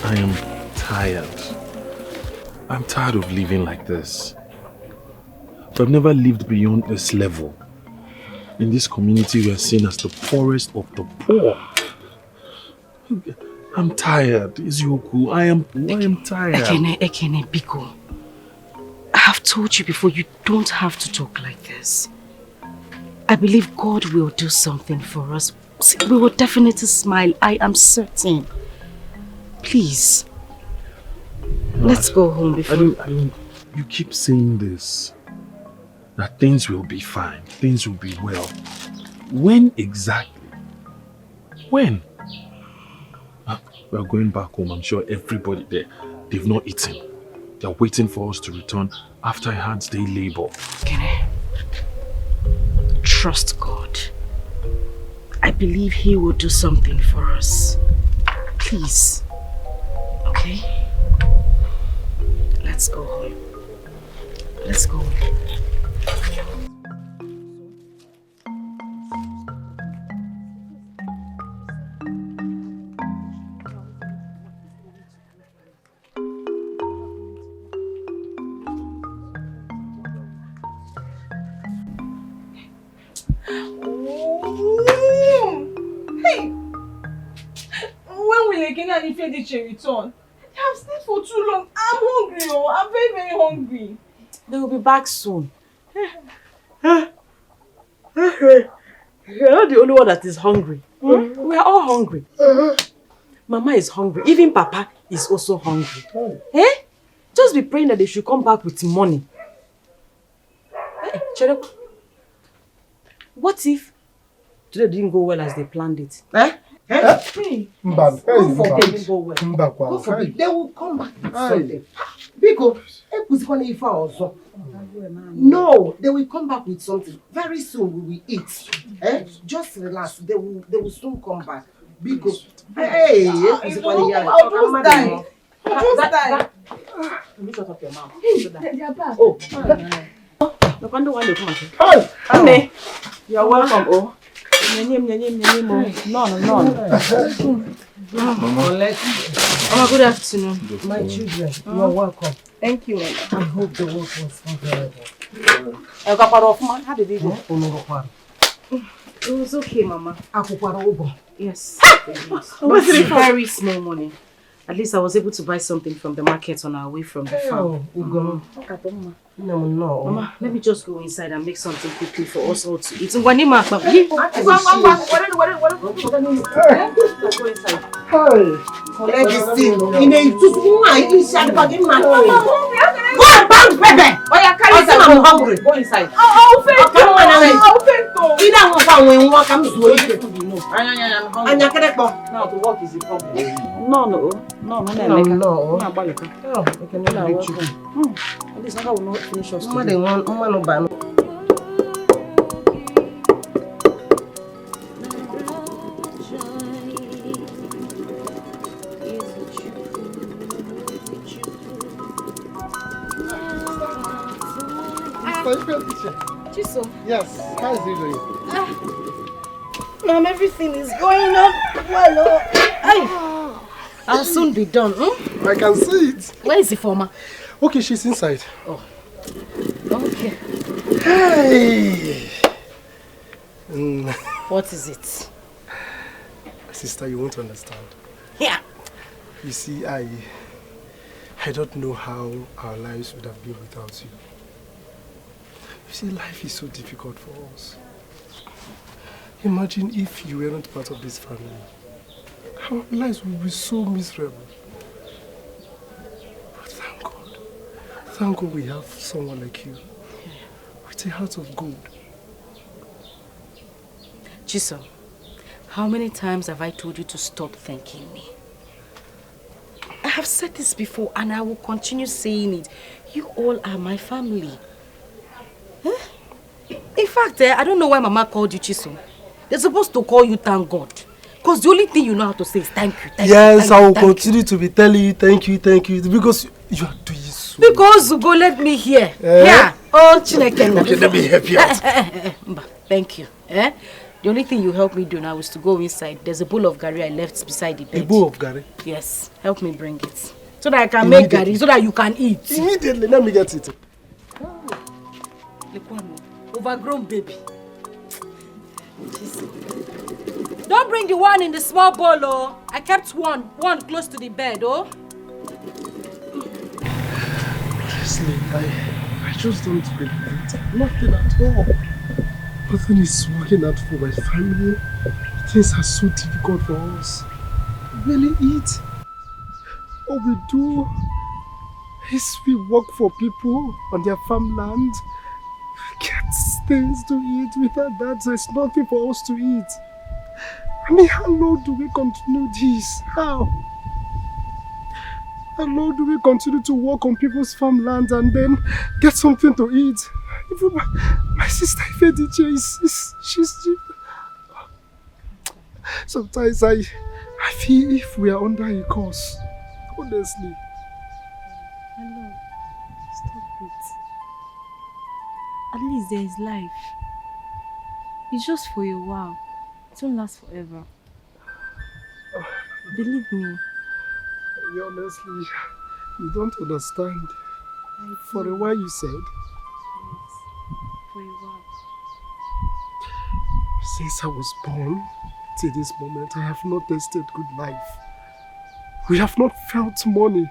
I am tired. I'm tired of living like this. I've never lived beyond this level. In this community, we are seen as the poorest of the poor. I'm tired, Izioku. I am tired. Ekene, Biko. I have told you before, you don't have to talk like this. I believe God will do something for us. We will definitely smile. I am certain. Please. No, let's go home before... You keep saying this. That things will be fine. Things will be well. When exactly? When? We are going back home. I'm sure everybody there, they've not eaten. They're waiting for us to return after a hard day labor. Kene, trust God. I believe He will do something for us. Please. Okay? Let's go home. Let's go. Return. They have stayed for too long. I'm hungry, I'm very, very hungry. They will be back soon. You're not the only one that is hungry. We are all hungry. Mama is hungry. Even Papa is also hungry. Just be praying that they should come back with money. What if today didn't go well as they planned it? God forbid, they will come back with something. Because no, they will come back with something. Very soon we will eat. Just relax. They will soon come back. Because hey, I'll just die. I'll just die. Let me shut up your mouth. They are back. No wonder why they come again. You're welcome. No. Mama, good afternoon. My children, you are welcome. Thank you, Mama. I hope the work was unbearable. How did it go? It was okay, Mama. Yes. It was a very small money. At least I was able to buy something from the market on our way from the farm. No. Mama, let me just go inside and make something quickly for us all to eat. Go inside. Collect this thing. Go and bounce, baby. I'm hungry. Go inside. I'll faint. Now the work is the problem. No. At least I will not finish us today. Chiso. Yes, how is he doing? Mom, everything is going on well. I'll soon be done. I can see it. Where is the former? Okay, she's inside. Oh. Okay. Hey. What is it? Sister, you won't understand. Yeah. You see, I don't know how our lives would have been without you. You see, life is so difficult for us. Imagine if you weren't part of this family. Our lives would be so miserable. But thank God. Thank God we have someone like you. With a heart of gold. Chiso, how many times have I told you to stop thanking me? I have said this before and I will continue saying it. You all are my family. Huh? In fact, I don't know why Mama called you Chiso. They're supposed to call you thank God. Because the only thing you know how to say is thank you, thank you. Yes, I will continue to be telling you thank you, because you are doing so. Because Ugo let me hear. Yeah. Oh, Chineke. Okay, let me help you out. Thank you. The only thing you help me do now is to go inside. There's a bowl of gari I left beside the bed. A bowl of gari? Yes. Help me bring it. So that I can make gari, so that you can eat. Immediately, let me get it. Overgrown baby. Don't bring the one in the small bowl, oh. I kept one close to the bed, oh. Honestly, I just don't believe it. Nothing at all. Nothing is working out for my family. Things are so difficult for us. We really eat. All we do is we work for people on their farmland, get things to eat. Without that, there's nothing for us to eat. I mean, how long do we continue this? How? How long do we continue to work on people's farmland and then get something to eat? Even my sister Ifediche she's sometimes I feel if we are under a curse. Honestly. Hello. Stop it. At least there is life. It's just for a while. It won't last forever. Believe me. Honestly, you don't understand. For a while you said? Yes. For a while. Since I was born till this moment, I have not tasted good life. We have not felt money.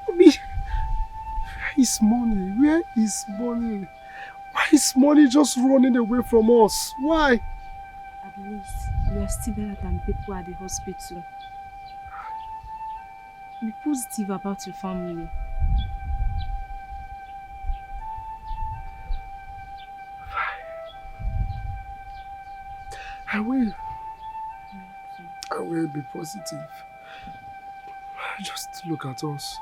I mean, where is money? Where is money? Why is money just running away from us? Why? At least you are still better than people at the hospital. Be positive about your family. I will. I will be positive. Just look at us.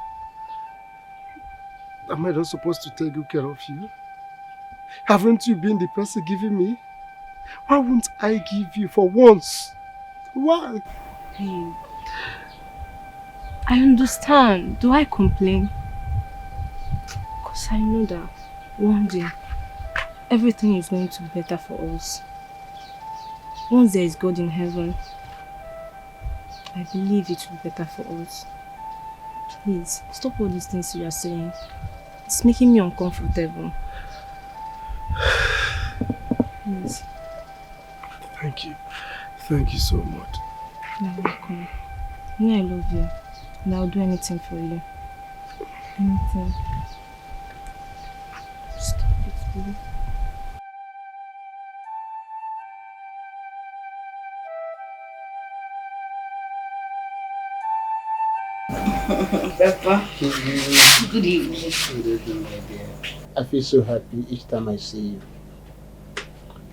Am I not supposed to take good care of you? Haven't you been the person giving me? Why won't I give you for once? Why? Hey, I understand. Do I complain? Because I know that one day everything is going to be better for us. Once there is God in heaven, I believe it will be better for us. Please, stop all these things you are saying. It's making me uncomfortable. Please. Thank you. Thank you so much. You're welcome. You know I love you. And I'll do anything for you. Anything. Stop it, please. Papa. Good evening. Good evening, my dear. I feel so happy each time I see you.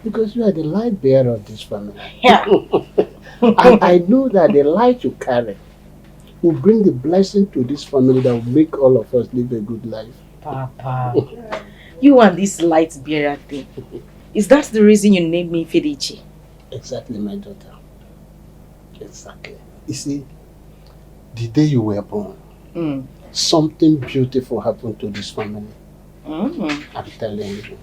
Because you are the light bearer of this family. Yeah. And I know that the light you carry will bring the blessing to this family that will make all of us live a good life. Papa. You and this light bearer thing. Is that the reason you named me Fedici? Exactly, my daughter. Exactly. You see, the day you were born, something beautiful happened to this family. I'm telling you.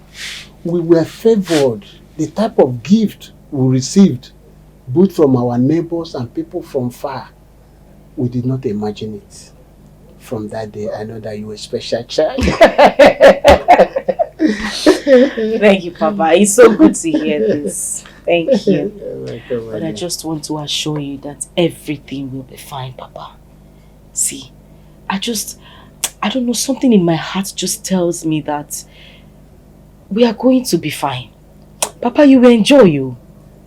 We were favored. The type of gift we received, both from our neighbors and people from far, we did not imagine it. From that day, I know that you were a special child. Thank you, Papa. It's so good to hear this. Thank you. Welcome, But I just want to assure you that everything will be fine, Papa. See, I don't know, something in my heart just tells me that we are going to be fine. Papa, you will enjoy you.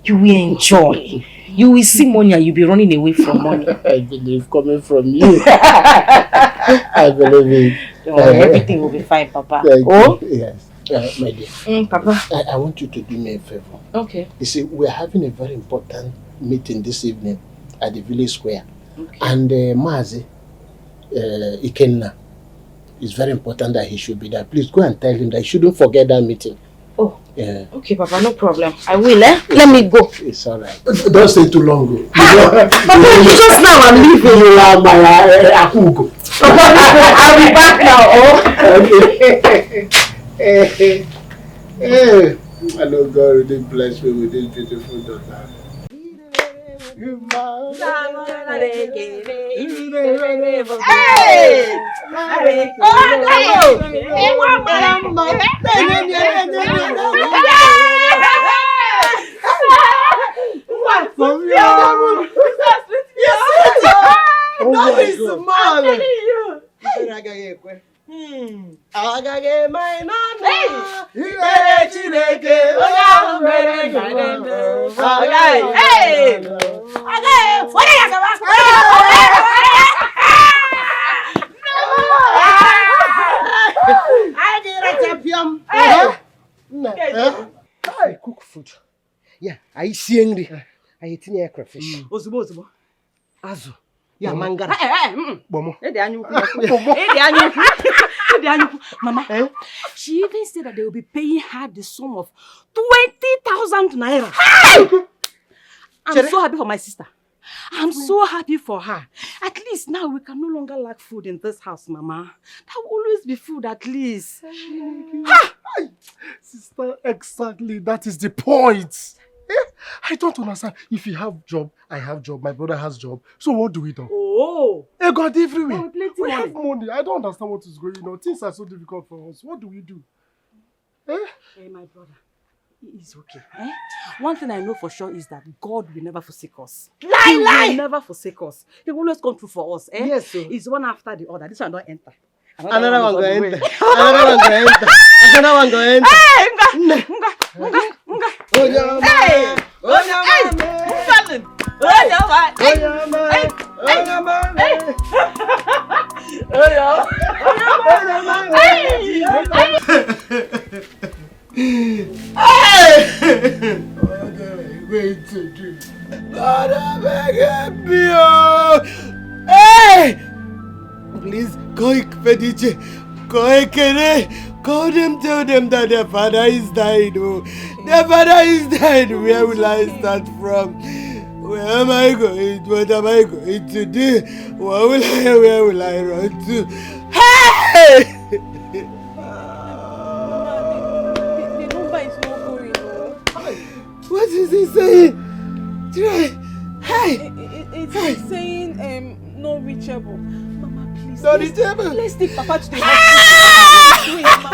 You will enjoy. You will see money and you'll be running away from money. I believe coming from you. I believe it. Don't worry, everything will be fine, Papa. Thank Oh? you. Yes. My dear. Papa. I want you to do me a favor. Okay. You see, we're having a very important meeting this evening at the village square. Okay. And Mazi Ikenna, it's very important that he should be there. Please go and tell him that he shouldn't forget that meeting. Oh, yeah. Okay, Papa, no problem. I will, eh? Let me go. It's all right. Don't stay too long. Papa, just now I'm leaving. You are my Akugo. I'll be back now. Oh. Okay. I know God really blessed me with this beautiful daughter. I cook food. Yeah, I see angry. I eat near crayfish. Ozubo. Azu. Yeah, mangara. Bomo. Mama, she even said that they will be paying her the sum of 20,000 naira. I'm so happy for my sister. I'm so happy for her. At least now we can no longer lack food in this house, Mama. There will always be food at least. Sister, exactly. That is the point. I don't understand. If you have job, I have job. My brother has job. So what do we do? Oh. Hey, God, everywhere. We have money. I don't understand what is going on. Things are so difficult for us. What do we do? Hey, my brother. It's okay. One thing I know for sure is that God will never forsake us. He will never forsake us. He will always come through for us. Yes, sir. It's one after the other. This one don't enter. Another one go enter. Another one go enter. Another one go enter. Hey! What am I going to do? God, I'm begging you. Hey! Please, go Fediche. Go Ekene. Call them, tell them that their father is died. Oh. Their father is died. Where will I start from? Where am I going? What am I going to do? Where will I run to? Hey! The number is not going. What is he saying? Try. Hey! It's saying not reachable. Mama, please. Not reachable. Let's take Papa to the hospital. Wait, Mama.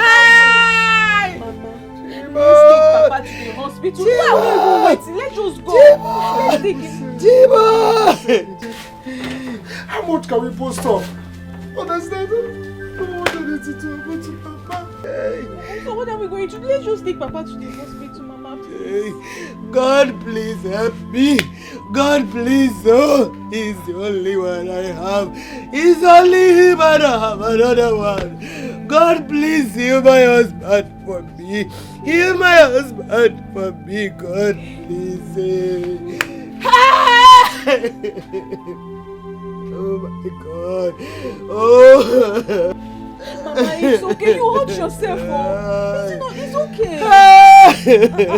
Let's take Papa to the hospital. Why are we even waiting? Let's just go. Let's take him. How much can we post off? Understand? I don't want anything to happen to Papa. So what are we going to do? Let's just take Papa to the hospital, Mama. Please. God, please help me. God, please. Oh, he's the only one I have. He's only him. I don't have another one. God, please heal my husband for me. Heal my husband for me. God, please. Oh my God. Oh. Mama, it's okay. You hurt yourself. It's okay.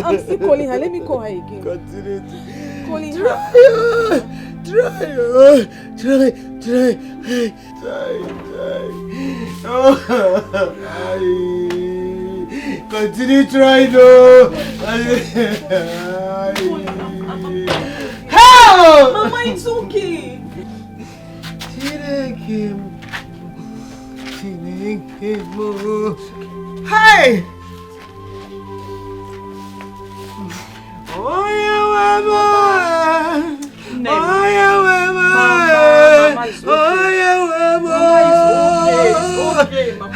I'm still calling her. Let me call her again. Continue to calling her. Try. Oh. Continue trying. Help! Mama, it's okay. Hey! Oh, yeah, mama. Hey! Mama, it's okay. It's okay, Mama.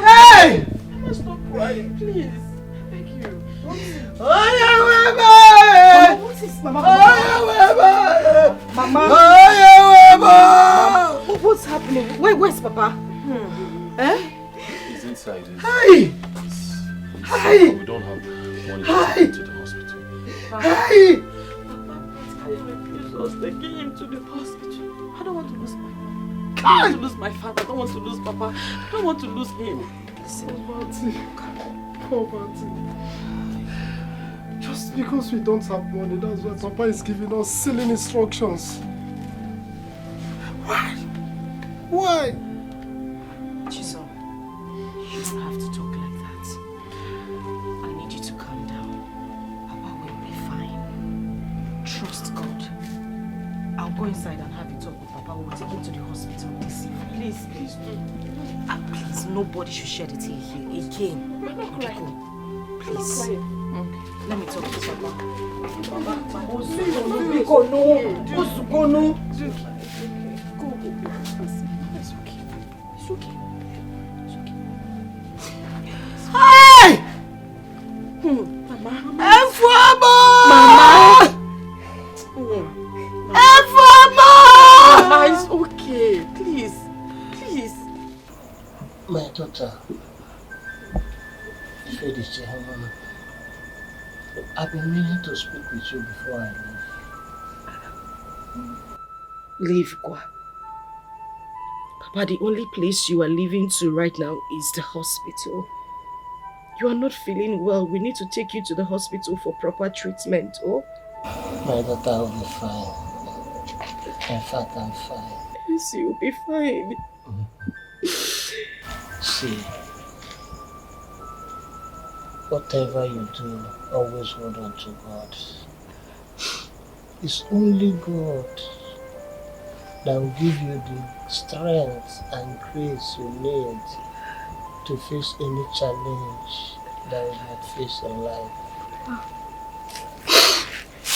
Hey! Stop crying, please. Thank you. Mama, What is Mama? What's happening? Where's Papa? He's inside. Hey! We don't have money to take him to the hospital. Hey! I was taking him to the hospital. I don't want to lose Papa. I don't want to lose my father. I don't want to lose Papa. I don't want to lose him. Poverty. Poverty. Just because we don't have money, that's why Papa is giving us silly instructions. Why? Why? Chisom, you don't have to talk like that. I need you to calm down. Papa will be fine. Trust God. I'll go inside and have a talk with Papa. We'll take him to the hospital this evening. Please, please do. Please, nobody should shed a tear here again. We're not crying. Please. Okay. Let me talk to Papa. Papa, Go, no. It's okay. Go. It's okay. It's okay. It's okay. Hey! Mama. Mama! Mama, it's okay. Please. My daughter, I've been meaning to speak with you before I leave. Leave, Kwa. Papa, the only place you are leaving to right now is the hospital. You are not feeling well. We need to take you to the hospital for proper treatment, oh? My daughter will be fine. In fact, I'm fine. Yes, you'll be fine. See, whatever you do, always hold on to God. It's only God that will give you the strength and grace you need to face any challenge that you might face in life.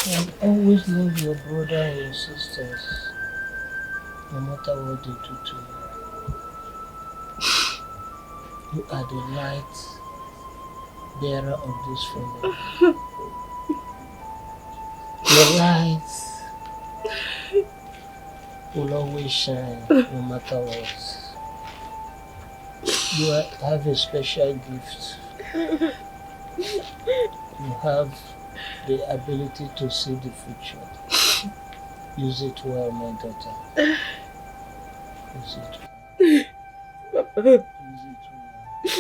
And always love your brother and your sisters, no matter what they do to you. You are the light bearer of this family. Your light will always shine no matter what. You have a special gift. You have the ability to see the future. Use it well, my daughter. Use it well. Papa. Use it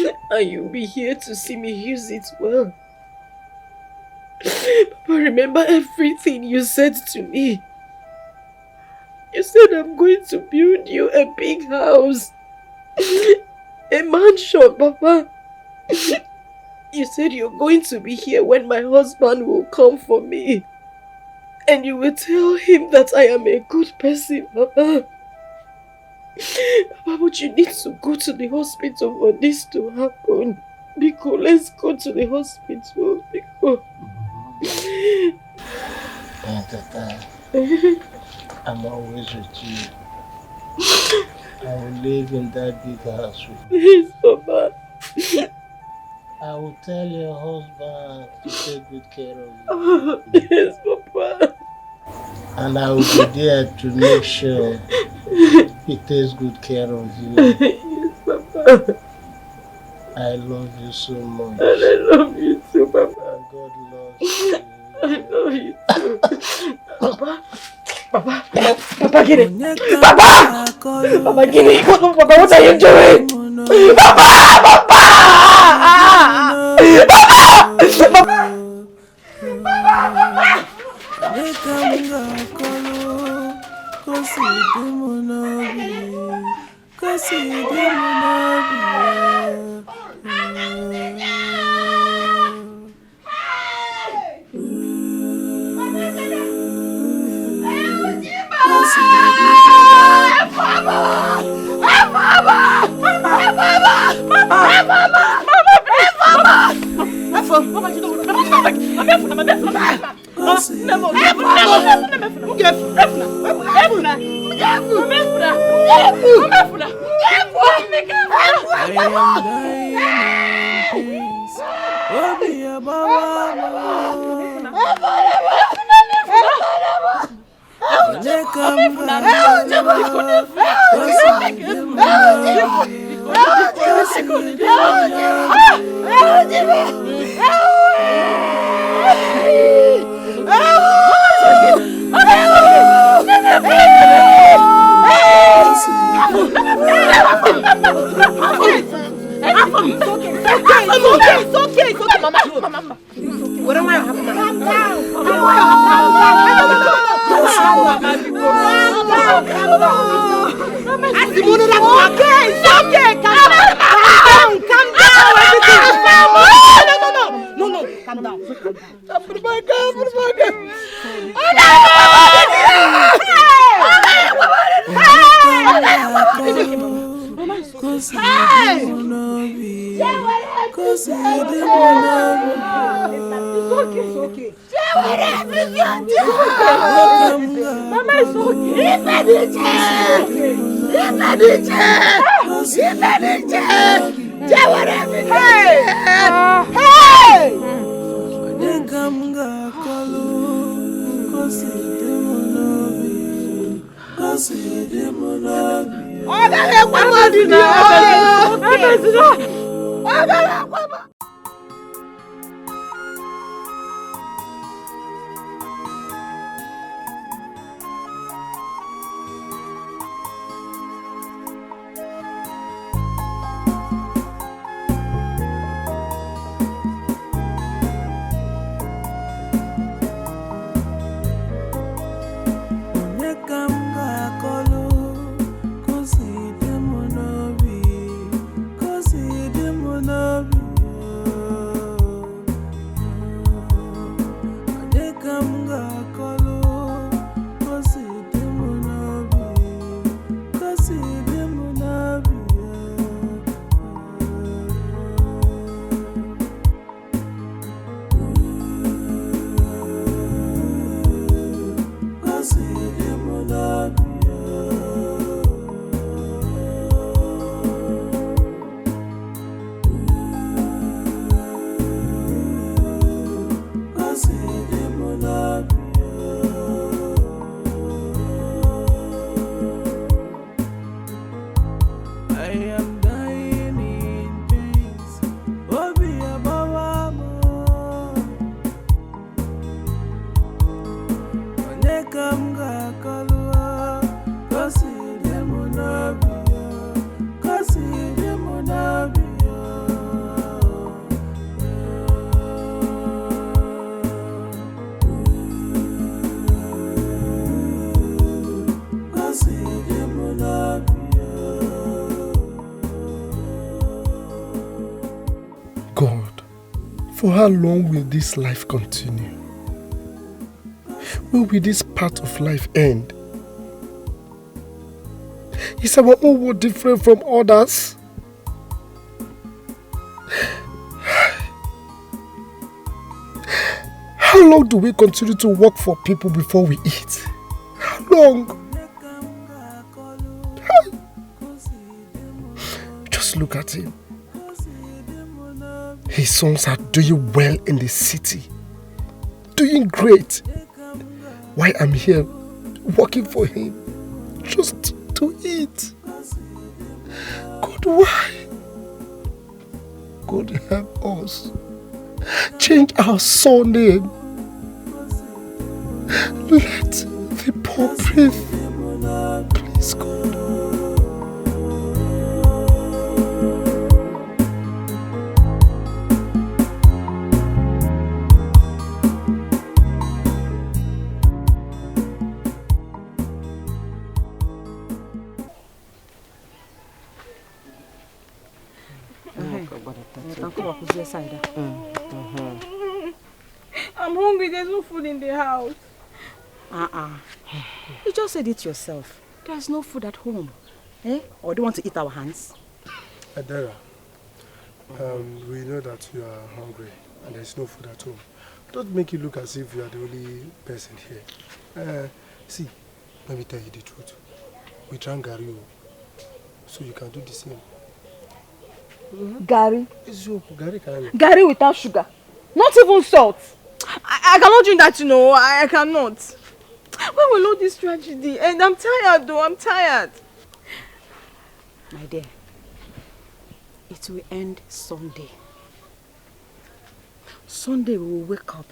well. And you'll be here to see me use it well. Papa, remember everything you said to me. You said I'm going to build you a big house. A mansion, Papa. You said you're going to be here when my husband will come for me. And you will tell him that I am a good person, Papa. Papa, but you need to go to the hospital for this to happen. Biko, let's go to the hospital. Biko. My daughter, I'm always with you. I will live in that big house with you. Please, Papa. I will tell your husband to take good care of you. Yes, Papa. And I will be there to make sure he takes good care of you. Yes, Papa. I love you so much. And I love you too, Papa. And God loves you. I love you too. Papa. Papa, get it. Papa! Papa, get it. Papa, what are you doing? Papa! Papa! Papa! It's okay. Mama. What am I having? Calm down. No, calm down. For how long will this life continue? When will this part of life end? Is our own world different from others? How long do we continue to work for people before we eat? How long? Just look at him. His sons are doing well in the city. Doing great. Why I'm here working for him? Just to eat. God, why? God, help us. Change our surname. Let the poor breathe. Please, God. I'm hungry, there's no food in the house. You just said it yourself. There's no food at home. Eh? Or do you want to eat our hands? Adara, we know that you are hungry and there's no food at home. Don't make it look as if you are the only person here. See, let me tell you the truth. We drank Gary, so you can do the same. Gary? Gary without sugar. Not even salt. I cannot drink that, you know. I cannot. When will all this tragedy end? I'm tired though, I'm tired. My dear, it will end Sunday. Sunday we will wake up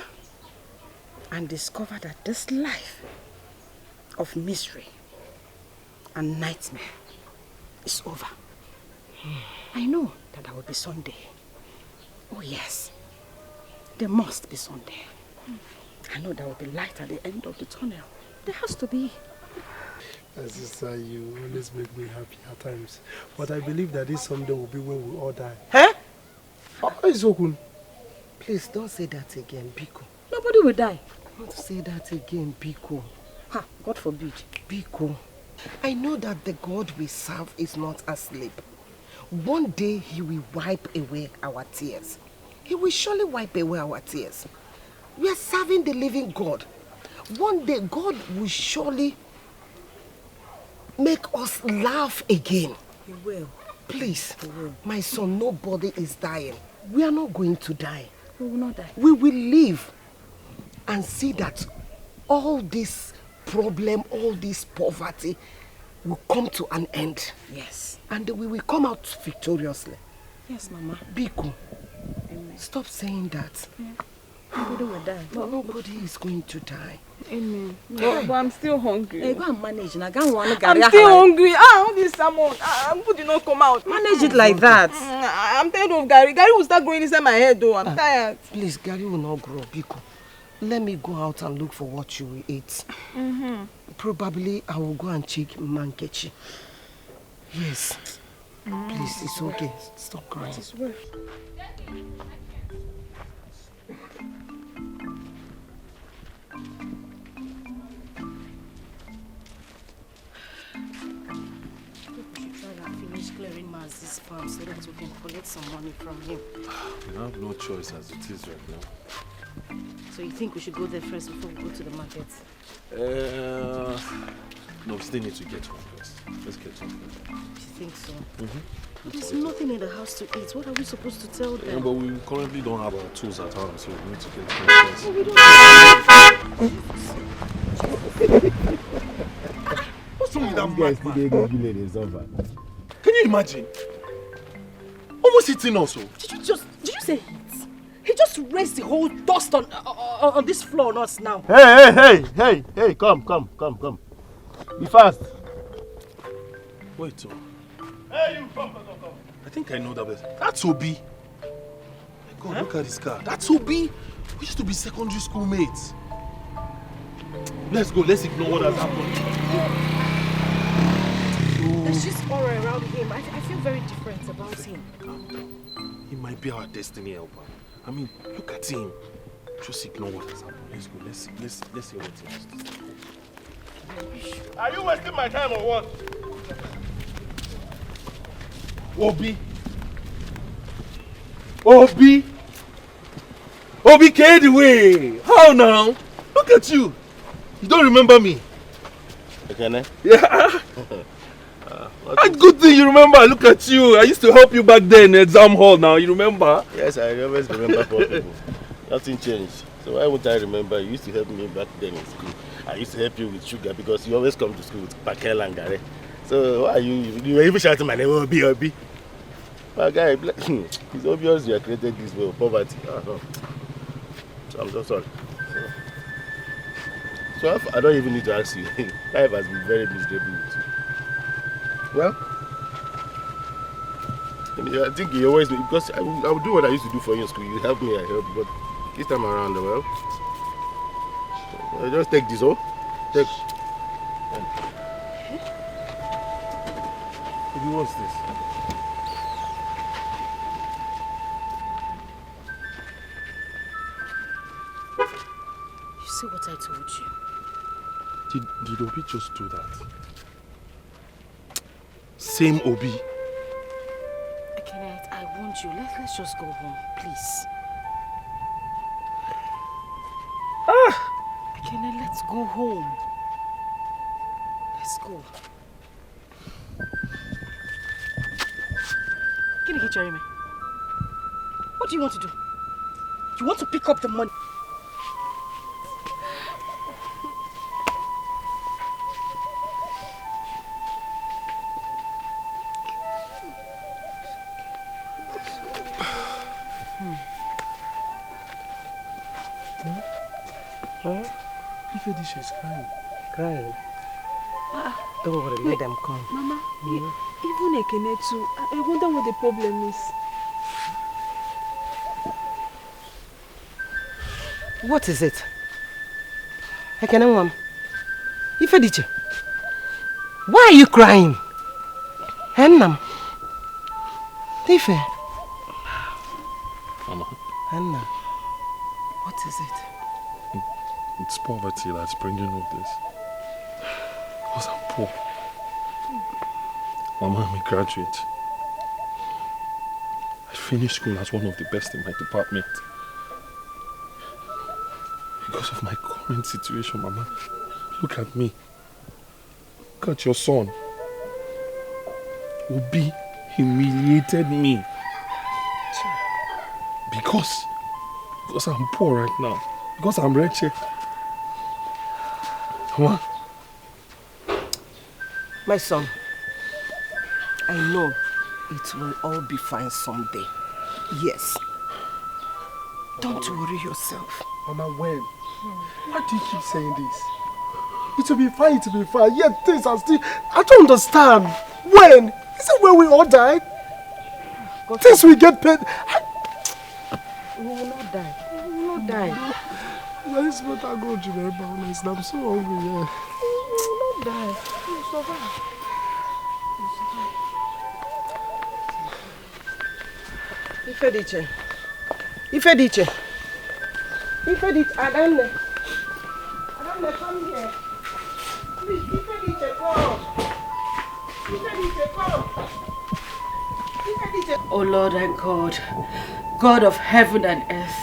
and discover that this life of misery and nightmare is over. I know that will be Sunday. Oh yes. There must be some there. I know there will be light at the end of the tunnel. There has to be. Sister, you always make me happy at times. But I believe that this someday will be when we all die. Huh? It's okay. Please don't say that again, Biko. Nobody will die. Don't say that again, Biko. Ha, God forbid. Biko, I know that the God we serve is not asleep. One day he will wipe away our tears. He will surely wipe away our tears. We are serving the living God. One day God will surely make us laugh again. He will. Please, my son, nobody is dying. We are not going to die. We will not die. We will live and see that all this problem, all this poverty will come to an end. Yes. And we will come out victoriously. Yes, Mama. Biko, stop saying that. Nobody will die. Nobody is going to die. Amen. But I'm still hungry. Hey, go and manage. I'm still hungry. All this salmon. Food did not come out. Manage it like that. I'm tired of Gary. Gary will start growing inside my head though. I'm tired. Please, Gary will not grow, Biko. Let me go out and look for what you will eat. Probably I will go and check Mankechi. Yes. Please, it's okay. Stop crying. It's worth. Clearing Maz's farm so that we can collect some money from him. We have no choice as it is right now. So you think we should go there first before we go to the market? No, we still need to get home first. Let's get home first. You think so? There's nothing in the house to eat. What are we supposed to tell them? Yeah, but we currently don't have our tools at home, so we need to get home first. We don't What's wrong with that man? Can Can you imagine? Almost hitting us. Did you say hit? He just raised the whole dust on this floor on us now. Hey, come. Be fast. Wait, Hey, you, come. I think I know that person. That's Obi. My God, look at this car. That's Obi. We used to be secondary school mates. Let's go, let's ignore what has happened. There's just aura around him. I feel very different about him. Calm down. He might be our destiny helper. I mean, look at him. Just ignore what has happened. Let's go. Let's see what he has to say. Are you wasting my time or what? Obi carried away. How now? Look at you. You don't remember me? Okay, yeah. Good thing you remember. Look at you. I used to help you back then in exam hall now. You remember? Yes, I always remember poor people. Nothing changed. So why would I remember? You used to help me back then in school. I used to help you with sugar because you always come to school with Pakel and Gare. So why are you were even shouting my name, Obi. My guy, it's obvious you are created this way of poverty. No. So I'm so sorry. So I don't even need to ask you. Life has been very miserable with you. Well, I think you always, because I will do what I used to do for you in school. You help me, I help you. But this time around, well, just take this, Take. Obi, what's this? You see what I told you? Did Obi just do that? Same Obi. Kenneth, I want you. Let's just go home, please. Kenneth, let's go home. Let's go. Jeremy, what do you want to do? You want to pick up the money? She's crying. Crying? Don't worry, let them come. Mama, even Ekene too. I wonder what the problem is. What is it? Ekenenwam. Ifediche. Why are you crying? Hennam. Ife. Mama. Henna. What is it? It's poverty that's bringing all this. Because I'm poor. Mama, I'm a graduate. I finished school as one of the best in my department. Because of my current situation, Mama, look at me. Look at your son. Obi humiliated me. Because I'm poor right now. Because I'm wretched. Mama. My son, I know it will all be fine someday. Yes. Don't worry yourself. Mama, when? Why do you keep saying this? It will be fine, it will be fine. Yet things are still... I don't understand. When? Is it when we all die? Things we get paid... We will not die. We will not die. Let's better go, Jamaica, honestly. I'm so hungry, yeah. We will not die. We will survive. Ifediche. Ifediche. Ifediche, Adamne. Adamne, come here. Please, Ifediche, come. Ifediche, come. Ifediche. Oh Lord and God, God of heaven and earth,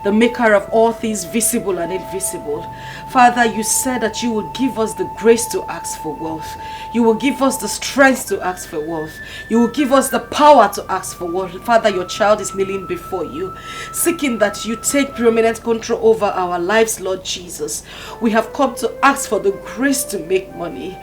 the maker of all things visible and invisible. Father, you said that you will give us the grace to ask for wealth. You will give us the strength to ask for wealth. You will give us the power to ask for wealth. Father, your child is kneeling before you, seeking that you take preeminent control over our lives, Lord Jesus. We have come to ask for the grace to make money,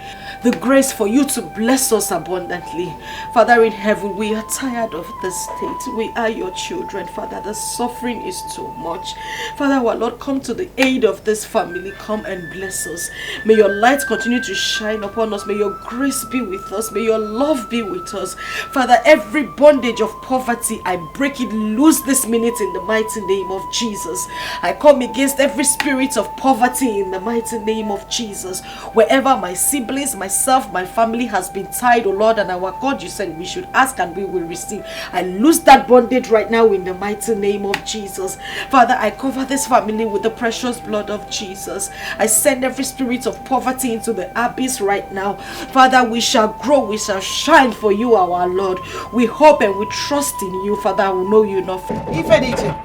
the grace for you to bless us abundantly. Father in heaven, we are tired of this state. We are your children, Father. The suffering is too much. Father, our Lord, come to the aid of this family. Come and bless us. May your light continue to shine upon us. May your grace be with us. May your love be with us. Father, every bondage of poverty, I break it loose this minute in the mighty name of Jesus. I come against every spirit of poverty in the mighty name of Jesus. Wherever my siblings, myself, my family has been tied, oh Lord, and our God, you said we should ask and we will receive. I loose that bondage right now in the mighty name of Jesus. Father, I cover this family with the precious blood of Jesus. I send every spirit of poverty into the abyss right now. Father, we shall grow, we shall shine for you, our Lord. We hope and we trust in you, Father. I will know you enough. Ifediche,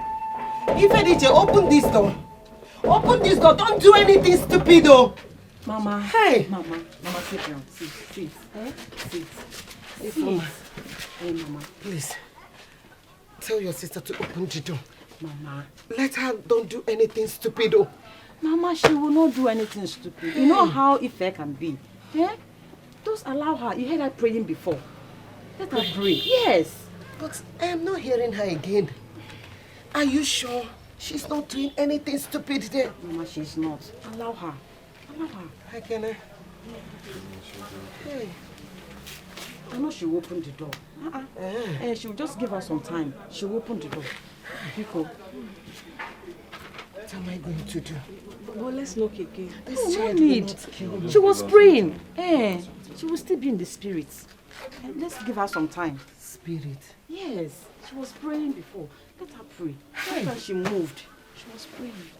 open this door. Open this door. Don't do anything stupid, though. Mama. Hey. Mama, sit down. Sit. Sit. Yes, Mama. Hey, Mama. Please, tell your sister to open the door. Mama. Let her don't do anything stupid, though. Mama, she will not do anything stupid. You know how Ife can be. Yeah? Just allow her. You heard her praying before. Let her pray. Yes. But I am not hearing her again. Are you sure she's not doing anything stupid there? Mama, she's not. Allow her. Allow her. How can I? Hey. I know she will open the door. She will just give her some time. She will open the door. Pico. What am I going to do? Well, let's look again. This child no will need. not kill me. She was praying. She will still be in the spirits. Let's give her some time. Spirit. Yes, she was praying before. Let her pray. After she moved, she was praying.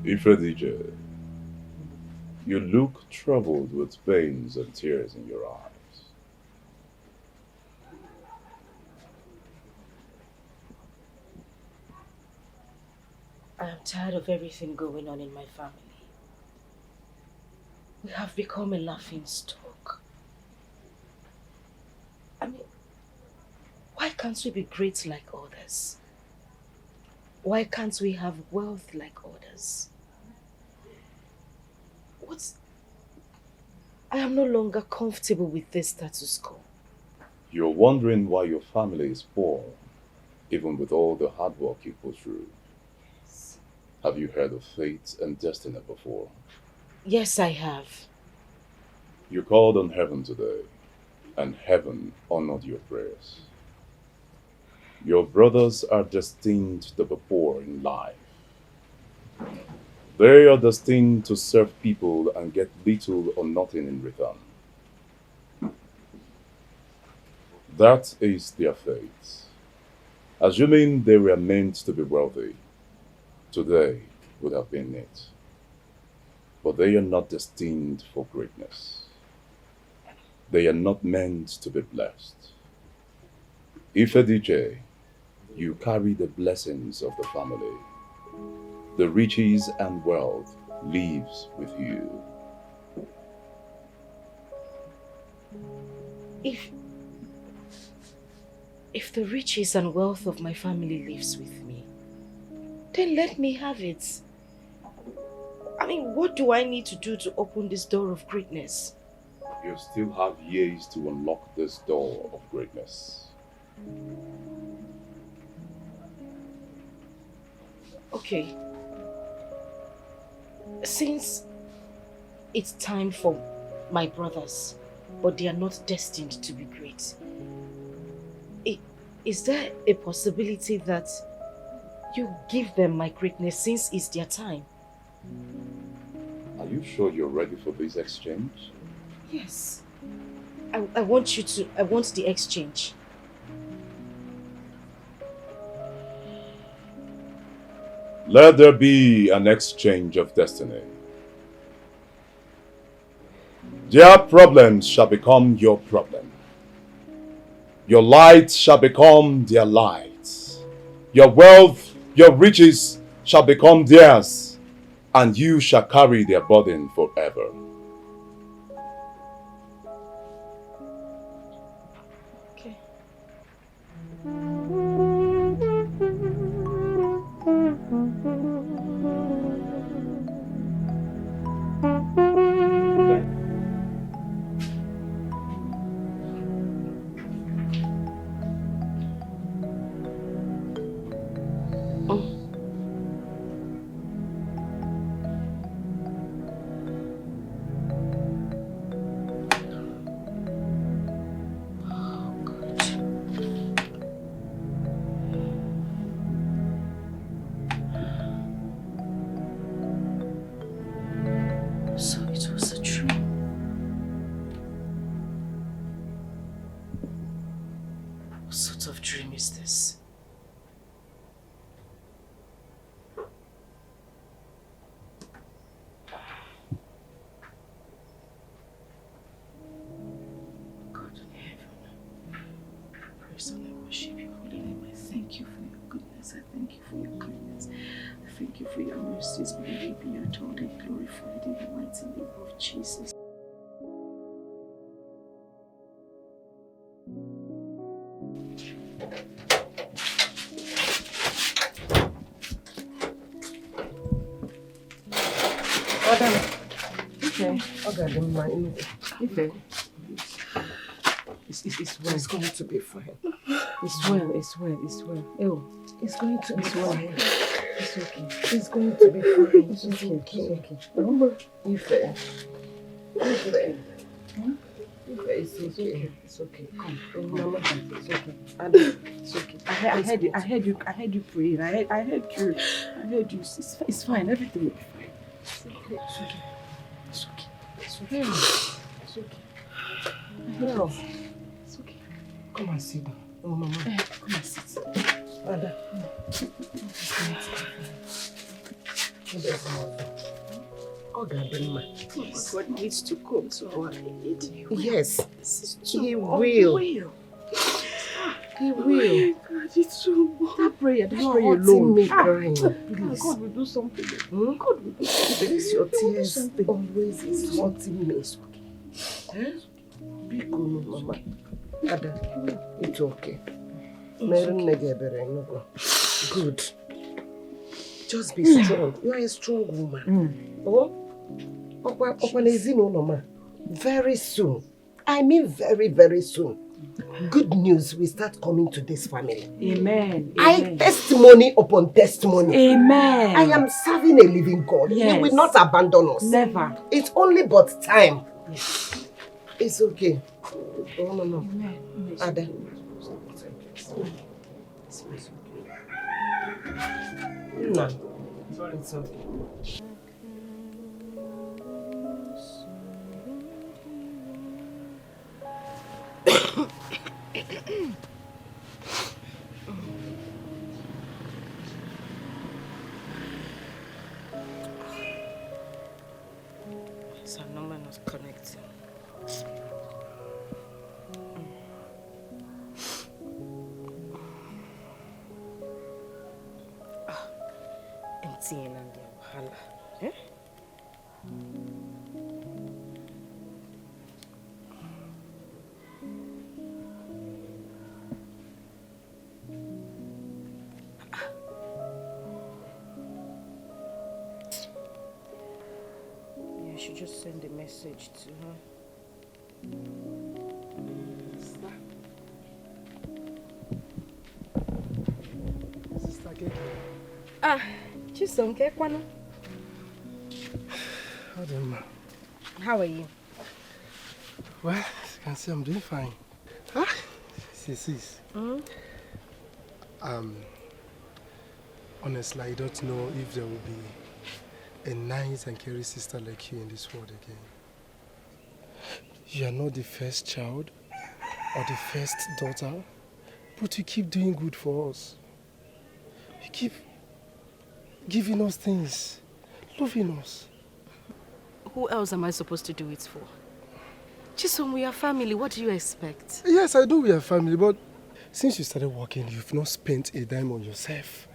Ifedije, you look troubled with pains and tears in your eyes. I am tired of everything going on in my family. We have become a laughing stock. I mean, why can't we be great like others? Why can't we have wealth like others? I am no longer comfortable with this status quo. You're wondering why your family is poor, even with all the hard work you put through. Yes. Have you heard of fate and destiny before? Yes, I have. You called on heaven today, and heaven honored your prayers. Your brothers are destined to be poor in life. They are destined to serve people and get little or nothing in return. That is their fate. Assuming they were meant to be wealthy, today would have been it. But they are not destined for greatness. They are not meant to be blessed. If a DJ, you carry the blessings of the family. The riches and wealth lives with you. If the riches and wealth of my family lives with me, then let me have it. I mean, what do I need to do to open this door of greatness? You still have years to unlock this door of greatness. Okay. Since it's time for my brothers, but they are not destined to be great, is there a possibility that you give them my greatness since it's their time? Are you sure you're ready for this exchange? Yes. I want the exchange. Let there be an exchange of destiny. Their problems shall become your problem. Your light shall become their light. Your wealth, your riches shall become theirs, and you shall carry their burden forever. Okay. So it was a dream. What sort of dream is this? God in heaven, I praise and I worship your holy name. I thank you for your goodness. I thank you for your kindness. I thank you for your mercies. May they be adored and glorified in the mighty name of Jesus. Okay. It's well. It's going to be fine. It's well. Oh, It's going to be fine. it's okay. It's going to be fine. It's okay. It's okay. Come. Mama, it's okay. Adam, it's okay. I heard you praying. I heard you. It's fine. Everything will be fine. It's okay. It's okay. It's okay. No. It's okay. Come and sit down. Oh, Mama. Come and sit. Ada. God needs to come to our aid. Yes. This is too He much. will. He will. He will. God, it's too much. That prayer. This You're prayer hurting alone. me crying. Please. God will do something. God will do something. Please, your God will do tears something. always is hurting me. Big mama. Ada, it's okay. Good. Just be strong. You are a strong woman. Oh? Very soon. I mean very, very soon. Good news will start coming to this family. Amen. Testimony upon testimony. Amen. I am serving a living God. Yes. He will not abandon us. Never. It's only but time. Yes. It's okay. Oh, no. Amen. Ada. No. It's okay. So number not connecting. MTN and their wahala. Eh? I should just send a message to her. Sister Keke. Chisom, Kekwano. How are you? Well, as you can see, I'm doing fine. Sis. Honestly, I don't know if there will be a nice and caring sister like you in this world again. You are not the first child or the first daughter, but you keep doing good for us. You keep giving us things, loving us. Who else am I supposed to do it for? Chisom, we are family. What do you expect? Yes, I know we are family, but since you started working, you've not spent a dime on yourself.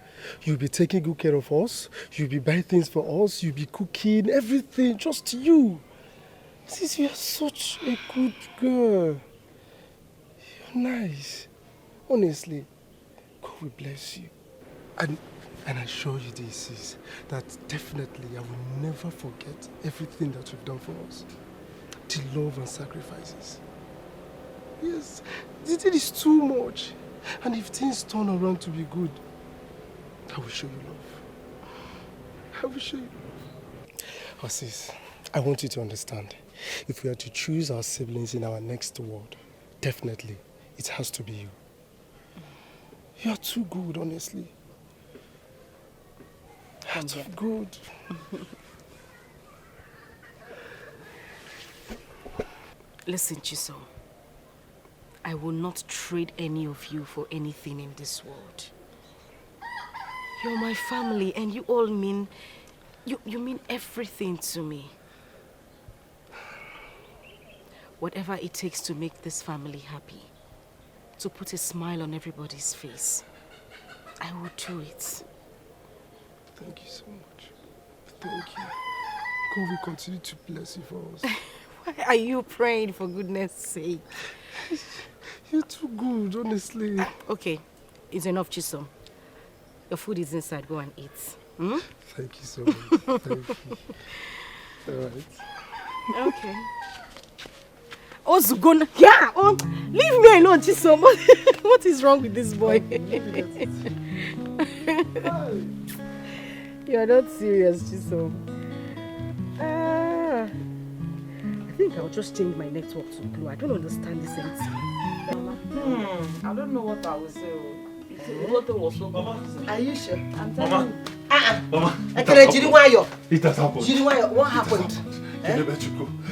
You'll be taking good care of us, you'll be buying things for us, you'll be cooking, everything, just you. Since you are such a good girl. You're nice. Honestly, God will bless you. And I assure you this is that definitely I will never forget everything that you've done for us. The love and sacrifices. Yes, it is too much. And if things turn around to be good, I will show you love. I will show you love. Oh, sis, I want you to understand. If we are to choose our siblings in our next world, definitely it has to be you. You are too good, honestly. You are too good. Listen, Chisom. I will not trade any of you for anything in this world. You're my family and you all mean... You mean everything to me. Whatever it takes to make this family happy, to put a smile on everybody's face, I will do it. Thank you so much. Thank you. God will continue to bless you for us. Why are you praying, for goodness sake? You're too good, honestly. Okay, it's enough, Chisom. Your food is inside. Go and eat. Hmm? Thank you so much. Thank you. All right. Okay. Oh, Zugona. Yeah. Oh, leave me alone, Chisom. What is wrong with this boy? You are not serious, Chisom. I think I'll just change my network to blue. I don't understand this empty. I don't know what I will say. Mama, are you sure? I'm telling you. Mama. It has happened. What happened?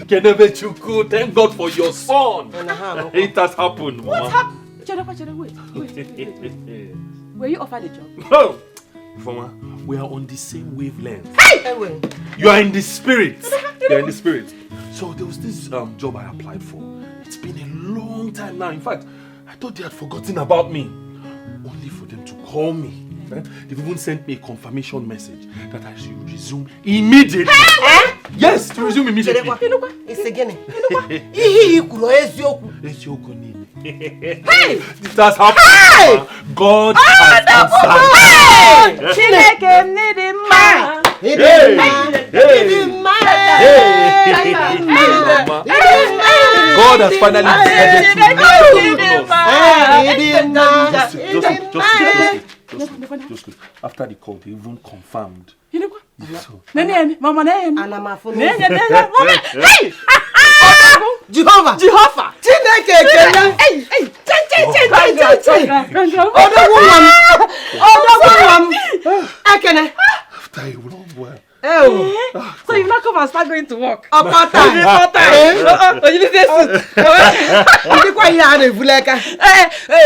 Kenebechuku, thank God for your son. It has happened, Mama. What happened? Wait. Were you offered a job? Oh! Mama, we are on the same wavelength. Hey! You are in the spirit. You are in the spirit. So there was this job I applied for. It's been a long time now. In fact, I thought they had forgotten about me. Only for them to call me. They've even sent me a confirmation message that I should resume immediately. Yes, to resume immediately. It's again. Hey! This has happened. God has answered. God has finally decided to just after the call, they even confirmed. Jehovah! After a long while. So you not come and start going to work?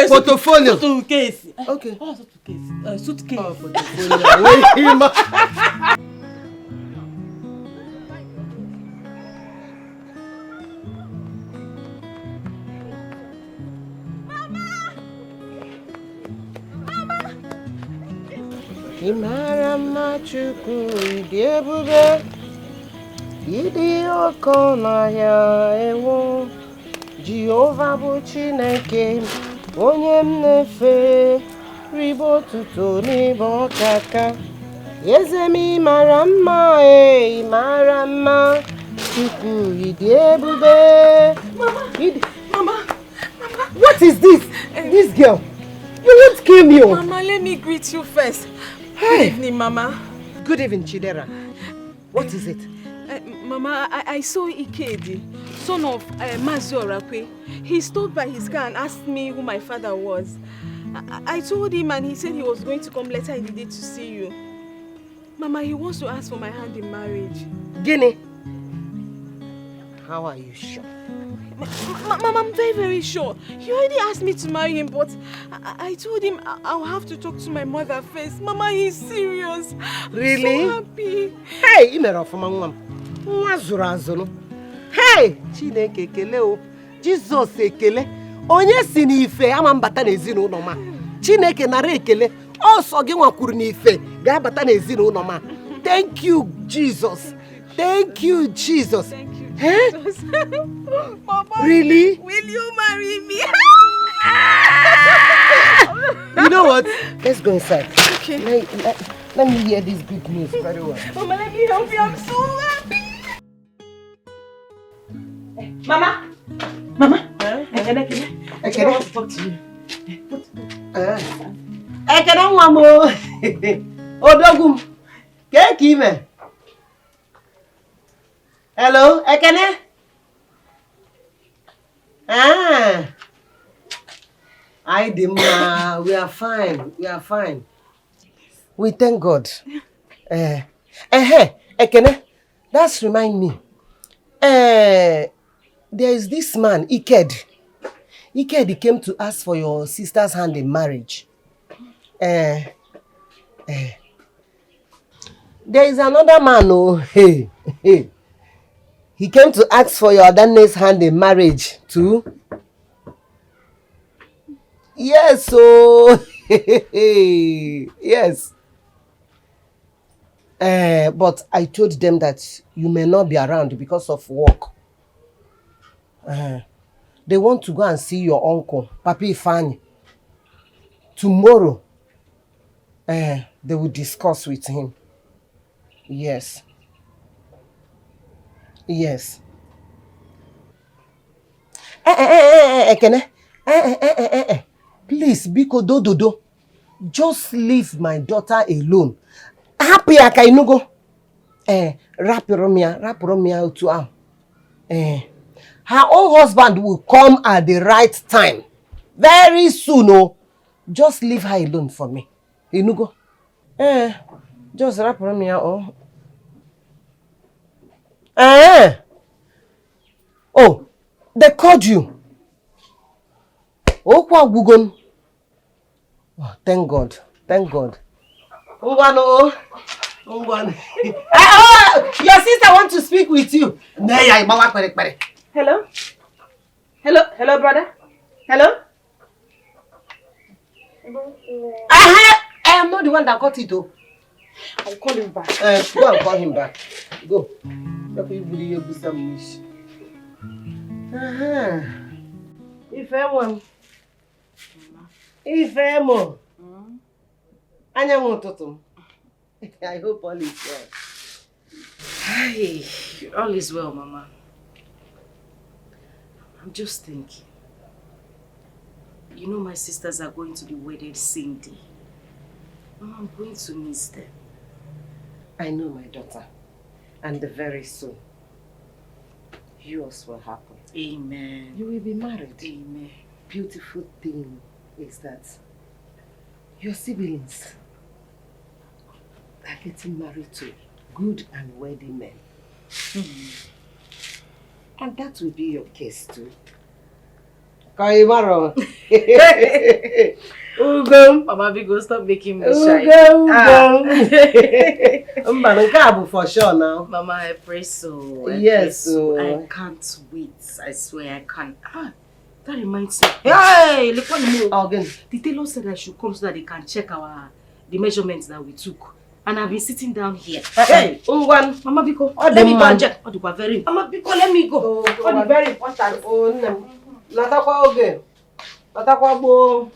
Portfolio. Suitcase. Okay. Oh, suitcase. Suitcase. Imara machuku idiebube idi okona ya ewo Jehovah bụ Chineke onye m na-efe ribo tuto n'ibe ọkaka eze m ịmara mma ịmara mma Chukwu idiebube. Mama, What is this? This girl, you won't kill me. Mama, let me greet you first. Good evening, Mama. Good evening, Chidera. What is it? Mama, I saw Ikedi, son of Mazi Orakwe. He stopped by his car and asked me who my father was. I told him and he said he was going to come later in the day to see you. Mama, he wants to ask for my hand in marriage. Guinea. How are you sure? Mama, I'm very, very sure. He already asked me to marry him, but I told him I'll have to talk to my mother first. Mama, he's serious. Really? I'm so happy. Hey, hey, Chineke ekele o. Jesus ekele. Onye si n'ife ama mbata n'ezinụlọ ma. Chineke nara ekele. Ọsọ gị nwakwuru n'ife ga-abata n'ezinụlọ ma. Thank you, Jesus. Thank you, Jesus. Thank you, Jesus. Mama, really? Will you marry me? You know what? Let's go inside. Okay. Let me hear this good news very well. Mama, let me help you. I'm so happy. Mama. I want to talk to you. Ekene nwa m Odogum. Ke ime? Hello, Ekene? We are fine. We are fine. We thank God. Ekene, that's remind me. There is this man, Iked. Iked came to ask for your sister's hand in marriage. There is another man, he came to ask for your Adanne's hand in marriage too. Yes, yes. But I told them that you may not be around because of work. They want to go and see your uncle, Papi Ifani. Tomorrow, they will discuss with him. Yes. Yes. Ekene. Please, Biko Dododo, just leave my daughter alone. Happy Akainugo. Rapiromia to her. Her own husband will come at the right time. Very soon, oh. Just leave her alone for me. Inugo. Just rapiromia, oh. Oh, they called you. Oh, thank God. Thank God. Your sister wants to speak with you. Hello? Hello, brother? Hello? I am not the one that cut it though. I'll call him back. Go and call him back. Go. Ifemo. I hope all is well. Hey, all is well, Mama. I'm just thinking. You know my sisters are going to be wedded same day. Mama, I'm going to miss them. I know, my daughter. And very soon, yours will happen. Amen. You will be married. Amen. Beautiful thing is that your siblings are getting married to good and worthy men. And that will be your case too. Kaimaro. Ugo. Mama Bigo, stop making me shy. Ugo. For sure now. Mama, I pray so. Yes. I can't wait. I swear I can't. That reminds me. Hey, look what you again. The tailor said I should come so that they can check the measurements that we took. And I've been sitting down here. Hey, Ungwan, Mama Biko, let me go and check. Mama Biko, let me go. What very important. Oh, no. Natakwa oge. Natakwa bo.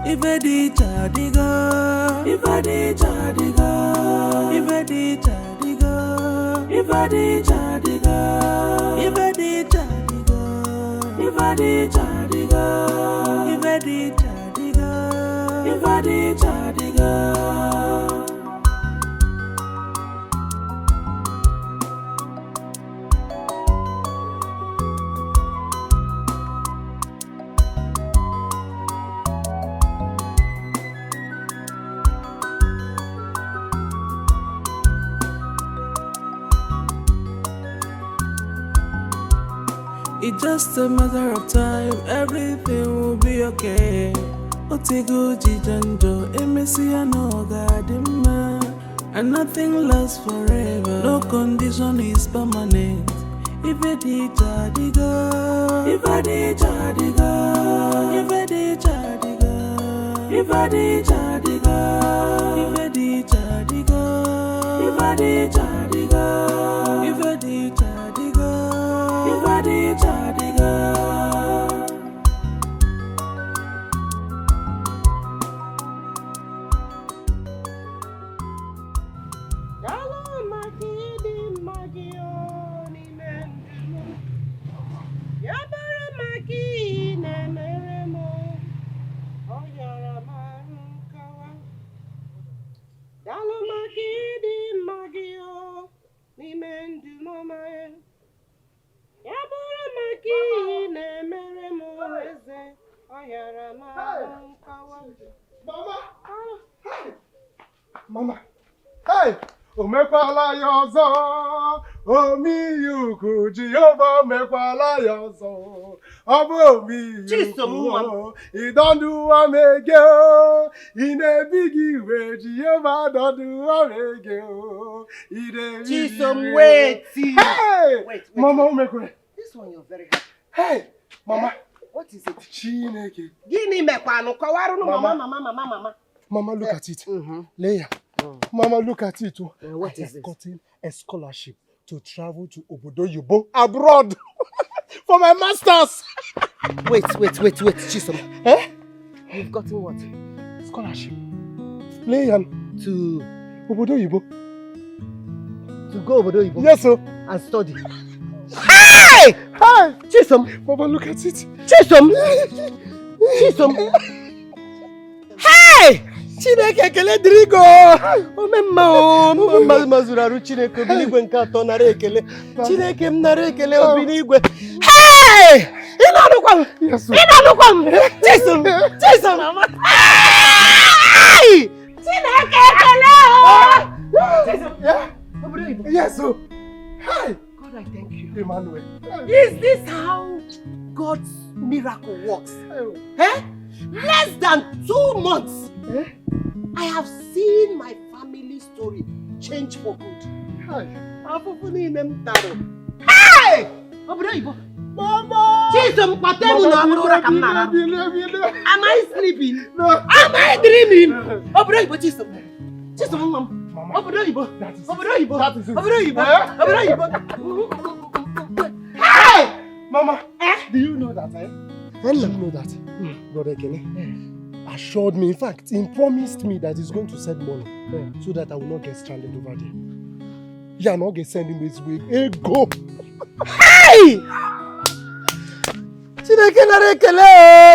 Ifedi chadiga, ifedi chadiga, ifedi chadiga, ifedi chadiga, ifedi chadiga, ifedi chadiga, ifedi chadiga, ifedi chadiga. It's just a matter of time, everything will be okay. Otigo Jijanjo, Emesi no Gadima, and nothing lasts forever. No condition is permanent. Ifedi Chadiga, Ifedi Chadiga, Ifedi Chadiga, Ifedi Chadiga, Ifedi Chadiga, Ifedi Chadiga, Ifedi Chadiga. Ifedi Chadiga. Mama, hey, omekwala yozo, omi yuku Jehovah omekwala yozo, omi yuku, he don't do amege, in a biggie way, Jehovah don't do amege, in a biggie way. Hey, wait. Mama, omekwe. This one you're very happy. Hey, Mama. What is it? Chineke. Gini mekwano kawaru no mama. Mama, look at it. Leia. Mama, look at it. What is it? I've gotten a scholarship to travel to Obodo Yubo abroad for my masters. Wait, Chisom. Eh? You've gotten what? Scholarship. Leia. To Obodo Yubo. To go Obodo Yubo? Yes, sir. And study. Hey! Hi! Chisom! Mama, look at it. Chisom! Hey! Chineke kele dirigo. Mama mazuraru Chineke obinigwe nke atọ nara ekele. Chineke m nara ekele obinigwe. Hey! Inanukwa! Yes, sir. Inanukwa! Chisom! Mama. Hey! Chineke ekele! Yes, sir. Hi! God, I thank you. Emmanuel. Is this how God's miracle works. Eh? Less than 2 months. I have seen my family story change for good. Hey! Mama! Am I sleeping? No. Am I dreaming? Hey! Mama, do you know that? Do you know that? Brother Kenny assured me, in fact, he promised me that he's going to send money so that I will not get stranded over there. Yeah, not get sending this way. Hey, go! Hey!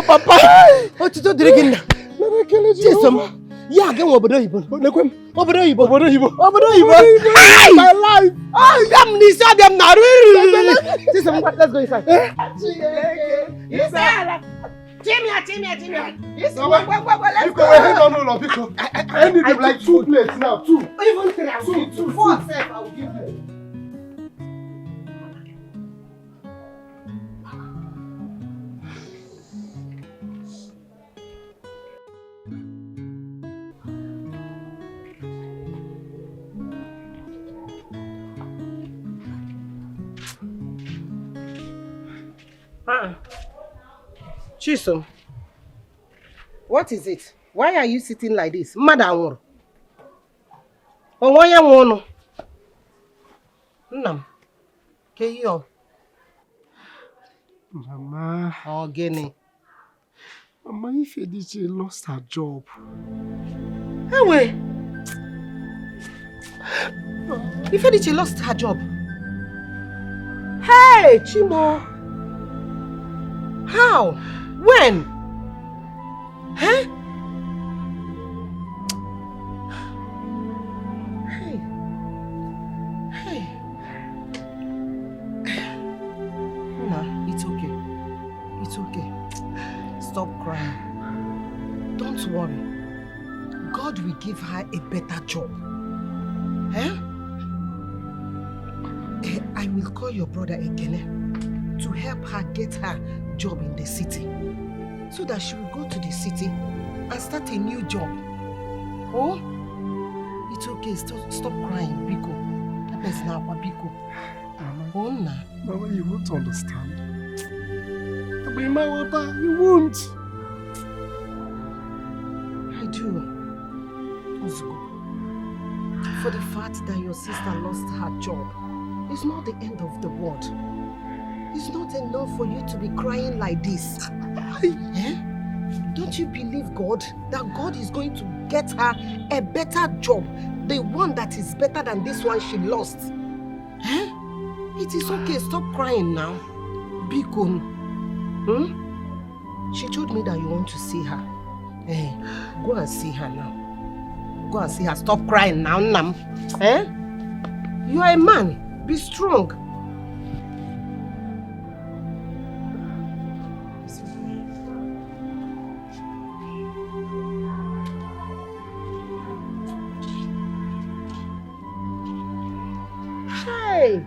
Papa! What you doing? Yeah, get over there. Over there. Hey! My life! Oh, let's go inside. Timmy. Let's go. I need like 2 plates now. 2. Even 3. 2. 4 I will give you. Chisom, what is it? Why are you sitting like this? Madam, why are you Nam, Keyo. Mama. Oh, Gene. Mama, Ifediche lost her job. Hey, wait. Ifediche lost her job. Hey, Chimo. How? When? Huh? Hey. Nah, it's okay. It's okay. Stop crying. Don't worry. God will give her a better job. Eh? I will call your brother Ekene to help her get her job in the city, so that she will go to the city and start a new job. Oh, it's okay. Stop crying, Biko. Biko. Mama, you won't understand. You won't. I do. Ozuko, for the fact that your sister lost her job, it's not the end of the world. It's not enough for you to be crying like this. Don't you believe God? That God is going to get her a better job. The one that is better than this one she lost. It is okay. Stop crying now. Bikon. She told me that you want to see her. Go and see her now. Go and see her. Stop crying now, Nam. You are a man. Be strong. Hey!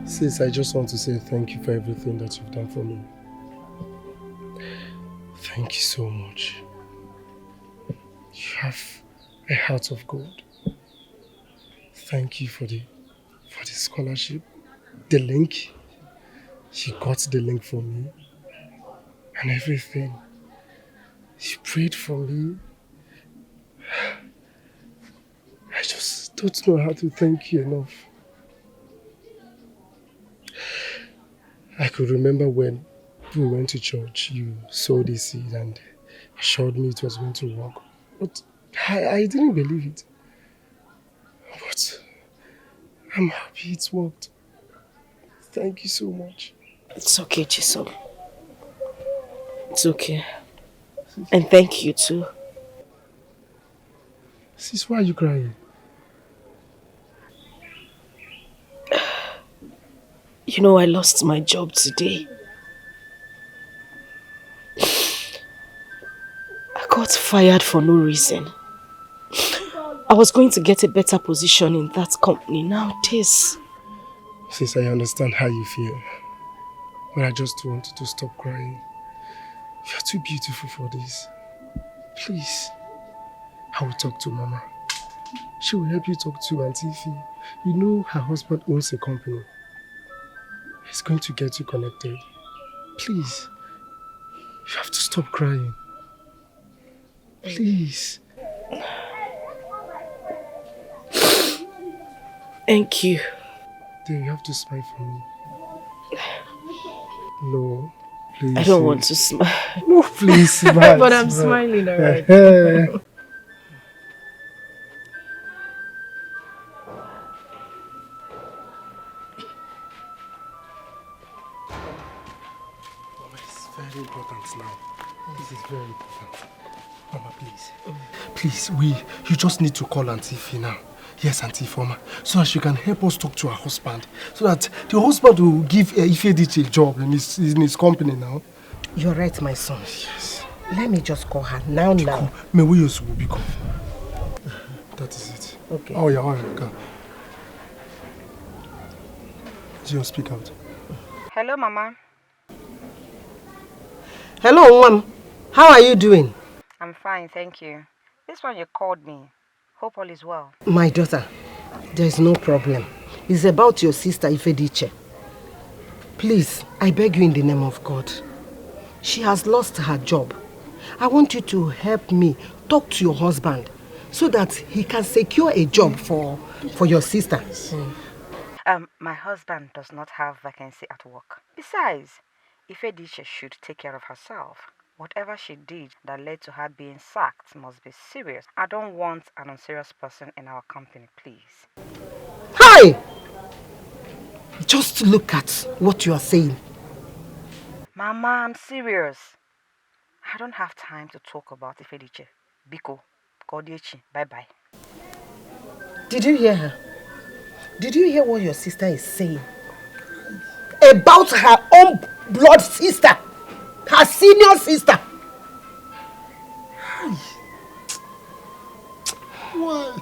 Sis, I just want to say thank you for everything that you've done for me. Thank you so much. You have a heart of gold. Thank you for the scholarship, the link. You got the link for me and everything. You prayed for me. I just don't know how to thank you enough. I could remember when we went to church, you sowed the seed and assured me it was going to work. But I didn't believe it. But I'm happy it's worked. Thank you so much. It's okay, Chisom. It's okay. And thank you too. Sis, why are you crying? You know, I lost my job today. I got fired for no reason. I was going to get a better position in that company. Now this. Sis, I understand how you feel. But I just want you to stop crying. You're too beautiful for this. Please. I will talk to Mama. She will help you talk to Auntie Ify. You know her husband owns a company. He's going to get you connected. Please. You have to stop crying. Please. Thank you. Then you have to smile for me. No, please. I don't want to smile. No, please smile. But I'm smiling already. Very important now. This is very important. Mama, please. You just need to call Auntie Ify now. Yes, Auntie Ifoma. So that she can help us talk to her husband. So that the husband will give Ifediche a job in his company now. You're right, my son. Yes. Let me just call her now. May we use will become. That is it. Okay. Oh, yeah, go. Gio, speak out. Hello, Mama. Hello, Mom. How are you doing? I'm fine, thank you. This one you called me. Hope all is well. My daughter, there's no problem. It's about your sister Ifediche. Please, I beg you in the name of God. She has lost her job. I want you to help me talk to your husband so that he can secure a job for your sister. My husband does not have vacancy at work. Besides, Ifediche should take care of herself. Whatever she did that led to her being sacked must be serious. I don't want an unserious person in our company, please. Hi! Just look at what you are saying. Mama, I'm serious. I don't have time to talk about Ifediche. Biko, Kodiechi, bye-bye. Did you hear her? Did you hear what your sister is saying? About her own blood sister. Her senior sister. Why?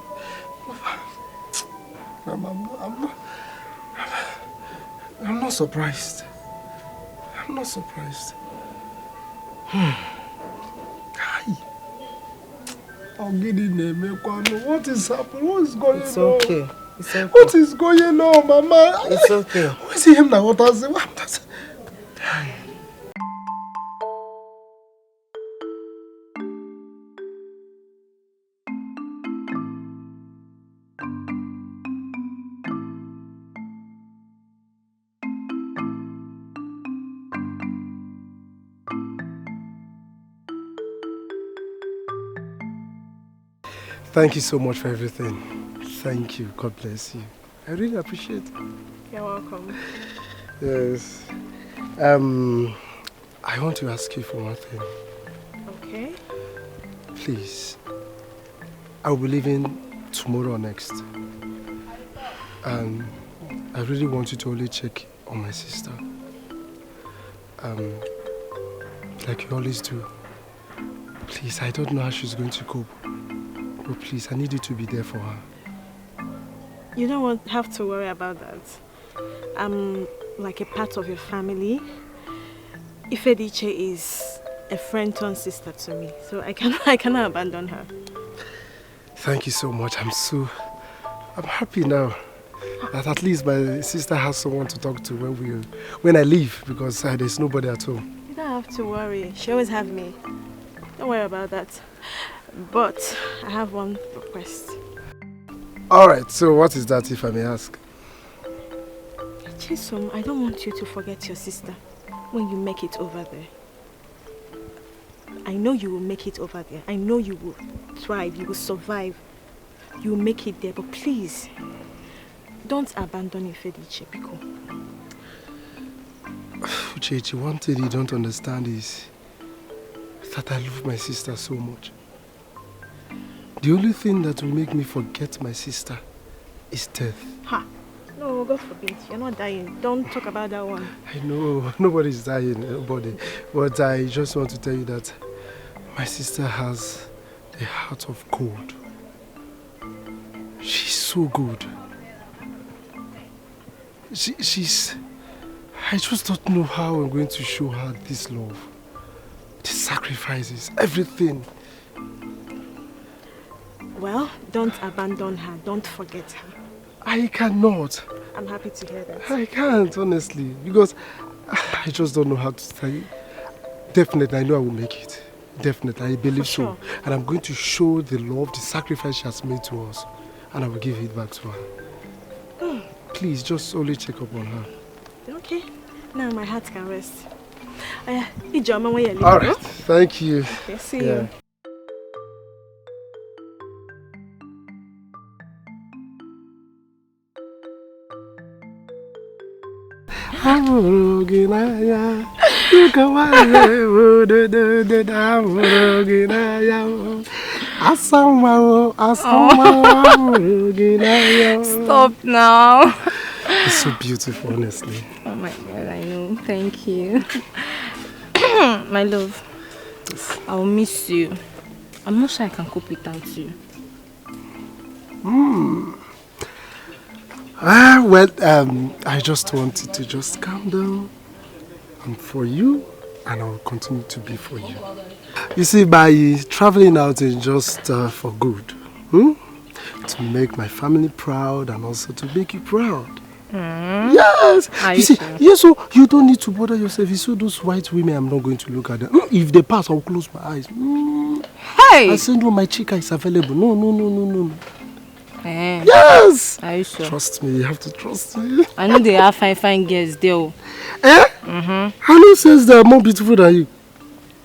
I'm not surprised. I'm not surprised. What is happening? What is going on? It's okay. It's okay. What is going on, Mama? It's okay. Who is him now? What is it? Thank you so much for everything. Thank you. God bless you. I really appreciate it. You're welcome. Yes. I want to ask you for one thing. Okay. Please. I'll be leaving tomorrow or next. And I really want you to only check on my sister. Like you always do. Please, I don't know how she's going to cope. But please, I need you to be there for her. You don't have to worry about that. I'm like a part of your family. Ifediche is a friend turned sister to me, so I cannot abandon her. Thank you so much. I'm happy now that at least my sister has someone to talk to when I leave, because there's nobody at home. You don't have to worry. She always have me. Don't worry about that. But I have one request. Alright, so what is that, if I may ask? Chisom, I don't want you to forget your sister when you make it over there. I know you will make it over there. I know you will thrive, you will survive. You will make it there, but please, don't abandon Ifediche, Biko. Uchechi, one thing you don't understand is that I love my sister so much. The only thing that will make me forget my sister is death. Ha! No, God forbid. You're not dying. Don't talk about that one. I know, nobody's dying, nobody. But I just want to tell you that My sister has a heart of gold. She's so good. She's... I just don't know how I'm going to show her this love. The sacrifices, everything. Well, don't abandon her. Don't forget her. I cannot. I'm happy to hear that. I can't, honestly, because I just don't know how to say. Definitely, I know I will make it. Definitely, I believe so. And I'm going to show the love, the sacrifice she has made to us. And I will give it back to her. Please, just only check up on her. Okay. Now my heart can rest. Alright, thank you. Okay, see you. Stop now. It's so beautiful, honestly. Oh my God, I know. Thank you. My love, I'll miss you. I'm not sure I can cope without you. I just wanted to just calm down. I'm for you, and I will continue to be for you. You see, by traveling out is just for good. To make my family proud and also to make you proud. Yes! You see, yes, so you don't need to bother yourself. You see those white women, I'm not going to look at them. If they pass, I'll close my eyes. Hey! I send you my chica is available. No. Eh. Yes! Are you sure? Trust me, you have to trust me. I know they are fine girls there. Who says they are more beautiful than you?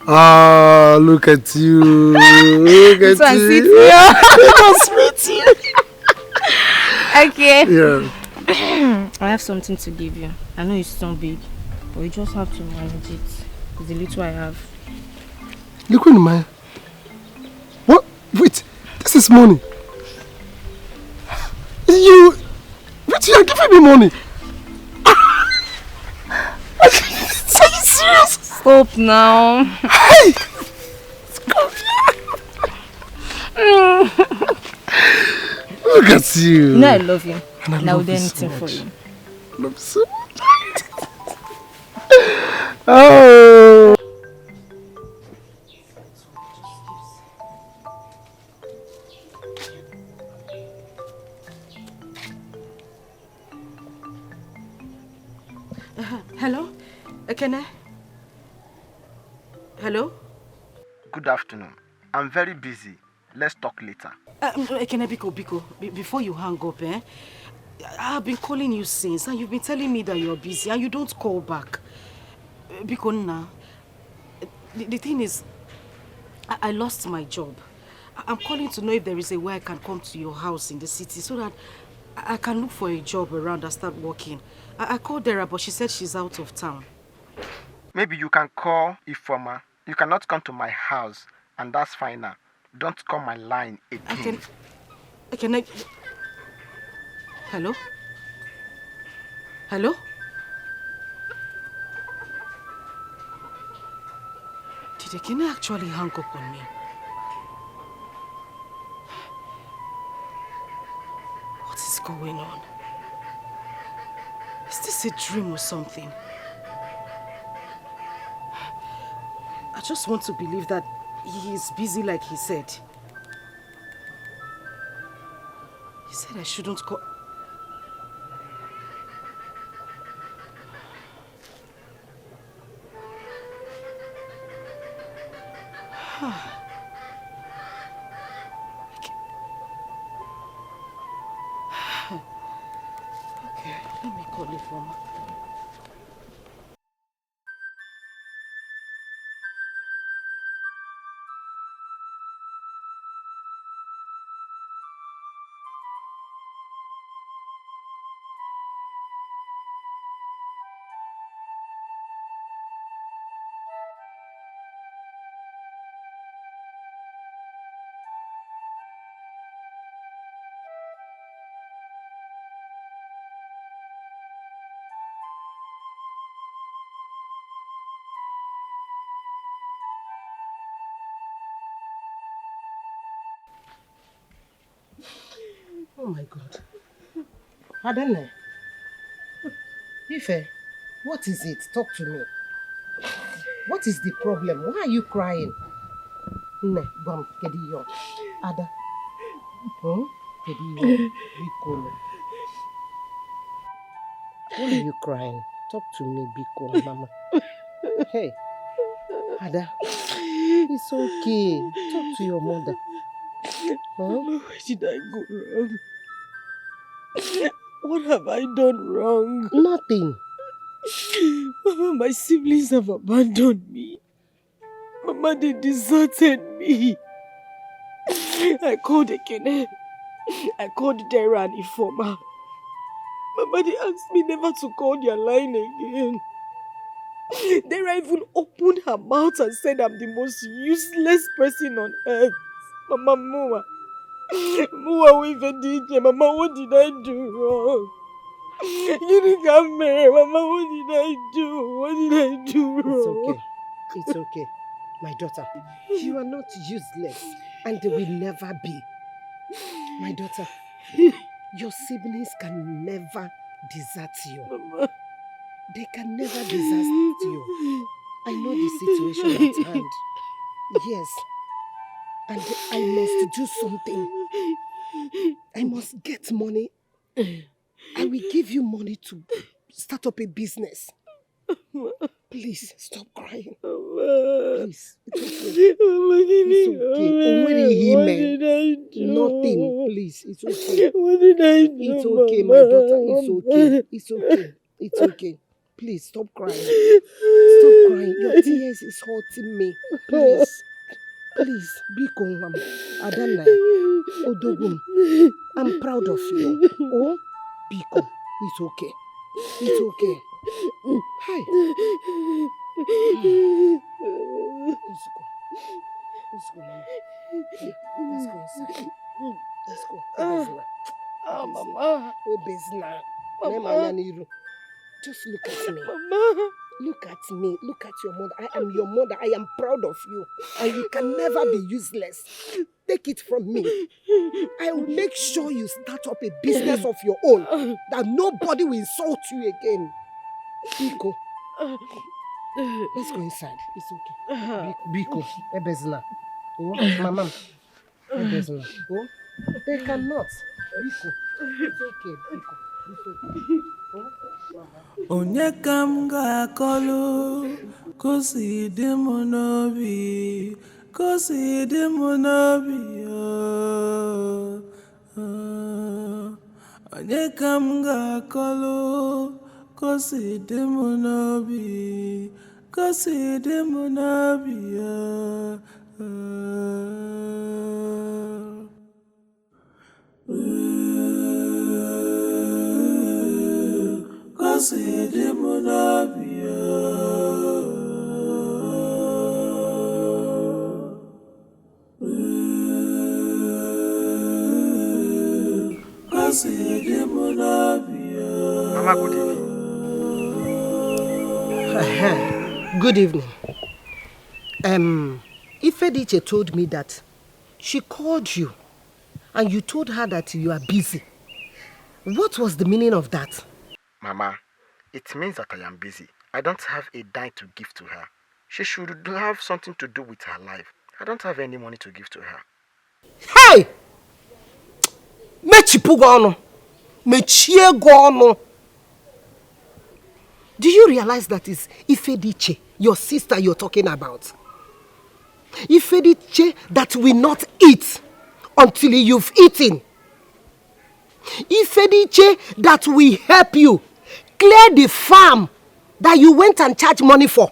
Ah, look at you. Look at you. It was you. Okay. Yeah. I have something to give you. I know it's not big, but you just have to manage it. It's the little I have. Look at my. What? Wait, this is money. Wait, you are giving me money. Are you serious? Stop now. Hey! Look at you. You know I love you. And I will do you anything so for much. you. Love you so much. Oh. Hello? Ekene? Hello? Good afternoon. I'm very busy. Let's talk later. Ekene, Biko, before you hang up, I've been calling you since, and you've been telling me that you're busy, and you don't call back. Biko, Nna, the thing is, I lost my job. I'm calling to know if there is a way I can come to your house in the city so that I can look for a job around and start working. I called Dara, but she said she's out of town. Maybe you can call Ifoma. You cannot come to my house, and that's fine now. Don't call my line again. Hello? Hello? Did Ekene actually hang up on me? What is going on? Is this a dream or something? I just want to believe that he is busy like he said. He said I shouldn't call... Okay, let me call Ifoma. Oh my God. Adane. Ife, what is it? Talk to me. What is the problem? Why are you crying? Ne, bam, kediyo. Ada. Kediyo. Biko. Why are you crying? Talk to me, Biko, Mama. Hey, Ada. It's okay. Talk to your mother. Where did I go wrong? What have I done wrong? Nothing. Mama, my siblings have abandoned me. Mama, they deserted me. I called Ekene. I called Dera and Ifoma. Mama, they asked me never to call their line again. Dera even opened her mouth and said I'm the most useless person on earth. Mama, Mua, we DJ. Mama, what did I do wrong? You didn't come here. Mama, what did I do? What did I do wrong? It's okay. It's okay. My daughter, you are not useless and they will never be. My daughter, your siblings can never desert you. Mama. They can never desert you. I know the situation at hand. Yes. And I must do something. I must get money. I will give you money to start up a business. Please, stop crying. Please, it's okay. What did I do? Nothing, please. It's okay. What did I do? It's okay, my daughter. It's okay. It's okay. It's okay. Please, stop crying. Stop crying. Your tears is hurting me. Please. Please, be calm. Adana, Odogum, I'm proud of you. Oh, be calm. It's okay. It's okay. Hi. Let's go. Let's go, Mama. Let's go inside. Let's go. Mama. Mama. Just look at me. Mama. Look at me. Look at your mother. I am your mother. I am proud of you. And you can never be useless. Take it from me. I will make sure you start up a business of your own. That nobody will insult you again. Biko. Let's go inside. It's okay. Biko. Ebezna. Oh, Mama. Ebezna. Oh, they cannot. Biko. It's okay. Biko. It's okay. Onye ka m ga-akọlụ kosi dị m n'obi kosi dị m n'obi onye ka m ga-akọlụ kosi dị m n'obi kosi dị m n'obi kosi dị m n'obi kosi dị m n'obi. Mama, good evening. Good evening. Ifediche told me that she called you and you told her that you are busy. What was the meaning of that? Mama, it means that I am busy. I don't have a dime to give to her. She should have something to do with her life. I don't have any money to give to her. Hey! Mechipugono! Mechiegono! Do you realize that is Ifediche, your sister you're talking about? Ifediche that will not eat until you've eaten. Ifediche that will help you clear the farm that you went and charged money for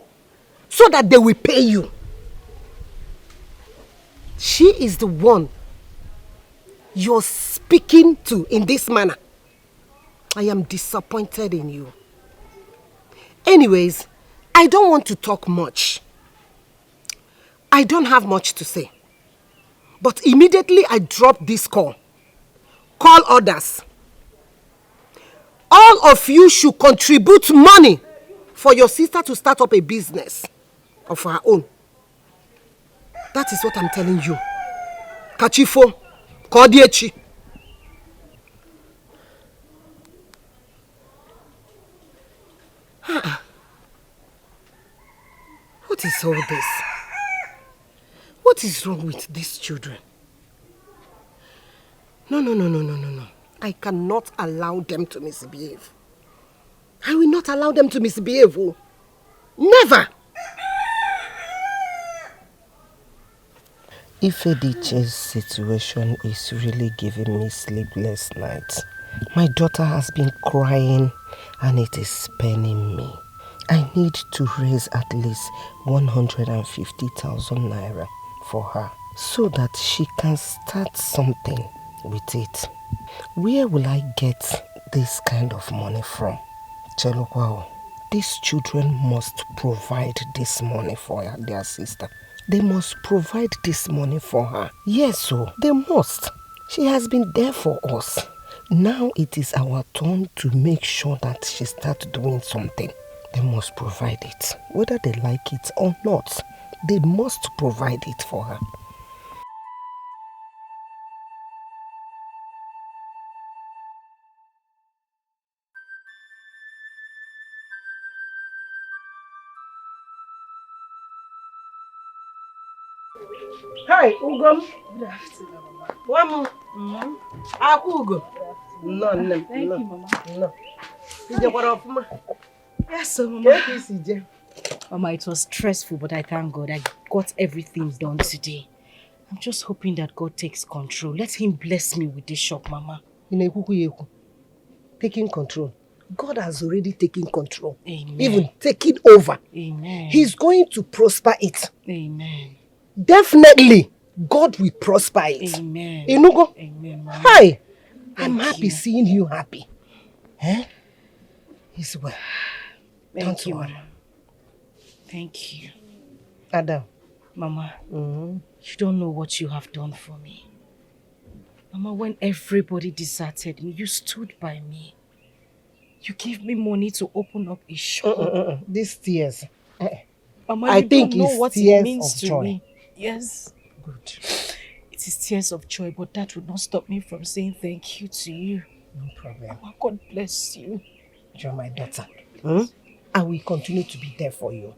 so that they will pay you. She is the one you're speaking to in this manner. I am disappointed in you. Anyways, I don't want to talk much. I don't have much to say. But immediately I dropped this call. Call others. All of you should contribute money for your sister to start up a business of her own. That is what I'm telling you. Kachifo, Kodiechi, is all this? What is wrong with these children? No. I cannot allow them to misbehave. I will not allow them to misbehave. Oh. Never! Ifediche's situation is really giving me sleepless nights. My daughter has been crying and it is paining me. I need to raise at least 150,000 naira for her so that she can start something with it. Where will I get this kind of money from? Chelukwa, these children must provide this money for their sister. They must provide this money for her. Yes, so they must. She has been there for us. Now it is our turn to make sure that she starts doing something. They must provide it. Whether they like it or not, they must provide it for her. Hi, Ugom. Good afternoon, Mama. Mama. Ugo. No. Thank you, Mama. No. Yes, so Mama. Mama, it was stressful, but I thank God I got everything done today. I'm just hoping that God takes control. Let him bless me with this shop, Mama. Taking control. God has already taken control. Amen. Even taking over. Amen. He's going to prosper it. Amen. Definitely, God will prosper it. Amen. Inugo? Amen, Mama. Hi. I'm happy seeing you happy. Eh? It's well. Thank you, Mama. Thank you. Adam. Mama, you don't know what you have done for me. Mama, when everybody deserted me, you stood by me. You gave me money to open up a shop. These tears. Mama, I think don't know it's what tears it means of to joy. me. Yes. Good. It is tears of joy, but that would not stop me from saying thank you to you. No problem. Mama, God bless you. You're my daughter. I will continue to be there for you.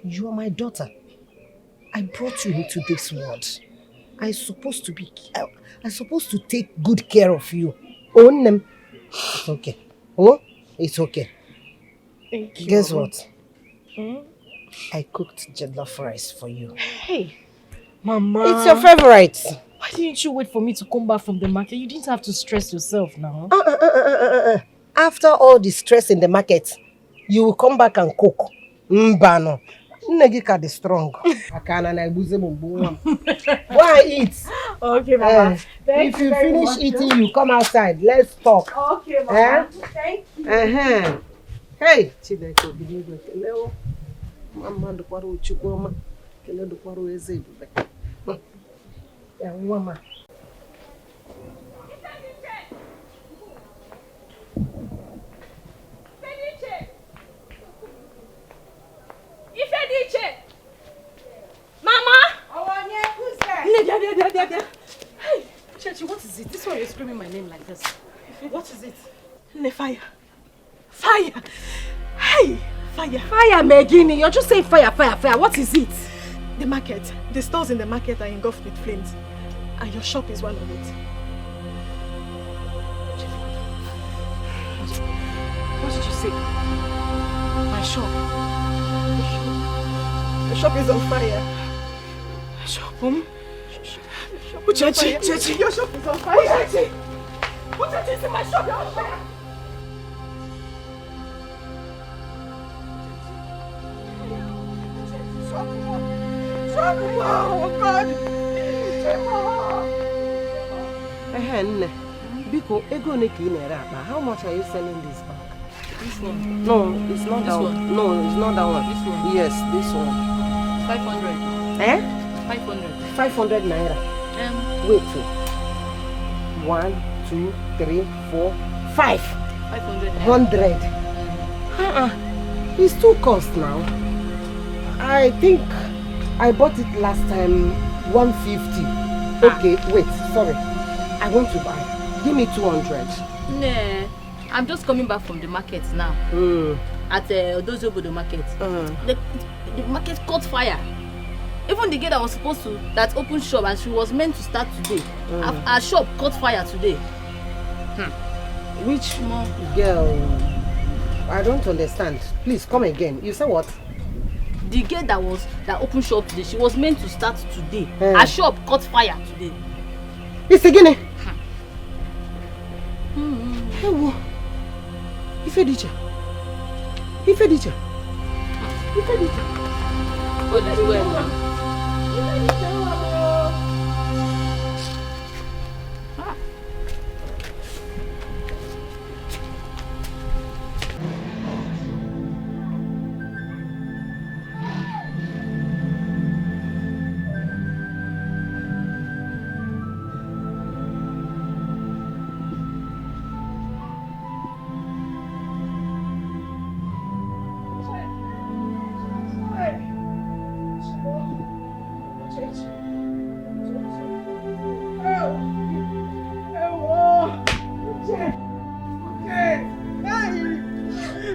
You are my daughter. I brought you into this world. I'm supposed to take good care of you. Own them. It's okay. Oh, it's okay. Thank you. Guess Mama. what? I cooked jollof rice for you. Hey, Mama. It's your favorite. Why didn't you wait for me to come back from the market? You didn't have to stress yourself now. After all the stress in the market, you will come back and cook. Mbano. Nnegika the strong. Go and eat. Okay, Mama. If you finish eating, you come outside. Let's talk. Okay, Mama. Thank you. Hey. Chineke bido keleo. Mama ndokwara Chukwuma. Kele ndokwara eze ebube. Ya mama. Ifediche! Mama! Who's there? Hey, Chechi, what is it? This one you're screaming my name like this. What is it? Fire! Fire! Hey! Fire! Fire, Megini! You're just saying fire. What is it? The market. The stores in the market are engulfed with flames. And your shop is one of it. What did you say? My shop? The shop is on fire. Shop? Chechi, your shop is on fire. Chechi! What is in my shop? You're on fire. Oh God! Nne, Biko, ego ne ki nere akpa. How much are you selling this bag? This one? No, it's not that one. No, it's not that one. This one? Yes, this one. 500. 500. 500 naira. Wait. 1, 2, 3, 4, 5. 500. 100. It's too cost now. I think I bought it last time 150. Okay, wait, sorry. I want to buy. Give me 200. Nah, I'm just coming back from the market now. At Odozobodo market. the market caught fire. Even the girl that was supposed to, that opened shop and she was meant to start today, our shop caught fire today. Which girl? I don't understand. Please come again. You said what? The girl that opened shop today, she was meant to start today. Our shop caught fire today. It's again. Hey, Ife Dija. Oh, that's well.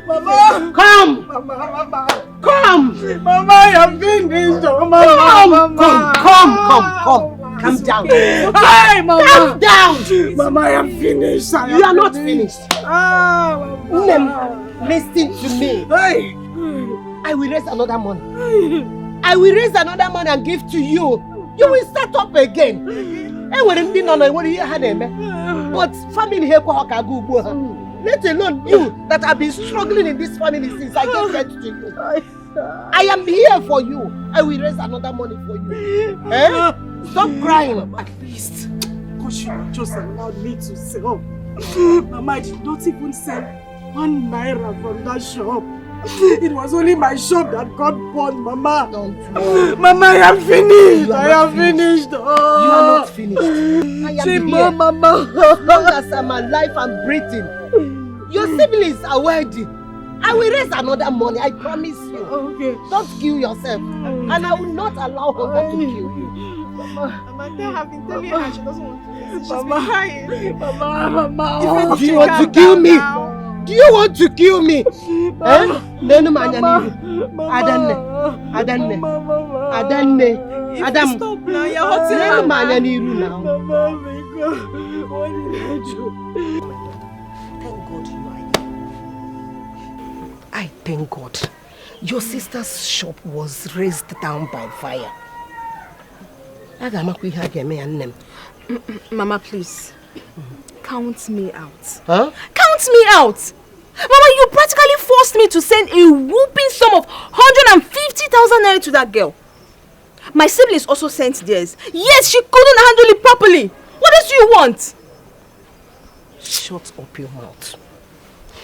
Mama! Come! Mama! Come! Mama, I am finished! Mama! Come! Calm down. Hey, Mama! Calm down! Mama, I am finished. You are not finished. Listen to me. Hey! I will raise another money. I will raise another money and give to you. You will start up again. But family here, let alone you that have been struggling in this family since I gave birth to you. I am here for you. I will raise another money for you. Eh? Stop crying. At least, because you just allowed me to sell. Mama, I did not even sell 1 naira from that shop. It was only my shop that got burned, Mama. Don't worry. Mama, I am finished. I am finished. You are not finished. I am here. Mama. As long as I'm alive and breathing, your siblings are wealthy. I will raise another money, I promise you. Okay. Don't kill yourself. And I will not allow hunger to kill you. Mama, I have been telling her she doesn't want to listen. She's been crying. Mama. Do you want to kill me? Do you want to kill me? Nenu manyani. Adanne. Adam. Stop now, you're hurting Nenu Mama. manyani now. Mama, what did I do? Thank God you are here. I thank God. Your sister's shop was razed down by fire. Mama, please. Count me out. Huh? Count me out! Mama, you practically forced me to send a whooping sum of 150,000 naira to that girl. My siblings also sent theirs. Yet she couldn't handle it properly. What else do you want? Shut up your mouth.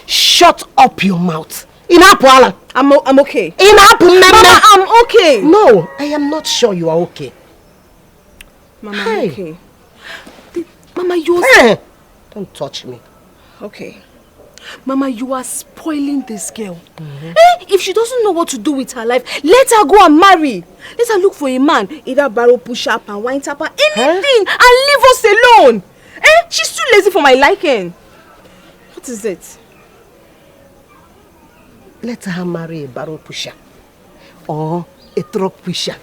Shut up your mouth. I'm okay. Mama, I'm okay. No, I am not sure you are okay. Mama, I'm okay. Mama, you don't touch me. Okay. Mama, you are spoiling this girl. If she doesn't know what to do with her life, let her go and marry. Let her look for a man, either barrel push up and wine tapper, anything, and leave us alone. She's too lazy for my liking. What is it? Let her marry a barrel pusher or a truck pusher.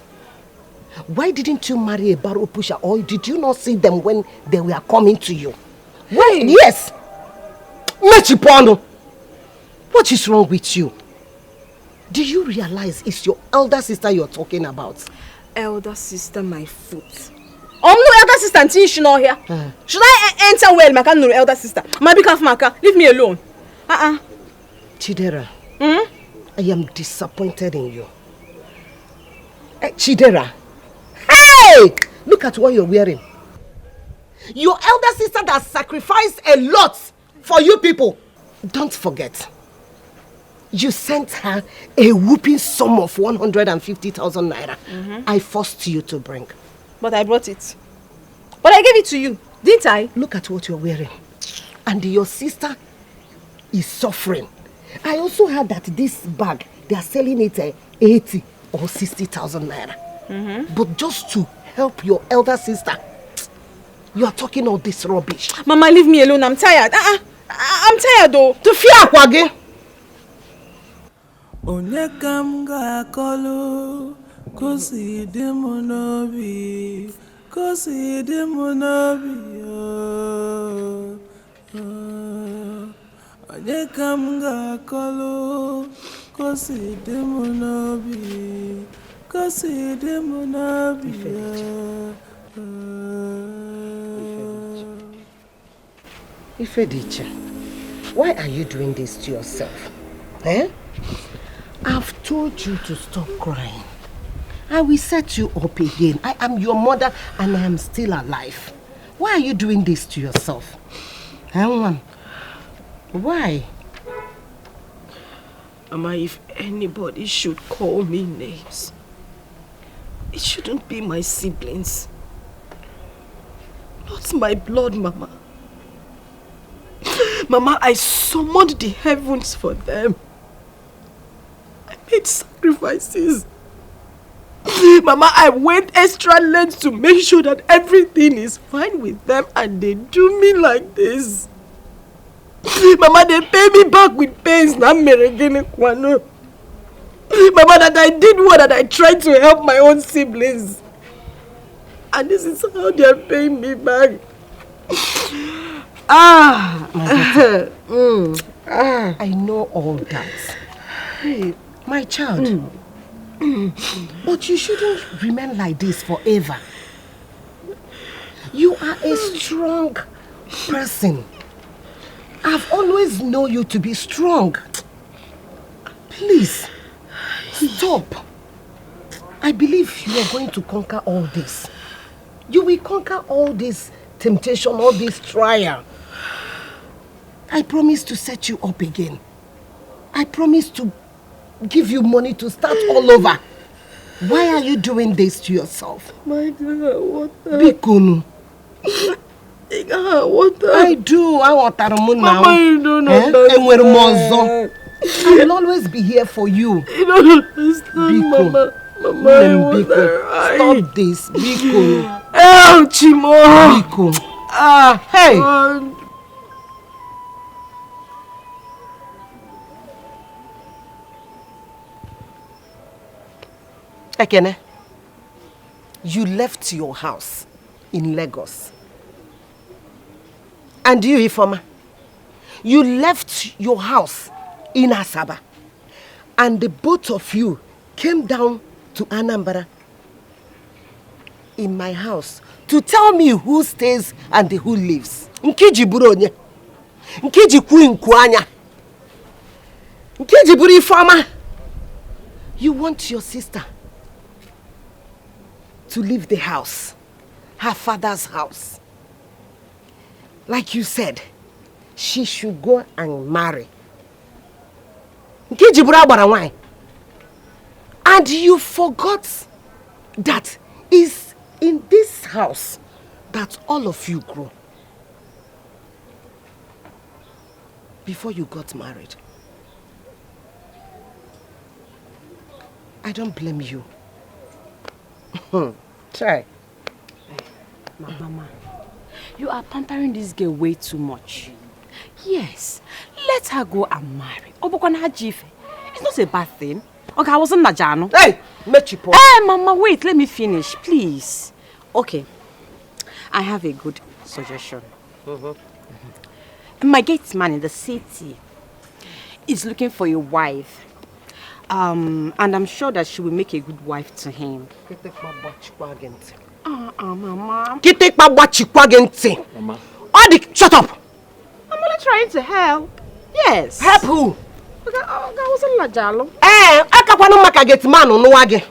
Why didn't you marry a barrel pusher, or did you not see them when they were coming to you? Why? Yes. Mechipono. What is wrong with you? Do you realize it's your elder sister you're talking about? Elder sister, my foot. No elder sister until she's not here. Should I enter well, my no elder sister? My big half maka, leave me alone. Chidera, I am disappointed in you. Chidera, hey! Look at what you're wearing. Your elder sister that sacrificed a lot for you people. Don't forget, you sent her a whooping sum of 150,000 naira. I forced you to bring. But I brought it. But I gave it to you, didn't I? Look at what you're wearing. And your sister is suffering. I also heard that this bag, they are selling it at 80 or 60,000 naira. But just to help your elder sister, you are talking all this rubbish. Mama, leave me alone. I'm tired. I'm tired though. To fear Akwage. onye ka m ga-akọlụ ka o si dị m n'obi ka o si dị m n'obi onye ka m ga-akọlụ ka o si dị m n'obi ka o si dị m n'obi Ifediche, why are you doing this to yourself? Eh? I've told you to stop crying. I will set you up again. I am your mother and I am still alive. Why are you doing this to yourself? Why? Mama, if anybody should call me names, it shouldn't be my siblings. Not my blood, Mama. Mama, I summoned the heavens for them. I made sacrifices. Mama, I went extra lengths to make sure that everything is fine with them and they do me like this. Mama, they pay me back with pains. Mama, that I did what, that I tried to help my own siblings. And this is how they are paying me back. I know all that. My child. But you shouldn't remain like this forever. You are a strong person. I've always known you to be strong. Please, stop. I believe you are going to conquer all this. You will conquer all this temptation, all this trial. I promise to set you up again. I promise to give you money to start all over. Why are you doing this to yourself? My God, what the... Bikunu. What the... I do. I want to now. Mama, you don't know. I will always be here for you. You don't understand, Biko. Mama. Mama, Biko. Stop this, Biko. Oh, Chimo. Biko. Hey. Ekene, you left your house in Lagos. And you, Ifoma, you left your house in Asaba. And the both of you came down to Anambra in my house to tell me who stays and who lives. Nkiji buronye. Nkiji kuinkwanya. Nkiji buri Ifoma. You want your sister to leave the house, her father's house. Like you said, she should go and marry. And you forgot that it's in this house that all of you grew before you got married. I don't blame you. Try. Mama, you are pampering this girl way too much. Yes, let her go and marry. It's not a bad thing. Okay, I wasn't Najano. Hey, Mechipo. Hey, Mama, wait, let me finish, please. Okay, I have a good suggestion. My gate man in the city is looking for a wife. And I'm sure that she will make a good wife to him. Mama. Mama. Shut up! I'm only trying to help. Yes. Help who? I wasn't Lajalo. Get man no wage.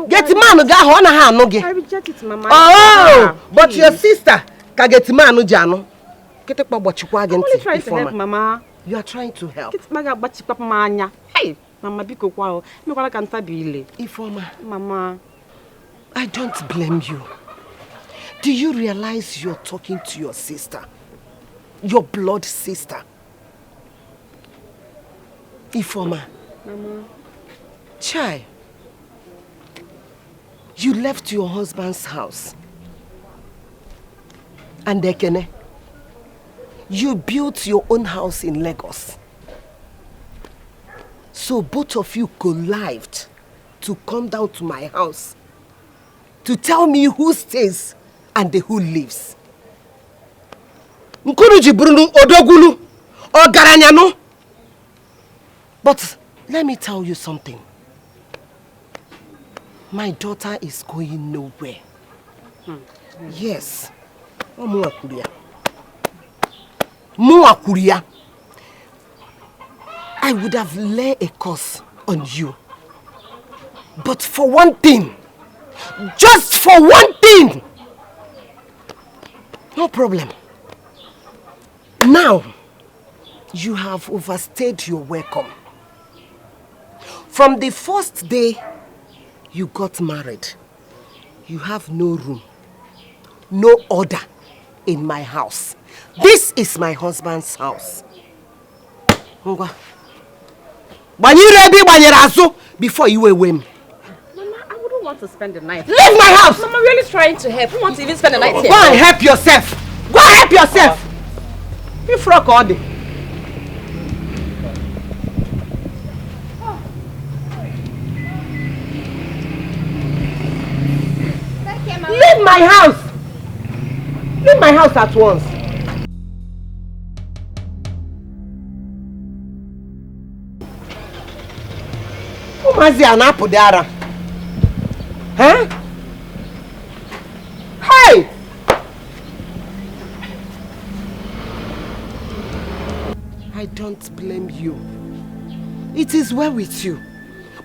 Get man ga ho na ha no ge. I reject it, Mama. Oh, but your sister can get man no jano. I'm only trying to help, Mama. You are trying to help. Hey, Mama, biko kwao. Me kwala kanta bile. Ifoma. Mama, I don't blame you. Do you realize you're talking to your sister? Your blood sister. Ifoma. Mama. Chai. You left your husband's house. And Ekene, you built your own house in Lagos. So both of you connived to come down to my house to tell me who stays and who leaves. But let me tell you something. My daughter is going nowhere. Yes. I would have laid a curse on you. But for one thing, just for one thing, no problem. Now, you have overstayed your welcome. From the first day you got married, you have no room, no order in my house. This is my husband's house. Before you were with me. Mama, I wouldn't want to spend the night. Leave my house! Mama, really trying to help. Who wants to even spend the night here? Go and help yourself! Go and help yourself! You frock all day. Leave my house! Leave my house at once. Umazi anapo dara. Huh? Hey! I don't blame you. It is well with you.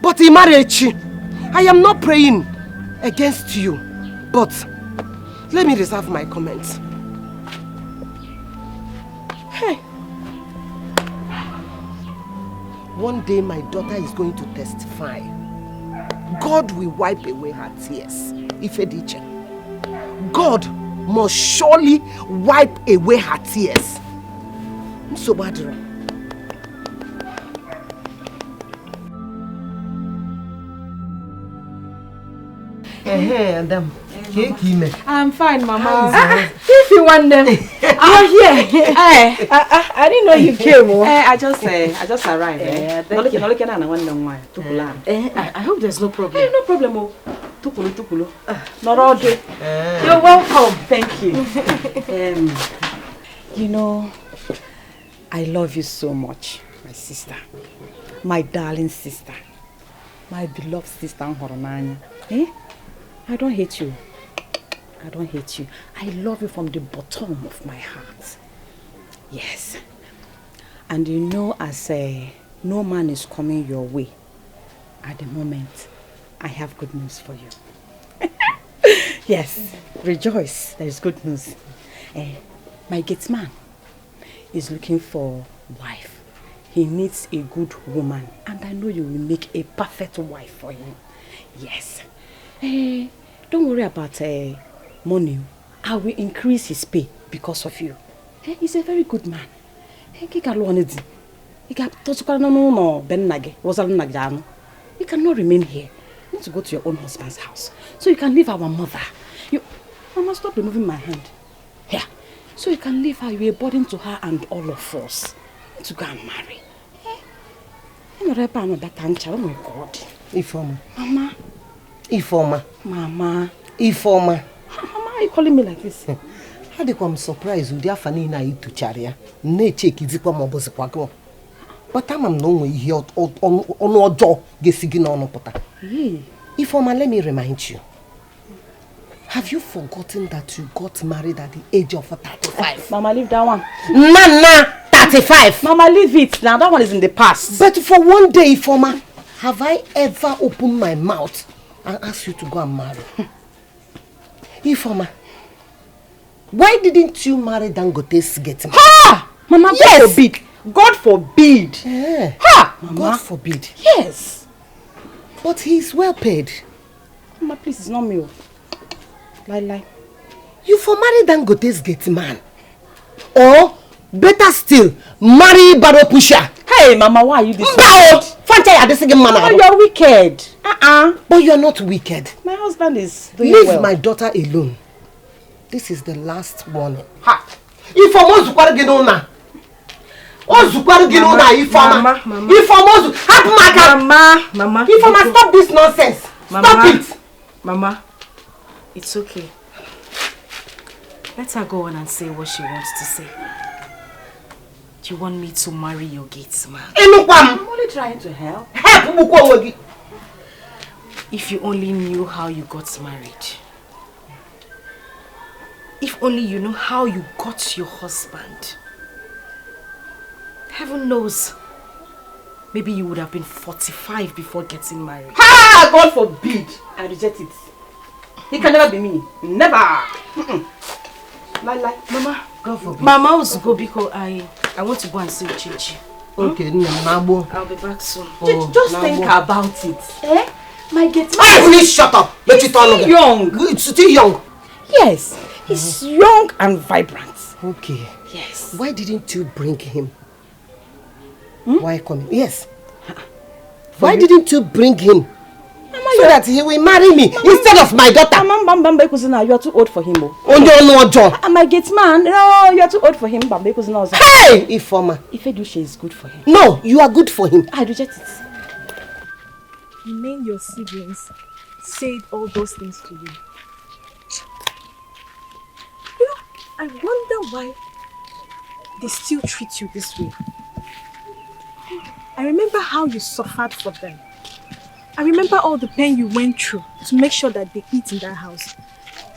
But Imarechi, I am not praying against you. But let me reserve my comments. Hey. One day my daughter is going to testify. God will wipe away her tears. Ifediche. God must surely wipe away her tears. Msobadra. Adam. I'm fine, Mama. If you want them, you're here. I didn't know you came. I just arrived. I hope there's no problem. Hey, no problem. Tukulu. Not all day. You're welcome. Thank you. You know, I love you so much, my sister. My darling sister. My beloved sister Horonanya. I don't hate you. I don't hate you. I love you from the bottom of my heart. Yes. And you know, as no man is coming your way at the moment, I have good news for you. Yes, rejoice. There is good news. My gate man is looking for a wife. He needs a good woman. And I know you will make a perfect wife for him. Yes. Don't worry about money. I will increase his pay because of you. He's a very good man. You cannot remain here. You need to go to your own husband's house so you can leave our mother. Mama, stop removing my hand. Here. So you can leave her. You're a burden to her and all of us. You need to go and marry. Oh my God. Ifoma. Mama. Ifoma. Mama. Ifoma. Mama, are you calling me like this? How do I'm surprised with your funny na to charia? Ne check is kwa mobos kwako. But I'm no way here on Ojo gesigin on pota. Ifoma, let me remind you. Have you forgotten that you got married at the age of 35? Mama, leave that one. Nana, 35. Mama, leave it. Now that one is in the past. But for one day, Ifoma, have I ever opened my mouth and asked you to go and marry? Ifoma, why didn't you marry Dangote's get married? Ha! Mama, yes. God forbid. God forbid. Yeah. Ha! Mama. God forbid. Yes. But he's well paid. Mama, please, it's not me. Lie. You for marry Dangote's get man. Or, better still, marry Baropusha. Hey, Mama, why are you this way? Mama, you're wicked. But you're not wicked. My husband is doing Leave well. my daughter alone. This is the last warning. Ha! If I Ozukwaru gino na Ifeoma. Ifeoma Ozu. Happen Maka. Mama. Ifeoma, stop this nonsense. Stop it. Mama, it's okay. Let her go on and say what she wants to say. Do you want me to marry your gates man? I'm only trying to help. Help. If you only knew how you got married. If only you knew how you got your husband. Heaven knows. Maybe you would have been 45 before getting married. Ha! God forbid. I reject it. He can never be me. Never. Lie. Mama, God forbid. Mama also go because I want to go and see Chichi. Okay, I'll be back soon. Just think about it. Eh? My get please shut up. Let it all young. It's still young. Yes. He's young and vibrant. Okay. Yes. Why didn't you bring him? Why coming? Yes. Why didn't you bring him? Mama, so that he will marry me instead of my daughter. Mama, you are too old for him. My gate man, no, you are too old for him. Hey, Ifeoma. Ifedushe is good for him. No, you are good for him. I reject it. You mean your siblings said all those things to you? You know, I wonder why they still treat you this way. I remember how you suffered for them. I remember all the pain you went through to make sure that they eat in that house.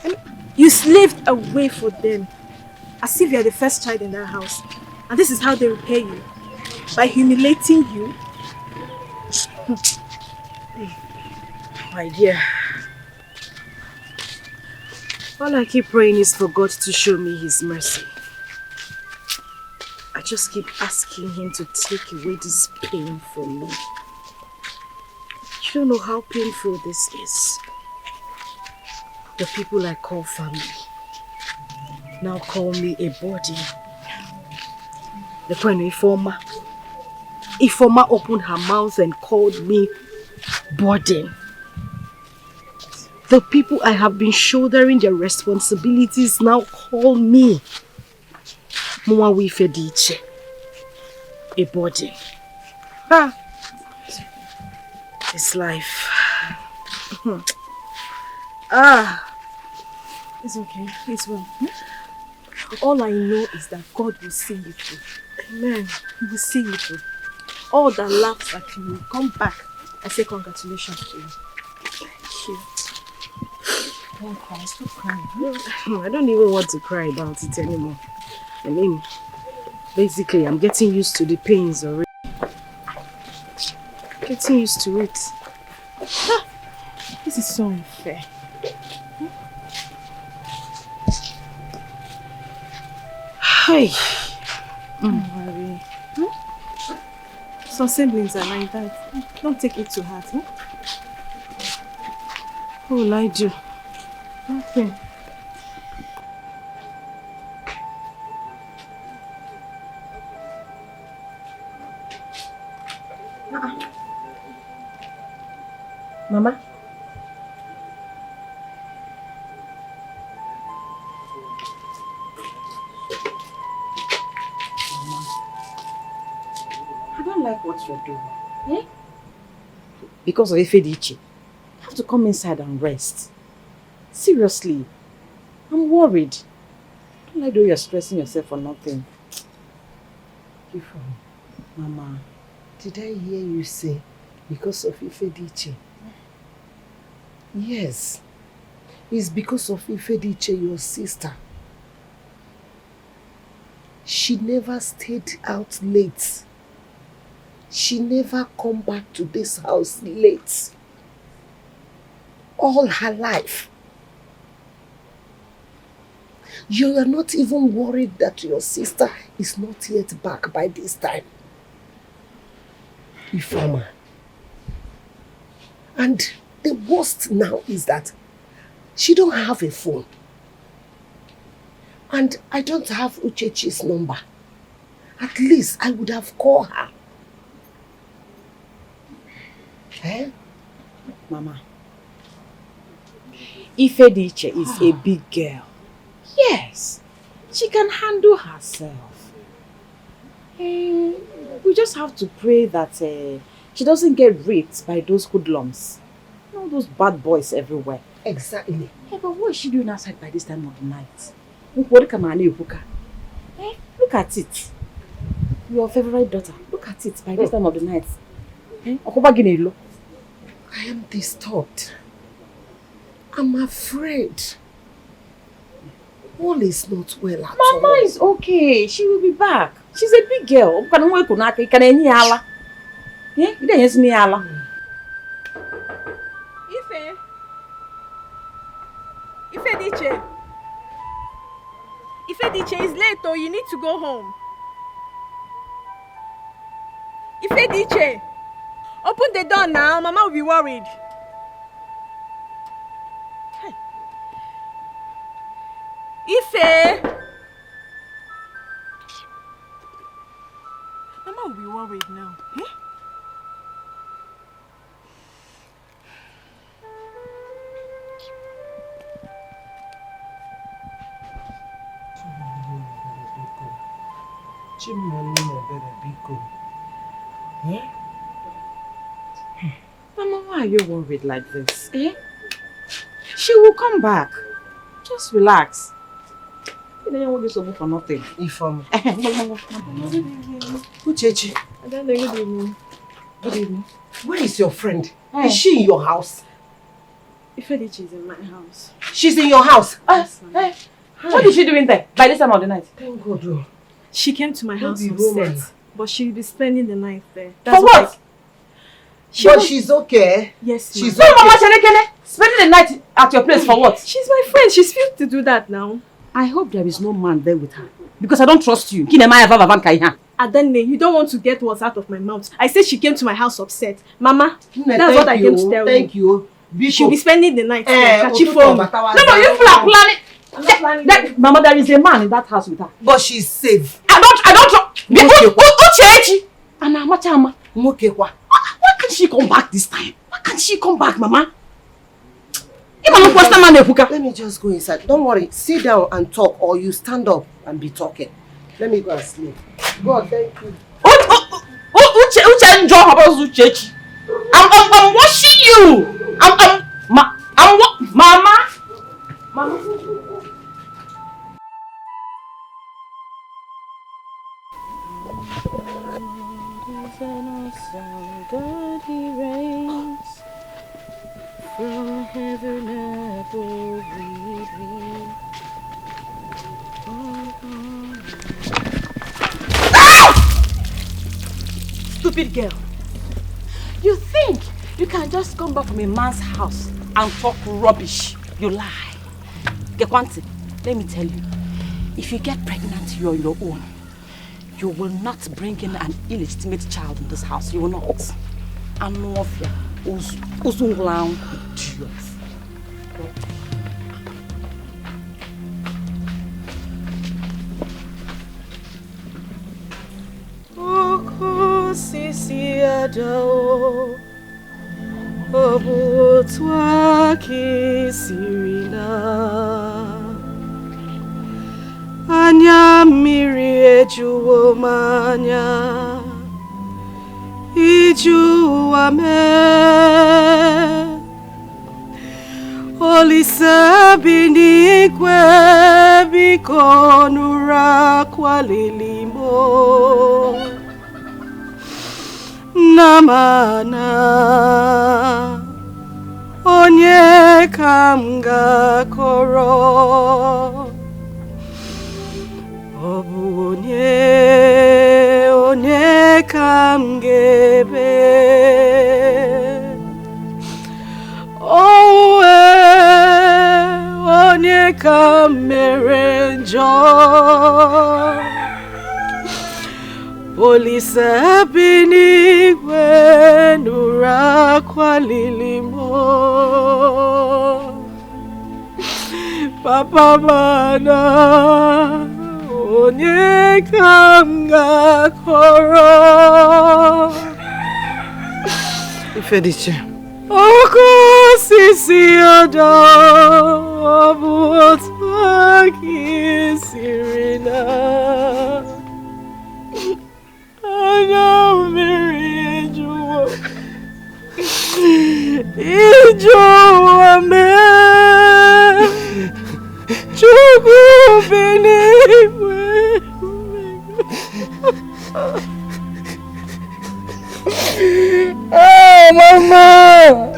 And you slaved away for them as if you are the first child in that house. And this is how they repay you. By humiliating you. My dear. All I keep praying is for God to show me His mercy. I just keep asking Him to take away this pain from me. You don't know how painful this is. The people I call family now call me a body. The point Ifeoma opened her mouth and called me burden. The people I have been shouldering their responsibilities now call me Mwa Wifediche, a burden. It's life. It's okay. It's well. All I know is that God will see you through. Amen. He will see you through. All that laughs at you will come back. I say congratulations to you. Thank you. Don't cry. Stop crying. I don't even want to cry about it anymore. I mean, basically, I'm getting used to the pains already. Getting used to it. This is so unfair. Hi. Don't worry. Some siblings are like that. Don't take it to heart. What will I do? Nothing. Mama? I don't like what you're doing. Eh? Because of Ifediche. You have to come inside and rest. Seriously. I'm worried. I don't like the way you're stressing yourself for nothing. Mama, did I hear you say because of Ifediche? Yes. It's because of Ifediche, your sister. She never stayed out late. She never come back to this house late. All her life. You are not even worried that your sister is not yet back by this time. Ifeoma. And the worst now is that she don't have a phone. And I don't have Uchechi's number. At least I would have called her. Eh? Mama, Ifediche is a big girl. Yes, she can handle herself. We just have to pray that she doesn't get raped by those hoodlums. You know, those bad boys everywhere. Exactly. Hey, but what is she doing outside by this time of the night? Look at it. Your favorite daughter. Look at it by this time of the night. I am disturbed. I'm afraid. Wole is not well at all. Mama is okay. She will be back. She's a big girl. Ifediche, it's late though. You need to go home. Ifediche, open the door now. Mama will be worried. Hey. Ife! Mama will be worried now. Eh? Mama, why are you worried like this? Eh? She will come back. Just relax. You don't want to be for nothing. Uchechi. Good evening. Good evening. Where is your friend? Hey. Is she in your house? Ifediche is in my house. She's in your house? Hey. What is she doing there by this time of the night? Thank God. She came to my house upset, but she'll be spending the night there. For what? She's okay. Yes, she's okay. Mama spending the night at your place for what? She's my friend. She's free to do that now. I hope there is no man there with her. Because I don't trust you. Adene, you don't want to get what's out of my mouth. I said she came to my house upset. Mama, that's what I came to tell you. Thank you. She'll be spending the night there. No, you planning. Mama, there is a man in that house with her. But she's safe. I don't Why can't she come back this time? Why can't she come back, Mama? Let me just go inside. Don't worry. Sit down and talk, or you stand up and be talking. Let me go and sleep. God, thank you. I'm watching you. Mama. God he reigns from heaven above Stupid girl. You think you can just come back from a man's house and talk rubbish? You lie. Gekwanti, let me tell you, if you get pregnant, you're your own. You will not bring in an illegitimate child in this house. You will not. I'm no of you. Uzunglang idiots. Oko sisi adao Obu twaki sirina Anya miri ejuwo manya Iju ame Olisa binikwe biko nura kwalilimo Namana Onye kamga koro Obu onye kamgebe Onye kamere njọ Olisa binigwe nura kwalilimo Papa mana Onye kamga koro Ifediche. Oko sisi odo Obu otaki sirina Mama.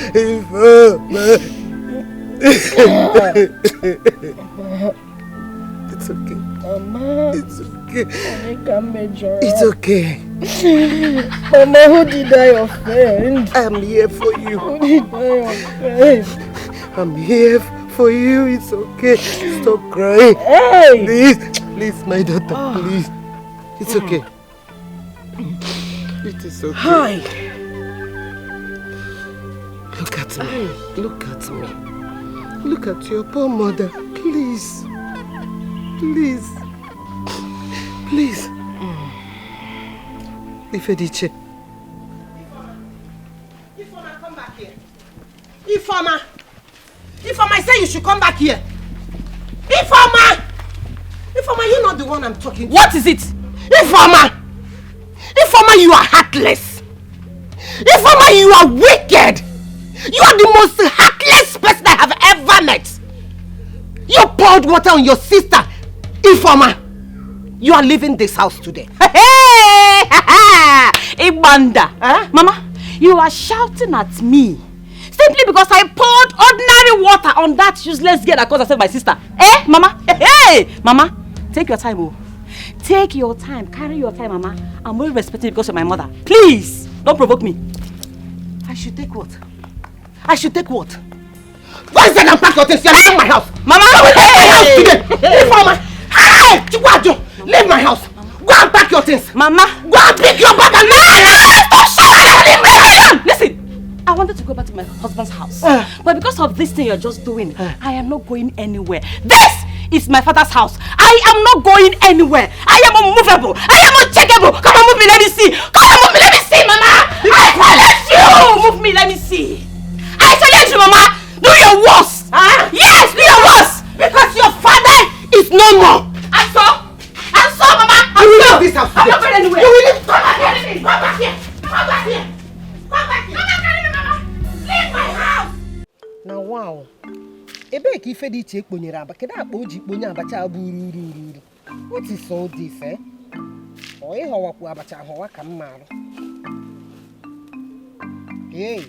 Ifeoma. It's okay. Mama. It's okay. It's okay. Mama, who did I offend? I'm here for you. Who did I offend? I'm here for you. It's okay. Stop crying. Hey! Please, my daughter, please. It's okay. It is okay. Hi. Look at me. Look at me. Look at your poor mother. Please. Please. Please. Ifediche. Ifeoma, come back here. Ifeoma, I say you should come back here. Ifeoma, you're not the one I'm talking to. What is it? Ifeoma, you are heartless. Ifeoma, you are wicked. You are the most heartless person I have ever met. You poured water on your sister. Ifeoma, you are leaving this house today. Hey! Ibanda. Mama, you are shouting at me simply because I poured ordinary water on that useless girl that caused herself my sister. Eh, Mama? Hey! Mama, take your time, oh. Take your time. Carry your time, Mama. I'm very respected because you're my mother. Please, don't provoke me. I should take what? I should take what? Go inside and pack your things. You're leaving my house. Mama! Leave my house today. Ifeoma! Hey! Chikwaju! Leave my house. Go and pack your things. Mama! Go and pick your bag and stop shouting! Listen! I wanted to go back to my husband's house. But because of this thing you're just doing, I am not going anywhere. This is my father's house. I am not going anywhere. I am unmovable. I am uncheckable. Come on, move me, let me see. Come on, move me, let me see, Mama. I challenge you. Move me, let me see. I challenge you, Mama. Do your worst. Yes, do your worst. Because your father is no more. I saw, Mama. You will leave this house. I'm not going anywhere. You will leave. Come back here. Come back here. Come back here. Come back here. Mama. Leave my house. Now, wow. Ebe ka ife dị iche ekponyere aba kedu akpa o ji kponye abacha abụrụ. What is all this, eh? O ịhọwakwu abacha ahọwa ka m marụ. Hey.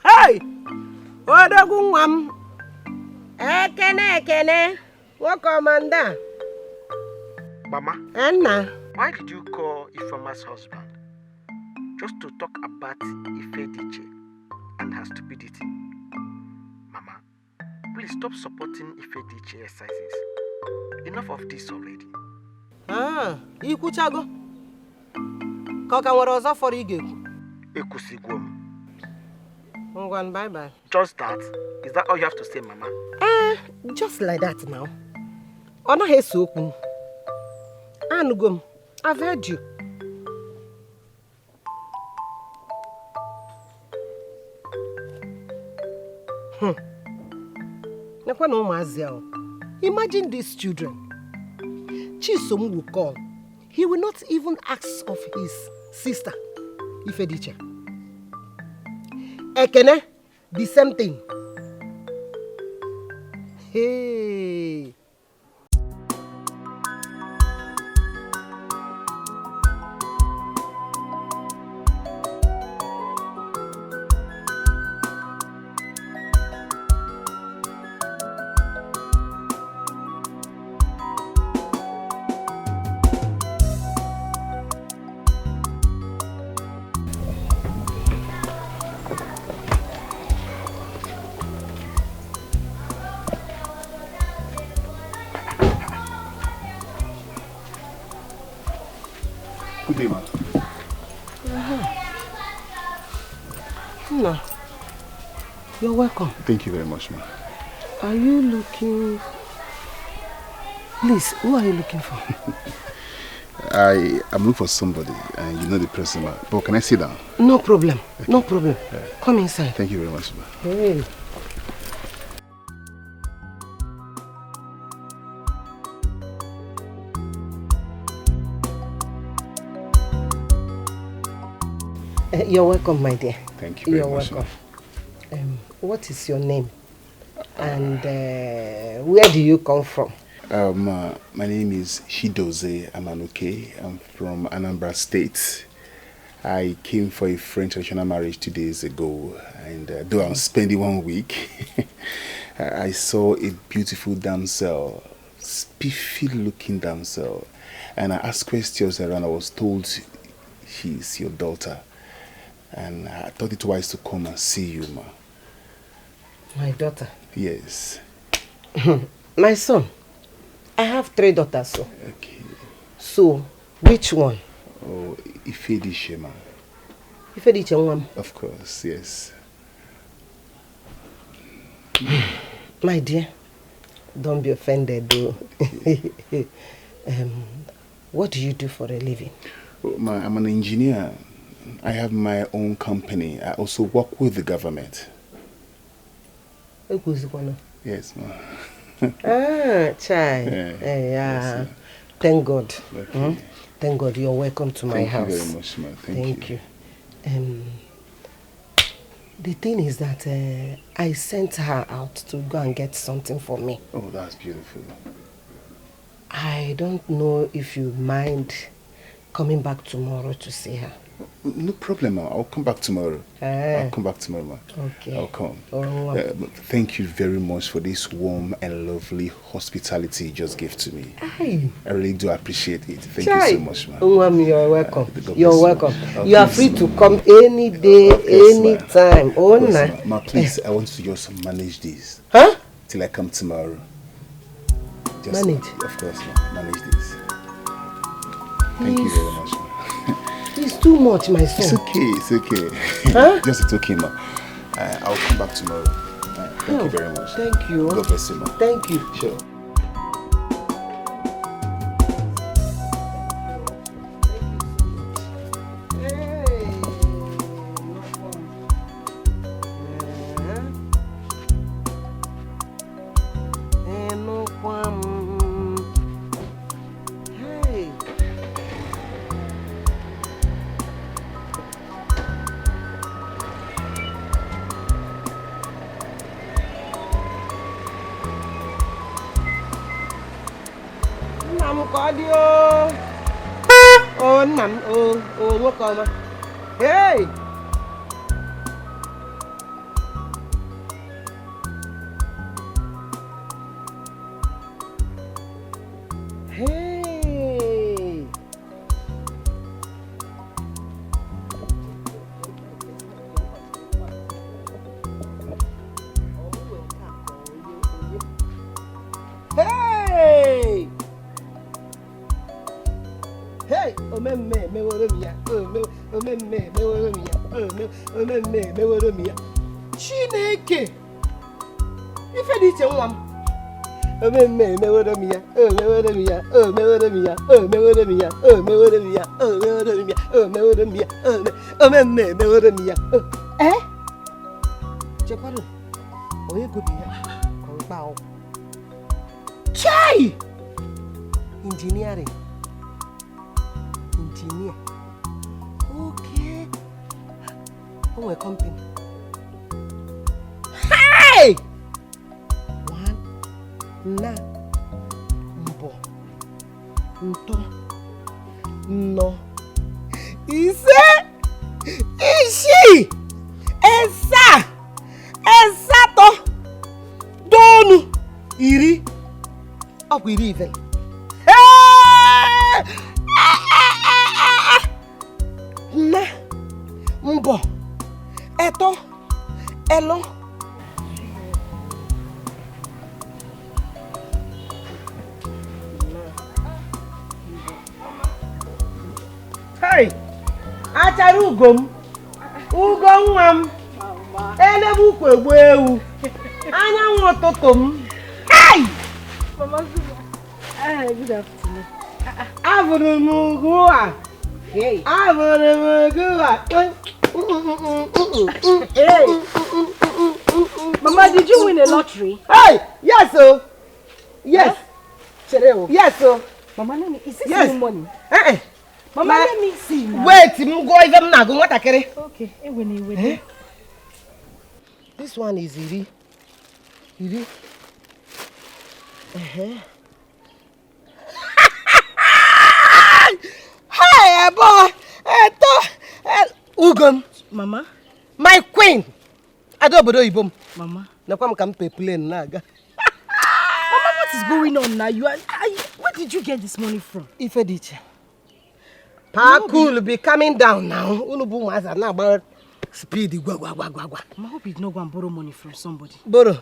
Hey! Odogwu nwa m. Ekene. Wokomanda. Mama. Enna. Why did you call Ifeoma's husband? Just to talk about Ifediche and her stupidity. Mama, please stop supporting Ifediche exercises. Enough of this already. Ikwuchago. Ka ọ ka nwere ọzọ fọrọ ị ga-ekwu. Ekwusigwo m. Ngwan, bye. Just that? Is that all you have to say, Mama? Just like that now. Ọ naghị ese okwu. Anụgo m. I've heard you. Nekwana ụmụazị ahụ. Imagine these children. Chisom will call. He will not even ask of his sister, Ifediche. Ekene, the same thing. Hey. Good day, man. No. You're welcome. Thank you very much, man. Are you looking... Please, who are you looking for? I'm looking for somebody, and you know the person, man. But can I sit down? No problem. Okay. No problem. Come inside. Thank you very much, man. Hey. You're welcome, my dear. Thank you very You're much. welcome. What is your name? And where do you come from? My name is Shidoze Amanuke. I'm from Anambra State. I came for a French traditional marriage 2 days ago, and though I'm spending 1 week, I saw a beautiful damsel, spiffy-looking damsel, and I asked questions around. I was told she's your daughter, and I thought it wise to come and see you, ma. My daughter? Yes. My son, I have 3 daughters. So. Okay. So, which one? Oh, Ifedishe, ma. Ifedishe, one? Of course, yes. My dear, don't be offended, though. What do you do for a living? Oh, I'm an engineer. I have my own company. I also work with the government. Yes, ma. Chai. Yes, thank God. Okay. Thank God you're welcome to my house. Thank you very much, ma. Thank you. The thing is that I sent her out to go and get something for me. Oh, that's beautiful. I don't know if you mind coming back tomorrow to see her. No problem, ma. I'll come back tomorrow. I'll come back tomorrow, ma. Okay. I'll come. Thank you very much for this warm and lovely hospitality you just gave to me. Aye. I really do appreciate it. Thank you so much, ma. You're welcome. You're welcome. You are free to come any day, anytime. Ma, please, I want to just manage this. Huh? Till I come tomorrow. Manage? Of course, ma. Manage this. Thank you very much, ma. It's too much, my son. It's okay, it's okay. Huh? Just it's okay, ma. I'll come back tomorrow. Thank you very much. Thank you. God bless you, ma. Thank you. Sure. Hey! Hey! Hey! Hey! Omemme meworomia. Omemme meworomia. Omemme meworomia. Chineke. Ifediche nwa m. Omemme meworomia. Meworomia. Meworomia. Meworomia. Meworomia. Meworomia. Meworomia. Omemme meworomia. Chekwalo. Oye go bi ya. Ko pa o. Chai! Engineering. Engineer. Okay. Oh, a company. Hey! One. Na. Mbo. Nto. No. Ise. Ishi. Esa. Esato. Donu. Iri. Ọkwa iri ivel. Na. Mbo. Eto. Elo. Hey! Achara ugom. Ugo nwa m. Elebe ukwu egbu ewu. Anyanwụ ụtụtụ m. Hey! Mama Zuba. Good afternoon. Abụrụ m ugwu a. Abụrụ m ugwu a. Hey! Mama, did you win a lottery? Hey! Yes, sir. Yes. Huh? Yes, sir. Mama, is this yes. new money? Mama, let me see. Wait, I'm going to go. What I carry? Okay, wait. This one is Iri. Iri. Hi, boy. Ugum. Mama. My queen. Adobodo ibom. Mama. Nakwam kampe plane naga. Mama, what is going on now? Where did you get this money from? Ifediche. Cool be coming down now. Unubu maza na about speed. I hope you don't go and borrow money from somebody. Borrow.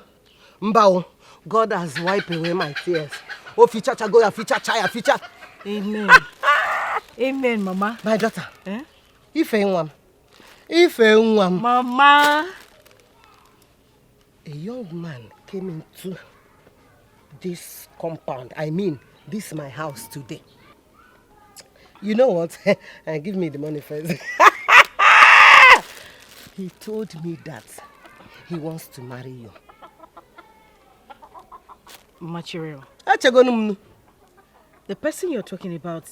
Mbao. God has wiped away my tears. Oh, feature go ya feature chaya feature. Amen. Amen, Mama. My daughter. Eh? If anyone. Mama. A young man came into this compound. I mean, this is my house today. You know what? Give me the money first. He told me that he wants to marry you. Material. The person you're talking about,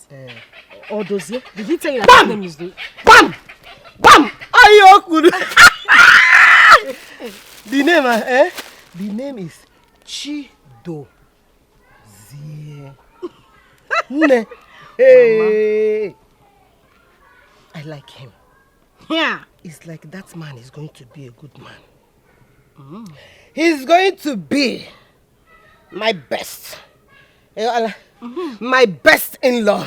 Odozie, did he tell you that his name is the... Bam! Bam! Ayoku! The name, The name is Chidozie. Hey! I like him. Yeah. It's like that man is going to be a good man. He's going to be my best. My best in-law.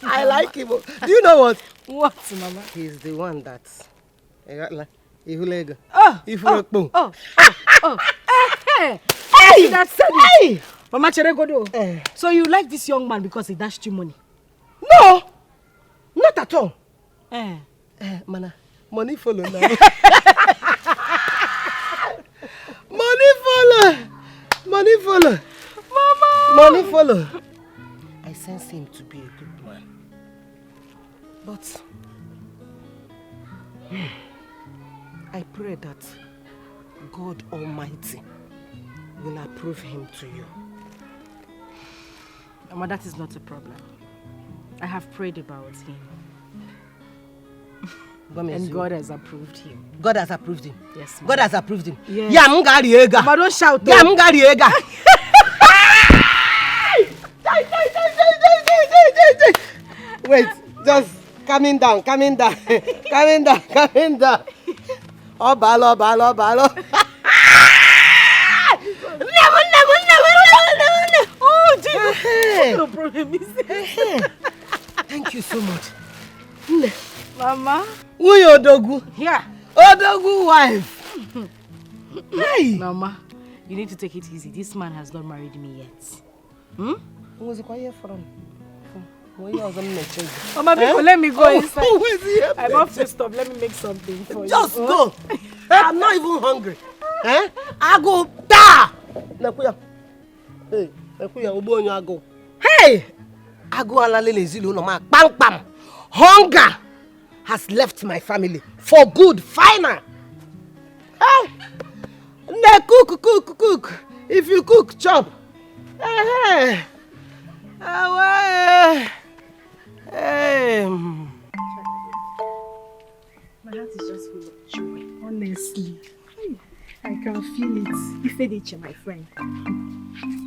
I like him. Do you know what? What, Mama? He's the one that... Hey! That's it. Mama Cheregodo. So you like this young man because he dashed you money? No! Not at all. Mana, money follow now. Money follow. Mama! Money follow. I sense him to be a good man. But I pray that God Almighty will approve him to you. Mama, that is not a problem. I have prayed about him. And God has approved him. God has approved him? Yes, God has approved him? Yes. Yeah, Mama, don't shout. Yeah, Mungariega. Wait, just coming down. Oh, balo. Oh, Jesus. No problem. Thank you so much. Mama. Who your dogu? Yeah. Odogu wife. Hey. Mama, you need to take it easy. This man has not married me yet. Who was it quiet from? Mama, let me go inside. I'm off to stop. Let me make something for you. Just go. I'm not even hungry. I go da. Hey, I go alalele zilu no ma bang bang. Hunger has left my family for good. Final. Cook. If you cook, chop. Hey. My heart is just full of joy. Honestly, I can feel it. Ifediche, my friend,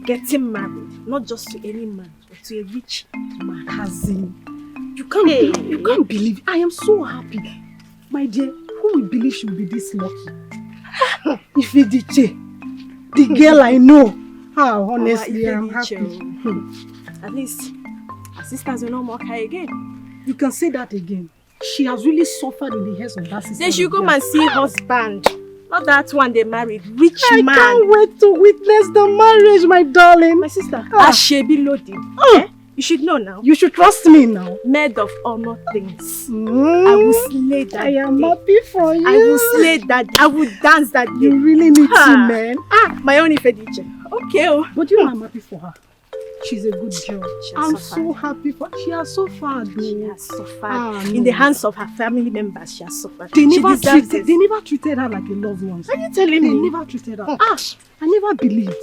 getting married, not just to any man, but to a rich man. Cousin, you can't believe. I am so happy, my dear. Who will believe she will be this lucky? Ifediche, the girl I know. Honestly, I'm happy. At least her sisters will not mock her again. You can say that again. She has really suffered in the hands of that sister. They should come and see husband. Not that one they married. Rich man. I can't wait to witness the marriage, my darling. My sister. Ashebi loaded. You should know now. You should trust me now. Made of honor things. I will slay that. I am happy for you. I will slay that. I will dance that. You really need to, man. My own Ifediche. Okay. But you know I'm happy for her. She's a good girl. I'm suffered. so happy for her. She has suffered. She has suffered. In the hands of her family members, she has suffered. They never treated her like a loved one. Are you telling me? They never treated her. I never believed.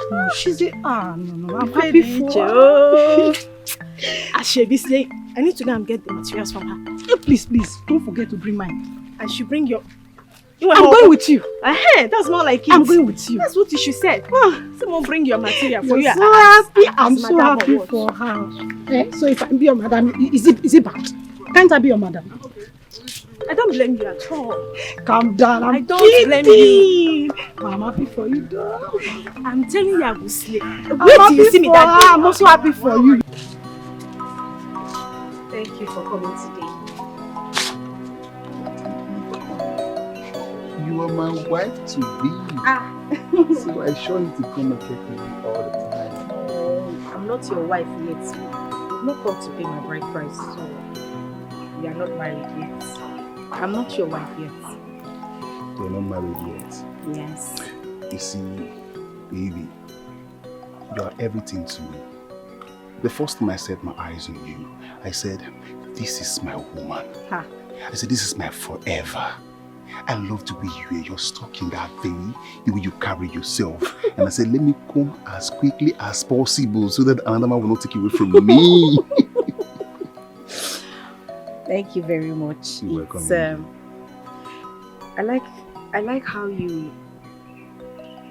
No, she's a... no. I'm happy for her. Ashebisle, I need to go and get the materials from her. Please, don't forget to bring mine. And she bring your... I'm going with you. That's more like it. I'm going with you. That's what you should say. Someone bring your material for you. You're so happy. I'm so happy for her. So if I be your madam, is it bad? Can't I be your madam? I don't blame you at all. Calm down. I don't blame you. I'm happy for you, though. I'm telling you, I will sleep. Wait till you see me that day. I'm also happy for you. Thank you for coming today. You are my wife to be. So I sure need to come and check with you all the time. I'm not your wife yet. You've not come to pay my bride price, so you are not married yet. I'm not your wife yet. You're not married yet? Yes. You see, baby, you are everything to me. The first time I set my eyes on you, I said, this is my woman. I said, this is my forever. I love the way you are. You're stuck in that thing, the way you carry yourself. And I said, let me come as quickly as possible so that another man will not take you away from me. Thank you very much. You're welcome. I like how you,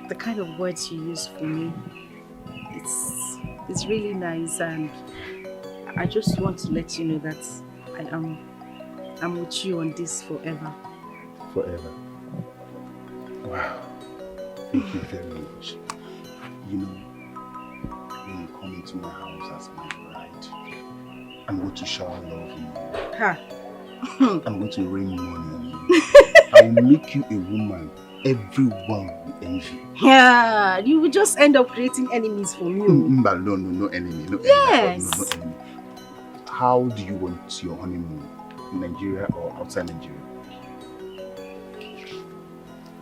the kind of words you use for me. It's really nice, and I just want to let you know that I'm with you on this forever. Forever. Wow. Thank you very much. You know, when you come into my house as my bride, I'm going to shower love on you. I'm going to rain money on you. I will make you a woman everyone will envy. Yeah, you will just end up creating enemies for me. But no enemy. No yes. Enemy. No enemy. How do you want your honeymoon? In Nigeria or outside Nigeria?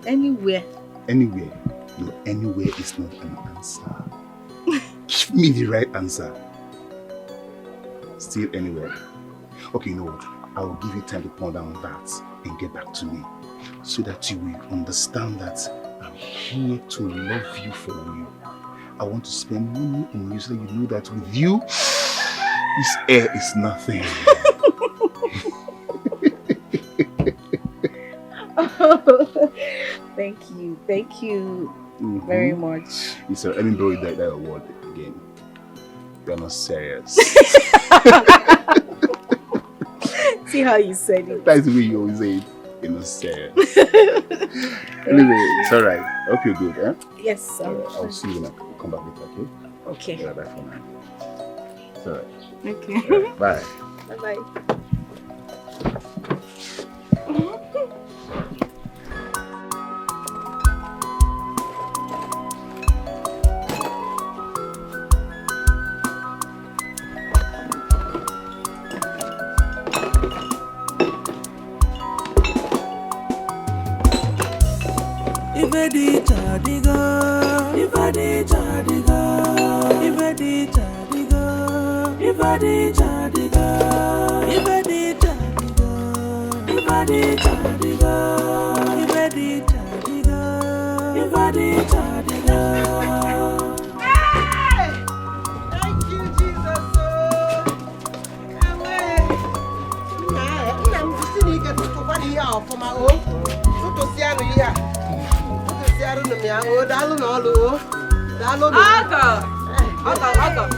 Anywhere. Anywhere? No, anywhere is not an answer. Give me the right answer. Still anywhere. Okay, you know what? I will give you time to ponder on that and get back to me, so that you will understand that I'm here to love you for you. I want to spend money on you so that you know that with you, this air is nothing. Thank you very much. So let me borrow that award again. You're not serious. See how you said it. That's the way you always say it. You're not serious. Anyway, it's alright. I hope you're good, eh? Yes, I'll see you when I come back later, okay? Okay. Yeah, bye for now. It's alright. Okay. Right, bye. Bye-bye.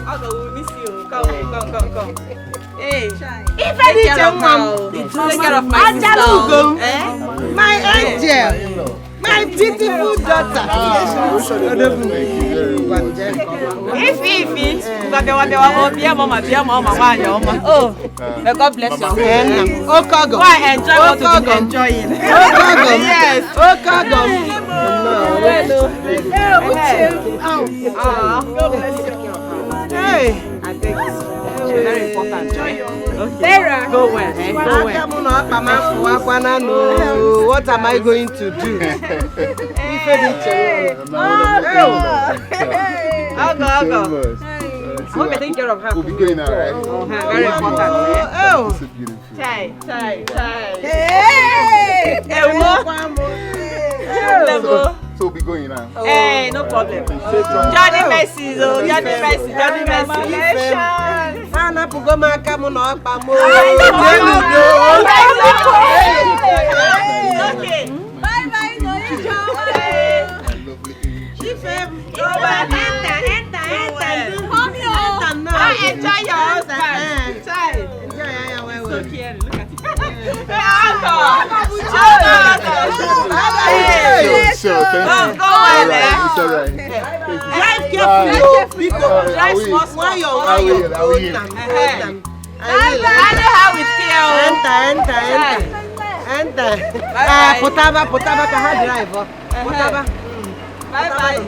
Uncle, we miss you. Come. Hey, Take care of my sister. My angel. My beautiful daughter. Oh, God bless you. Okago. Why enjoy what you've been enjoying? Okago. Yes. Okago. God bless you. Hey. Very important. Sarah. Go well. What am I going to do? I'll go. Okay, take care of her. We'll be going now, right? Very important. Oh. Chai. Hey. So we'll be going now. Hey, no problem. Johnny Messi. Enjoy your husband. So caring. Look at it. Sure, thank you. It's all right. Drive carefully. Drive small. I know how it feels. Enter. Potaba, can have drive. Potaba. Bye bye.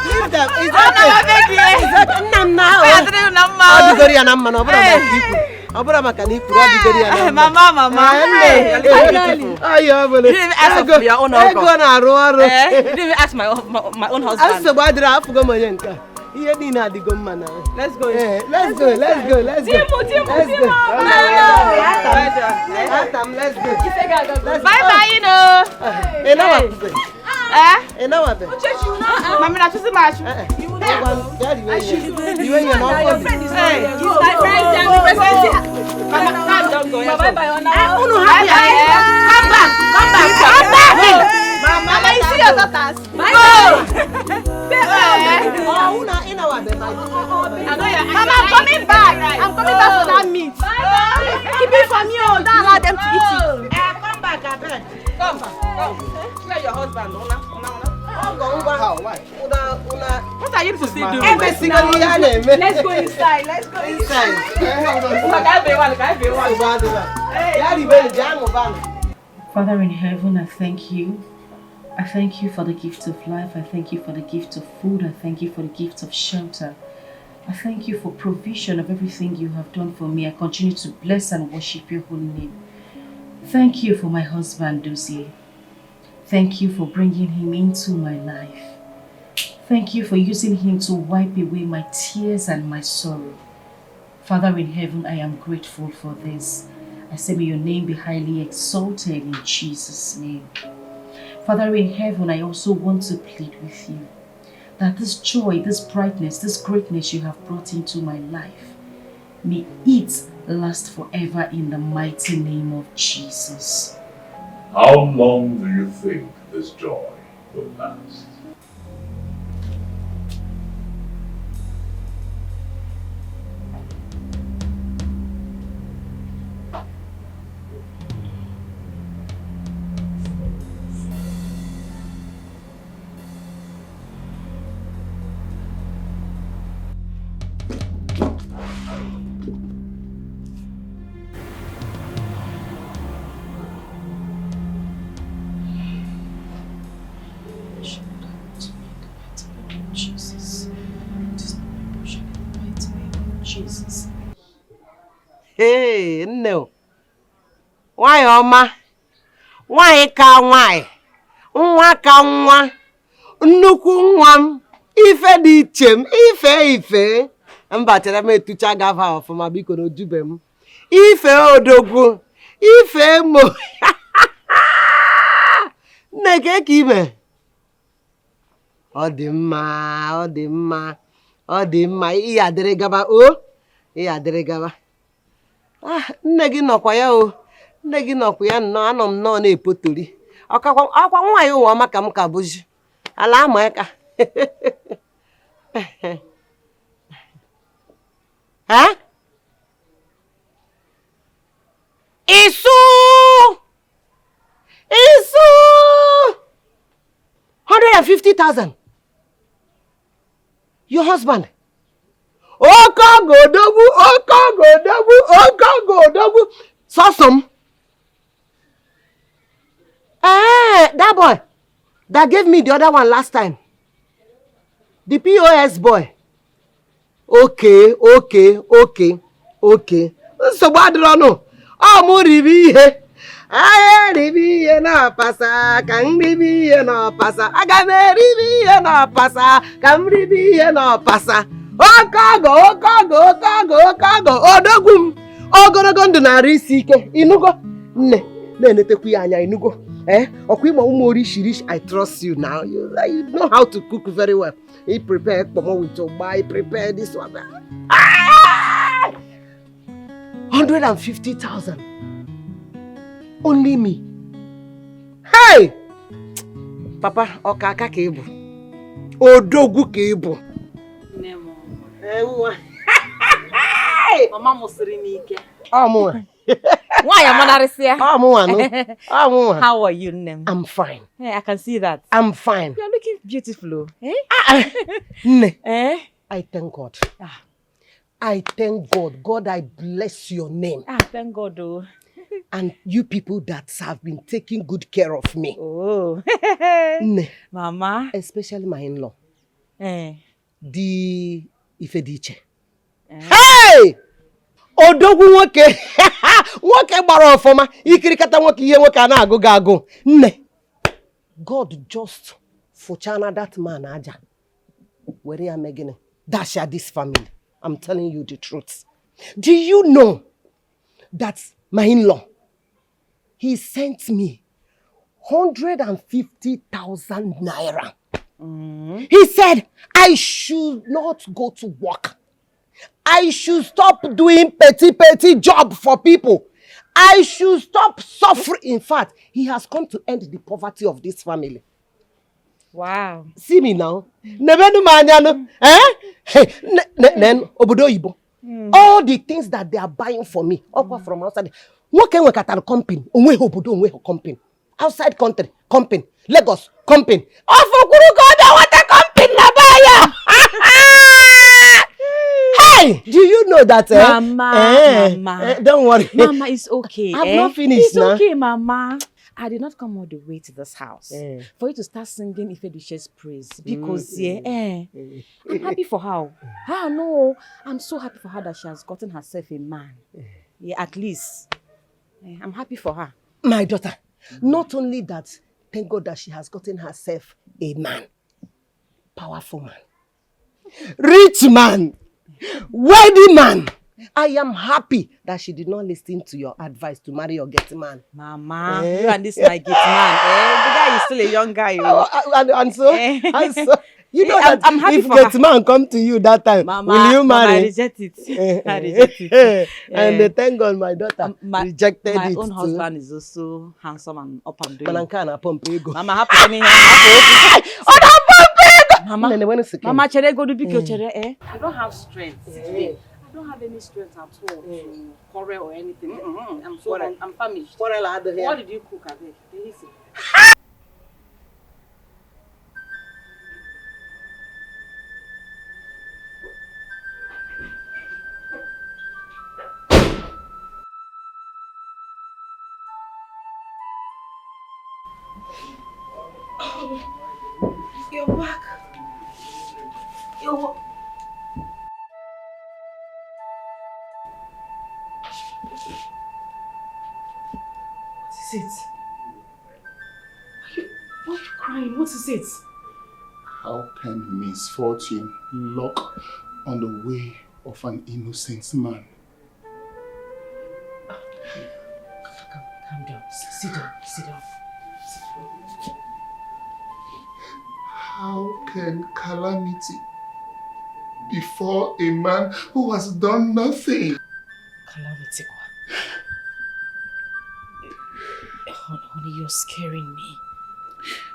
Leave them. It's okay. Mama. You didn't even ask for your own husband. You didn't even ask my own husband. Let's go. Bye bye, you know. Mama, not too much. You my friend is my friend. Mama, don't go. Bye bye. Come back. Mama, you see your daughters. Bye. Mama, I'm coming back. For that meat. Keep it from you. Don't allow them to eat it. Come back, I beg. Come. Where your husband? What are you to still doing? Let's go inside. Father in heaven, I thank you. I thank you for the gift of life. I thank you for the gift of food. I thank you for the gift of shelter. I thank you for provision of everything you have done for me. I continue to bless and worship your holy name. Thank you for my husband, Dozie. Thank you for bringing him into my life. Thank you for using him to wipe away my tears and my sorrow. Father in heaven, I am grateful for this. I say may your name be highly exalted in Jesus' name. Father in heaven, I also want to plead with you that this joy, this brightness, this greatness you have brought into my life, may it last forever in the mighty name of Jesus. How long do you think this joy will last? Hey, no. Why, Oma? Why, Kawai? Nwa ka nwa. Nnukwu nwa. Ife dị iche. Ife. Mba chere m etucha gava ọfụma biko no jube m. Ife odogwu. Ife mo. Neke ka ime. Ọ dị mma. Ihe adịrị gaba o. Ihe adịrị gaba. Nne gị nọkwa ya o. Nne gị nọkwa ya nnọọ anọ m nnọọ na-epotori. Akwa nwaanyị ụwa ọma ka m ka bụzi. Ala ama aka. Isu 150,000. Your husband. Okogodogu. Sawsome. That boy that gave me the other one last time. The POS boy. Okay. So bad no. Oh, mo ribi ihe. Aye ribi ihe na pasa. Kan ribi ihe na pasa. Aga me ribi ihe na pasa. Kan ribi ihe na pasa. Okogo. Odogum. Ogorogo ndụ na-arụ isi ike. Inugo. Nne na-enetekwu ya anya inugo. I trust you now. You know how to cook very well. He prepared pomo with oba, he prepared this one. 150,000. Only me. Hey! Papa, okaka kebo. Odogu kebo. Nemo. Mama musiri nike. Amu. Why am I not here? How are you, Nem? I'm fine. Hey, I can see that. I'm fine. You're looking beautiful. Eh? I thank God. I thank God. God, I bless your name. Thank God. Oh. And you people that have been taking good care of me. Oh. Mama. Especially my in-law. The Ifediche. Hey! Odogu nwoke. Nwoke gbara ofoma. Ikirikata nwoke ihe nwoke ana agụ ga-agụ. Nne. God just forchana that man aja. Where am I again? Dasha this family. I'm telling you the truth. Do you know that my in-law, he sent me 150,000 naira. He said I should not go to work. I should stop doing petty job for people. I should stop suffering. In fact, he has come to end the poverty of this family. Wow. See me now. Nebenu manyano. Obodo Ibo. All the things that they are buying for me, from outside. What can we get at a company? Company. Outside country, company. Lagos, company. Oh, for Guru God, what a company Nabaya! Hey! Do you know that? Mama. Don't worry. Mama, it's okay. I'm not finished now. It's okay, Mama. I did not come all the way to this house for you to start singing Ifediche's praise because I'm happy for her. No, I'm so happy for her that she has gotten herself a man. At least. I'm happy for her. My daughter, not only that, thank God that she has gotten herself a man. Powerful man. Rich man. Wealthy man. I am happy that she did not listen to your advice to marry your get man. Mama, you and this my get man. The guy is still a young guy. And so, you know that I'm happy if for get her. man come to you that time, Mama, will you marry? Mama, I reject it. I reject it. And thank God my daughter rejected my it. My own too. husband is also handsome and up and doing. Mama, happy Mama, Mama, chere go do big chere. I don't have strength today. I don't have any strength at all to quarrel or anything. I'm famished. What did you cook, Abel? You're back. What is it? Why are you crying? What is it? How can misfortune lock on the way of an innocent man? Calm down. Sit down. How can calamity befall a man who has done nothing? Calamity. Honey, you're scaring me.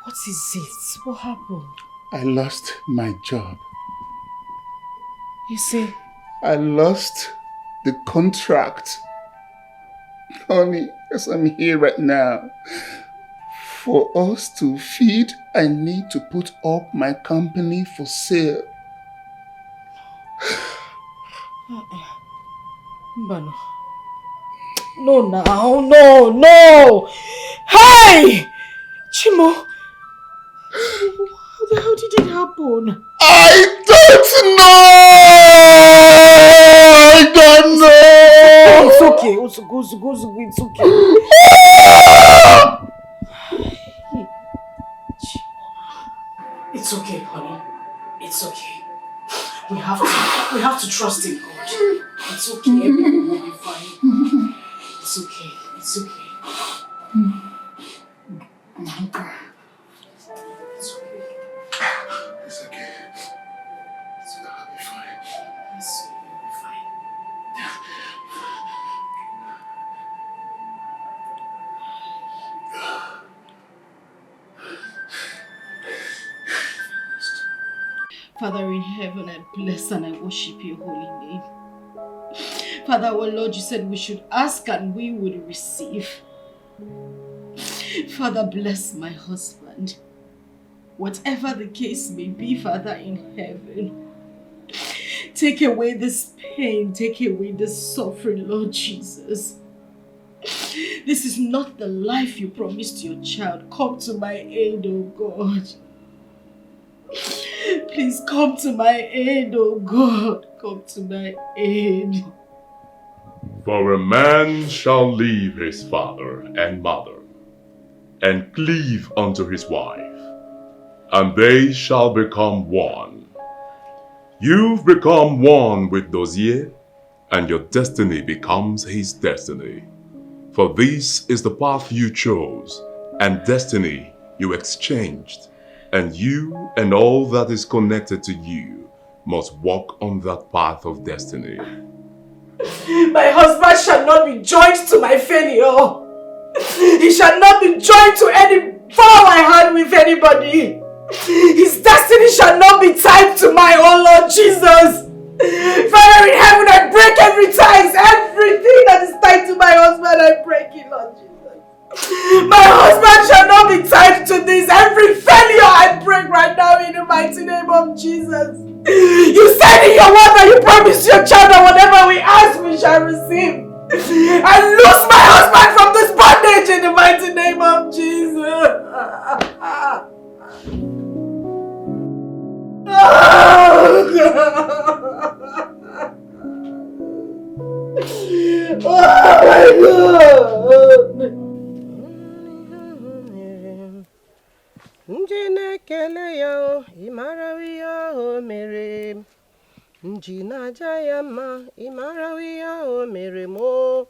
What is it? What happened? I lost my job. You see? I lost the contract. Honey, as I'm here right now, for us to feed, I need to put up my company for sale. Mbano. No, now. No. Hey! Chimo. How did it happen? I don't know. It's okay. It's okay. It's okay, honey. It's okay. We have to trust in God. It's okay. Everything will be fine. It's okay. It's okay. It's okay. I'll be fine. Yes, you'll be fine. Father in heaven, I bless and I worship your holy name. Father, our Lord, you said we should ask and we would receive. Father, bless my husband. Whatever the case may be, Father in heaven, take away this pain, take away this suffering, Lord Jesus. This is not the life you promised your child. Come to my aid, oh God. Please come to my aid, oh God. Come to my aid. For a man shall leave his father and mother, and cleave unto his wife, and they shall become one. You've become one with Dozier, and your destiny becomes his destiny. For this is the path you chose, and destiny you exchanged, and you and all that is connected to you must walk on that path of destiny. My husband shall not be joined to my failure. He shall not be joined to any vow I had with anybody. His destiny shall not be tied to my own, Lord Jesus. Father in heaven, I break every ties, everything that is tied to my husband, I break it, Lord Jesus. My husband shall not be tied to this. Every failure I break right now in the mighty name of Jesus. You said in your word that you promised your child that whatever we ask, we shall receive. I loose my husband from this bondage in the mighty name of Jesus. Oh, God. Oh, my God. Njine kele ya imarawi ya o mere njina jaya ma imarawi ya o mere mo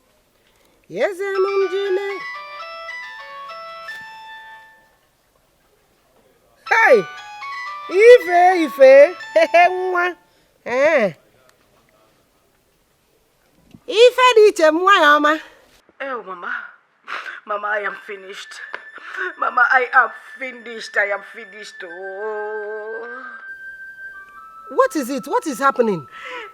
yeze mumjine. Hey, Ife nwa Ife di iche nwa ya ọma. Oh, Mama, I am finished. Mama, I am finished. I am finished. Oh. What is it? What is happening?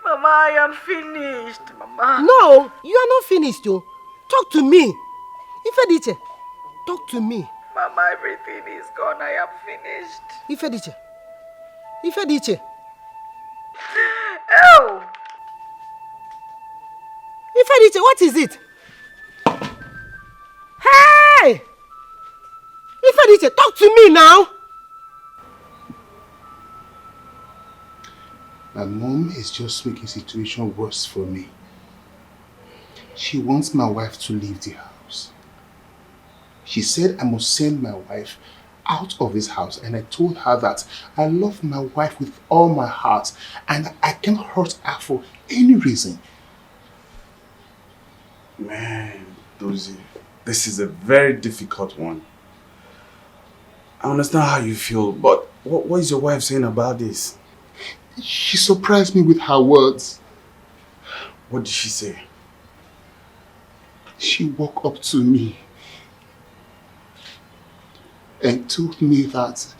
Mama, I am finished. Mama. No, you are not finished. Oh. Talk to me. Ifediche, talk to me. Mama, everything is gone. I am finished. Ifediche. Oh. Ifediche, what is it? Hey! Ifediche, talk to me now. My mom is just making the situation worse for me. She wants my wife to leave the house. She said I must send my wife out of this house, and I told her that I love my wife with all my heart and I can't hurt her for any reason. Man, Dozie, this is a very difficult one. I understand how you feel, but what is your wife saying about this? She surprised me with her words. What did she say? She walked up to me and told me that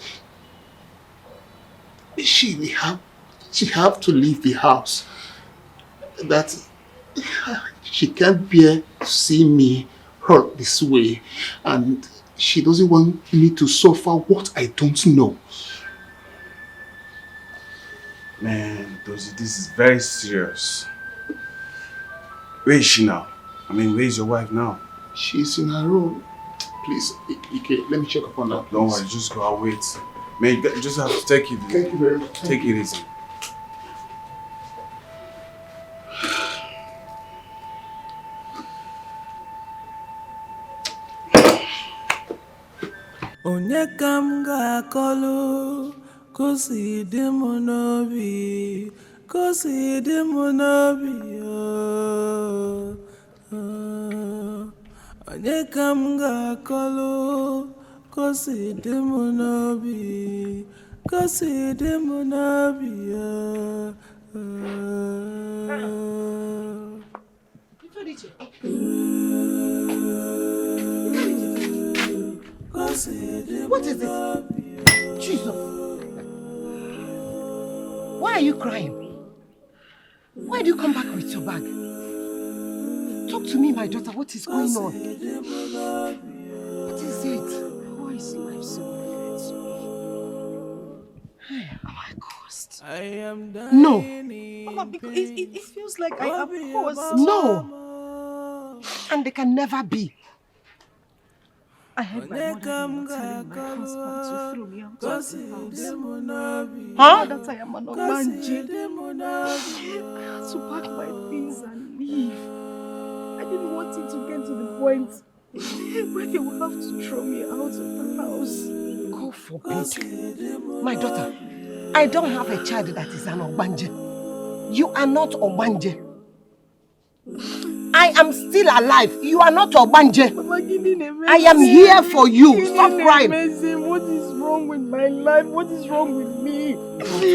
she have to leave the house. That she can't bear to see me hurt this way, and she doesn't want me to suffer what I don't know. Man, Dozie, this is very serious. Where is she now? I mean, where is your wife now? She's in her room. Please, Ike, let me check up on her. Don't worry, just go. I'll wait. Man, you just have to take it easy. Thank you very much. Take it easy. Onye ka m ga-akọlụ kosi dị m n'obi, kosi dị m n'obi, onye ka m ga-akọlụ Kosi demonabi, kosi demonabi. What is this? Jesus. Why are you crying? Why do you come back with your bag? Talk to me, my daughter. What is going on? What is it? Why is life so unfair? Am I cursed? No. Mama, because it feels like I am cursed. No. And they can never be. I heard my mother telling my husband to throw me out of the house. Huh? That I am an Obanje. I had to pack my things and leave. I didn't want it to get to the point where they will have to throw me out of the house. God forbid. My daughter, I don't have a child that is an Obanje. You are not Obanje. I am still alive. You are not Obanje. I am here for you. Stop crying. What is wrong with my life? What is wrong with me?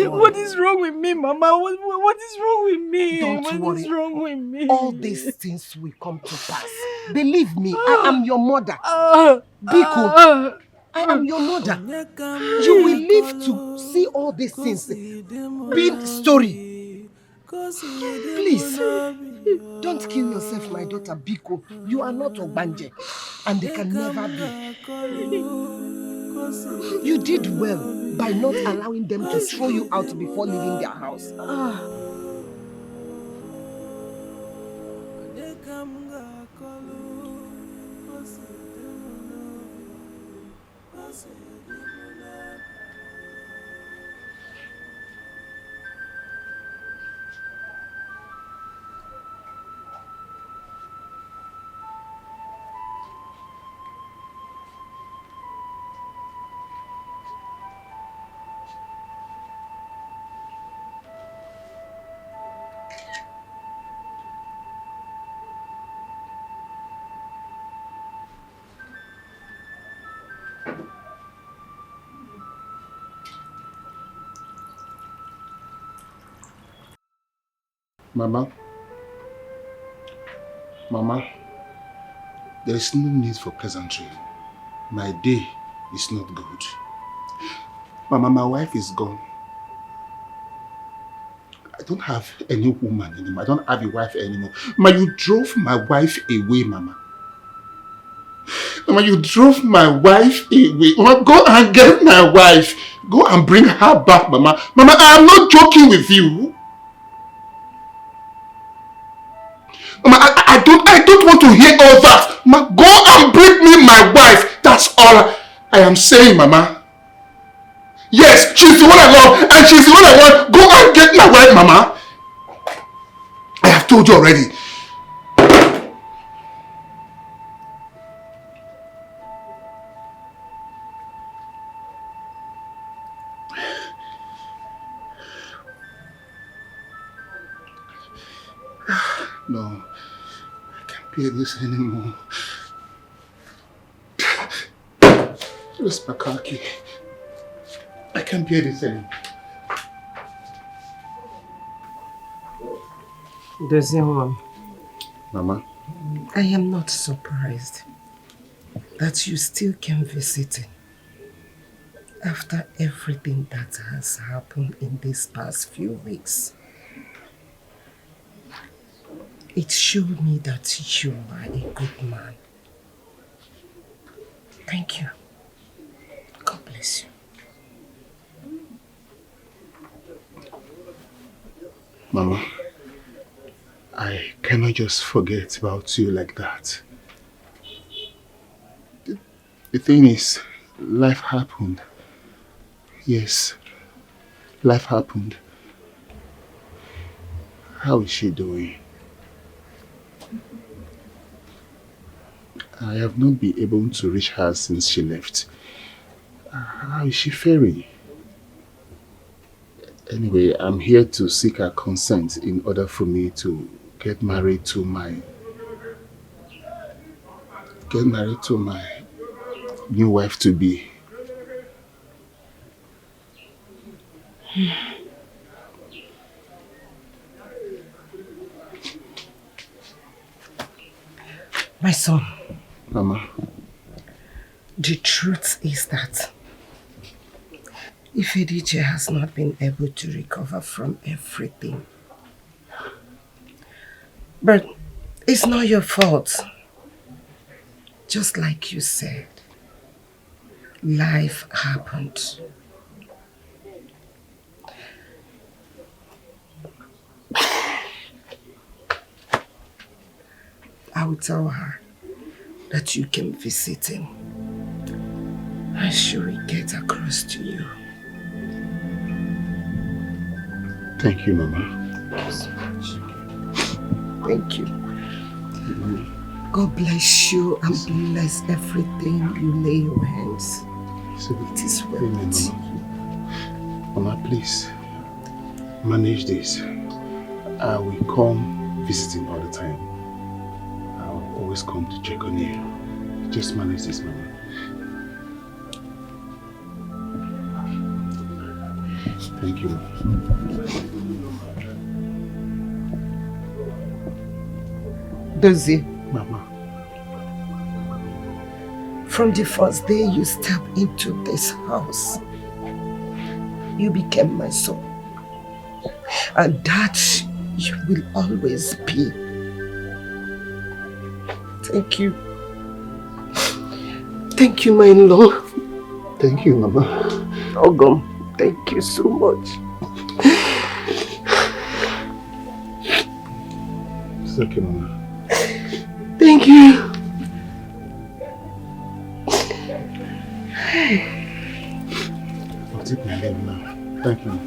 What is wrong with me, Mama? What is wrong with me? Don't worry. What is wrong with me? All these things will come to pass. Believe me, I am your mother. Biko, I am your mother. You will live to see all these things being story. Please, don't kill yourself, my daughter Biko. You are not Obanje, and they can never be. You did well by not allowing them to throw you out before leaving their house. Mama, there is no need for pleasantry. My day is not good. Mama, my wife is gone. I don't have any woman anymore. I don't have a wife anymore. Mama, you drove my wife away, Mama. Mama, you drove my wife away. Mama, go and get my wife. Go and bring her back, Mama. Mama, I am not joking with you. Mama, I don't want to hear all that. Mama, go and bring me my wife. That's all I am saying, Mama. Yes, she's the one I love and she's the one I want. Go and get my wife, Mama. I have told you already. No, I can't bear this anymore. Where's my car key? I can't bear this anymore. Mama? I am not surprised that you still came visiting after everything that has happened in these past few weeks. It showed me that you are a good man. Thank you. God bless you. Mama, I cannot just forget about you like that. The thing is, life happened. Yes, life happened. How is she doing? I have not been able to reach her since she left. How is she faring? Anyway, I'm here to seek her consent in order for me to get married to my new wife to be. My son. Mama. The truth is that Ifedije has not been able to recover from everything. But it's not your fault. Just like you said, life happened. I will tell her that you can visit him. And she will get across to you. Thank you, Mama. Thank you so much. Thank you. God bless you and bless everything you lay your hands. It is well with you. Mama, please, manage this. I will come visiting all the time. I'll always come to check on you. Just manage this, Mama. Thank you. Dozie. Mama. From the first day you stepped into this house, you became my son. And that you will always be. Thank you. Thank you, my in-law. Thank you, Mama. Ogum, thank you so much. It's okay, Mama. Thank you. I'll take my leave now. Thank you.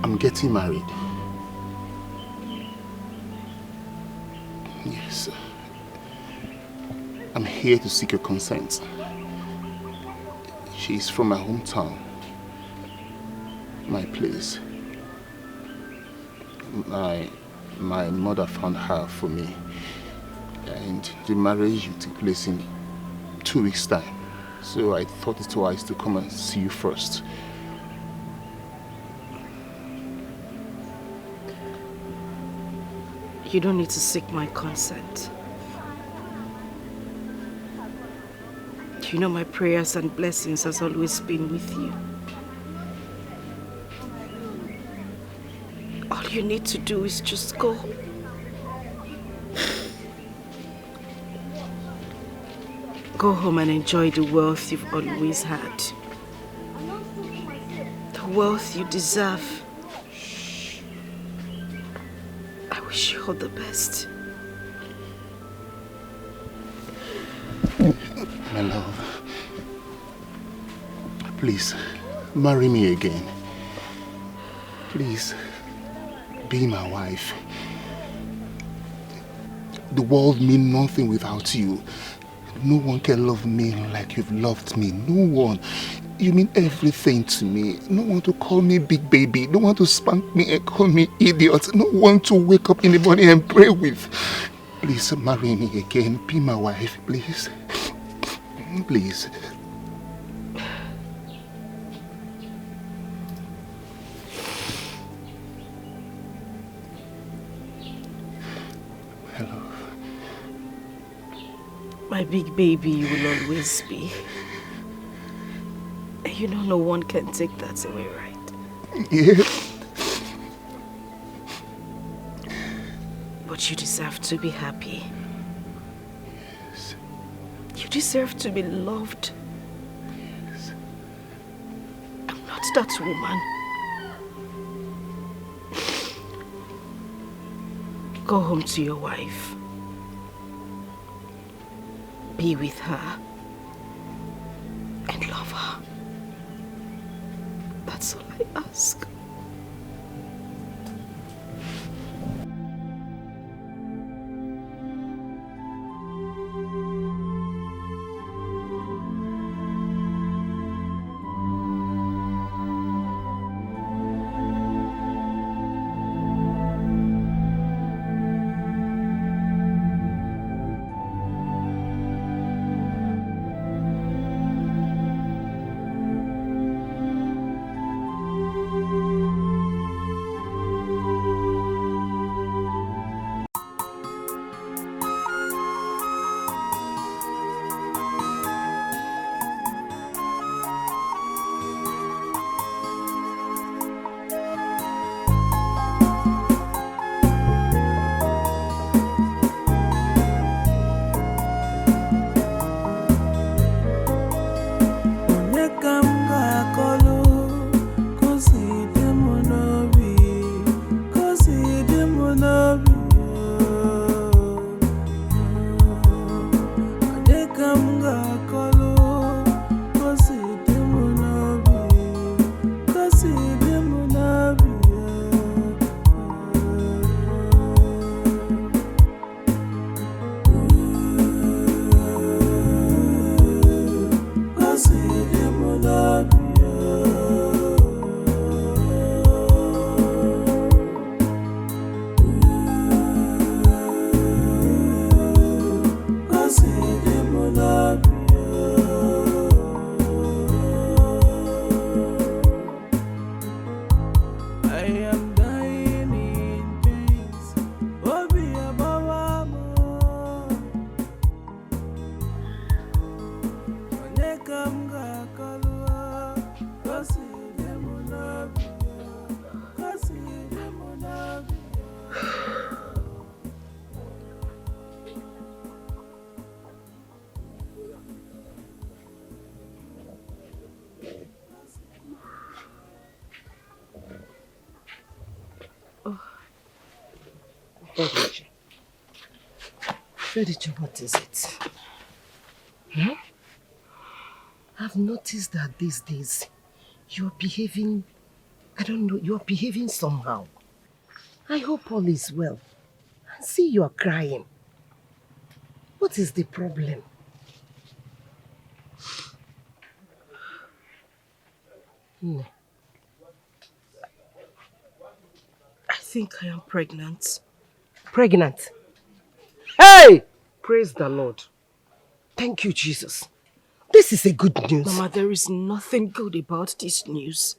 I'm getting married. Yes. I'm here to seek your consent. She's from my hometown. My place. My mother found her for me. And the marriage will take place in 2 weeks' time. So I thought it wise to come and see you first. You don't need to seek my consent. You know my prayers and blessings has always been with you. All you need to do is just go. Go home and enjoy the wealth you've always had. The wealth you deserve. I wish you all the best. My love, please, marry me again. Please, be my wife. The world means nothing without you. No one can love me like you've loved me. No one. You mean everything to me. No one to call me big baby. No one to spank me and call me idiot. No one to wake up in the morning and pray with. Please marry me again. Be my wife, please. Please. Hello. My big baby you will always be. You know no one can take that away, right? Yeah. But you deserve to be happy. Yes. You deserve to be loved. Yes. I'm not that woman. Go home to your wife. Be with her. And love her. That's all I ask. Fediche, what is it? Hmm? I've noticed that these days you're behaving, I don't know, you're behaving somehow. I hope all is well. I see you're crying. What is the problem? I think I am pregnant. Pregnant? Hey! Praise the Lord. Thank you, Jesus. This is a good news. Mama, there is nothing good about this news.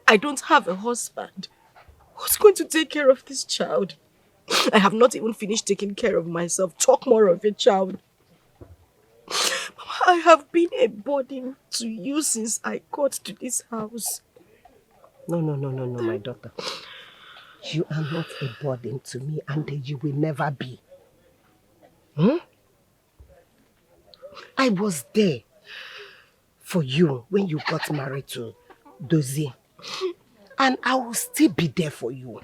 I don't have a husband. Who's going to take care of this child? I have not even finished taking care of myself. Talk more of a child. Mama, I have been a burden to you since I got to this house. No, my daughter. You are not a burden to me, and you will never be. I was there for you when you got married to Dozie. And I will still be there for you.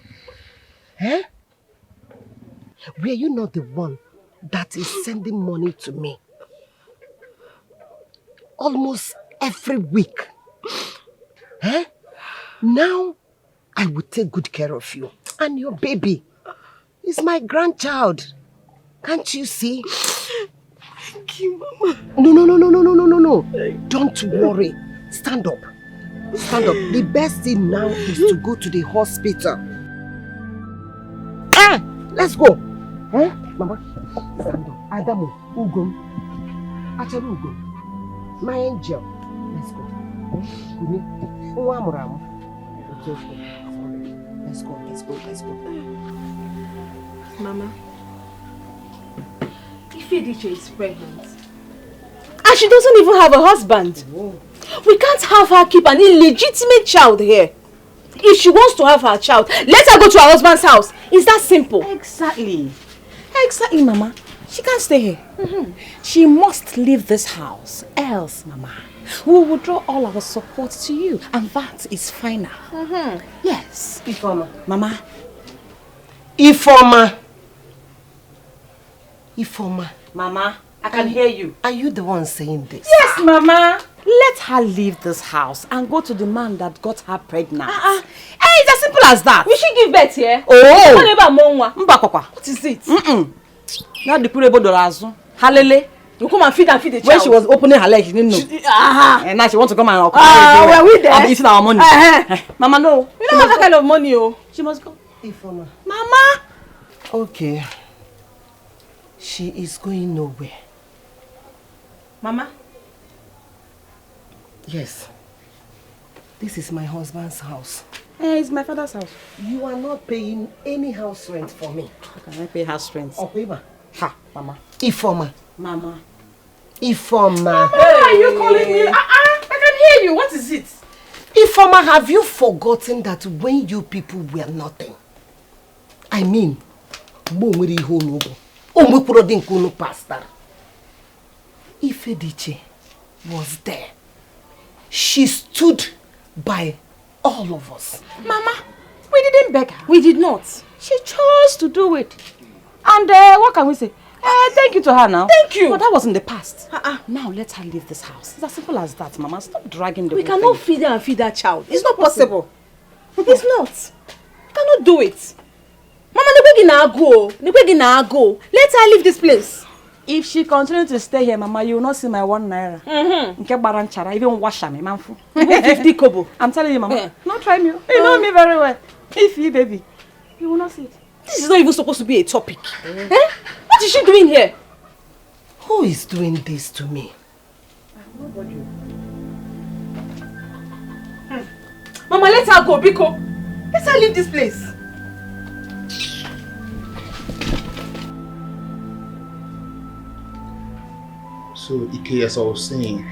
Were you not the one that is sending money to me almost every week? Now I will take good care of you. And your baby is my grandchild. Can't you see? Thank you, Mama. No. Don't worry. Stand up. Stand up. The best thing now is to go to the hospital. Let's go. Mama, stand up. Adamu, Ugum. Acharu Ugum. My angel. Let's go. Let's go. Mama, Ifediche is pregnant. And she doesn't even have a husband. Whoa. We can't have her keep an illegitimate child here. If she wants to have her child, let her go to her husband's house. It's that simple. Exactly, Mama. She can't stay here. She must leave this house. Else, Mama, we will withdraw all our support to you. And that is final. Yes. Ifeoma. Mama. Ifeoma. Mama, I can hear you. Are you the one saying this? Yes, Mama. Let her leave this house and go to the man that got her pregnant. Hey, it's as simple as that. Will she give birth here? Oh! What is it? Now the poor dorazo. Halele. You come and feed the child. When she was opening her leg, she didn't know. And now she wants to come and occupy were we there? I'll be eating our money. Mama, no. We don't have that kind of money, oh. She must go. Ifeoma. Mama! Okay. She is going nowhere. Mama? Yes. This is my husband's house. It's my father's house. You are not paying any house rent for me. How can I pay house rent? Ha, Mama. Ifeoma. Mama. Ifeoma. Why are you calling me? I can hear you. What is it? Ifeoma, have you forgotten that when you people were nothing? I mean, pastor. Ifediche was there. She stood by all of us. Mama, we didn't beg her. We did not. She chose to do it. And what can we say? Thank you to her now. Thank you. But that was in the past. Now let her leave this house. It's as simple as that, Mama. Stop dragging the We whole cannot thing. feed her and feed that child. It's not possible. It's not. We cannot do it. Mama, nekwegi na go. Let her leave this place. If she continues to stay here, Mama, you will not see my 1 naira. Even wash me, manfu. 50 kobo. I'm telling you, Mama. Not try me. You know me very well. If you, baby, you will not see it. This is not even supposed to be a topic. What is she doing here? Who is doing this to me? Nobody. Mama, let her go, Biko. Let her leave this place. So, Ike, as I was saying,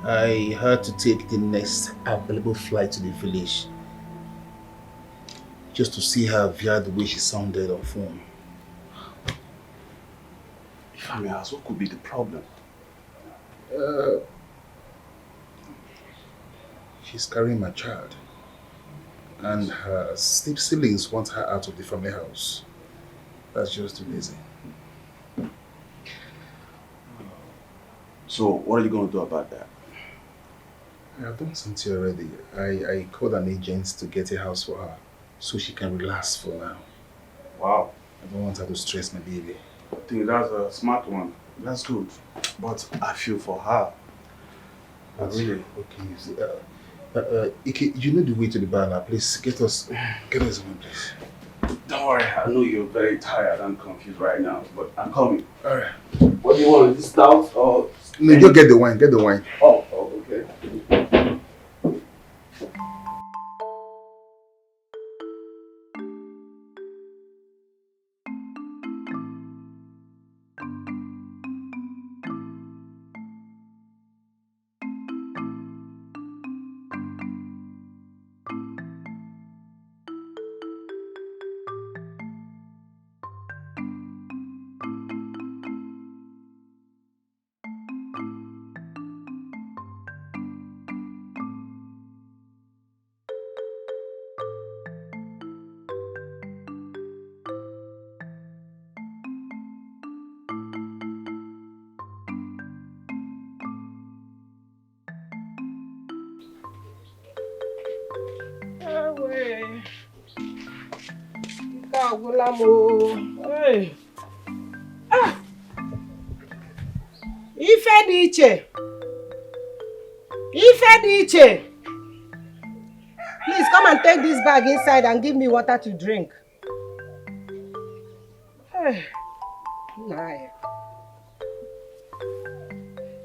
I had to take the next available flight to the village just to see her via the way she sounded on phone. If I may ask, what could be the problem? She's carrying my child. And her siblings want her out of the family house. That's just too lazy. So, what are you going to do about that? I've done something already. I called an agent to get a house for her so she can relax for now. Wow. I don't want her to stress my baby. I think that's a smart one. That's good. But I feel for her. Really? Okay, you see. Ike, you know the way to the bar now. Please get us one, please. Don't worry, I know you're very tired and confused right now, but I'm coming. Alright. What do you want? Is this stout or... No, you get the wine, Oh, okay. Hey. Ife dị iche. Please come and take this bag inside and give me water to drink. Hey. Nah.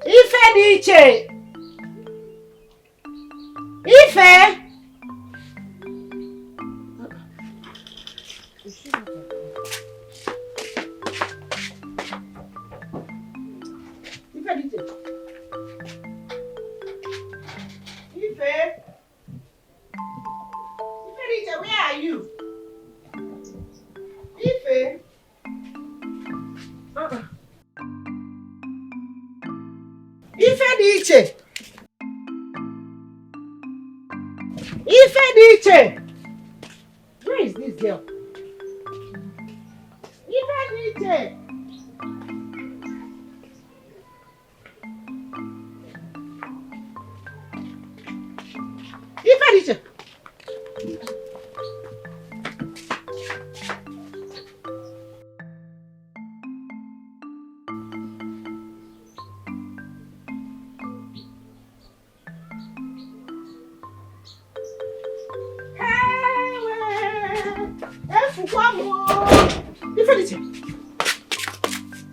Ife dị iche. Ife. Where are you? Ife? Ife dị iche. Where is this girl? Ife dị iche.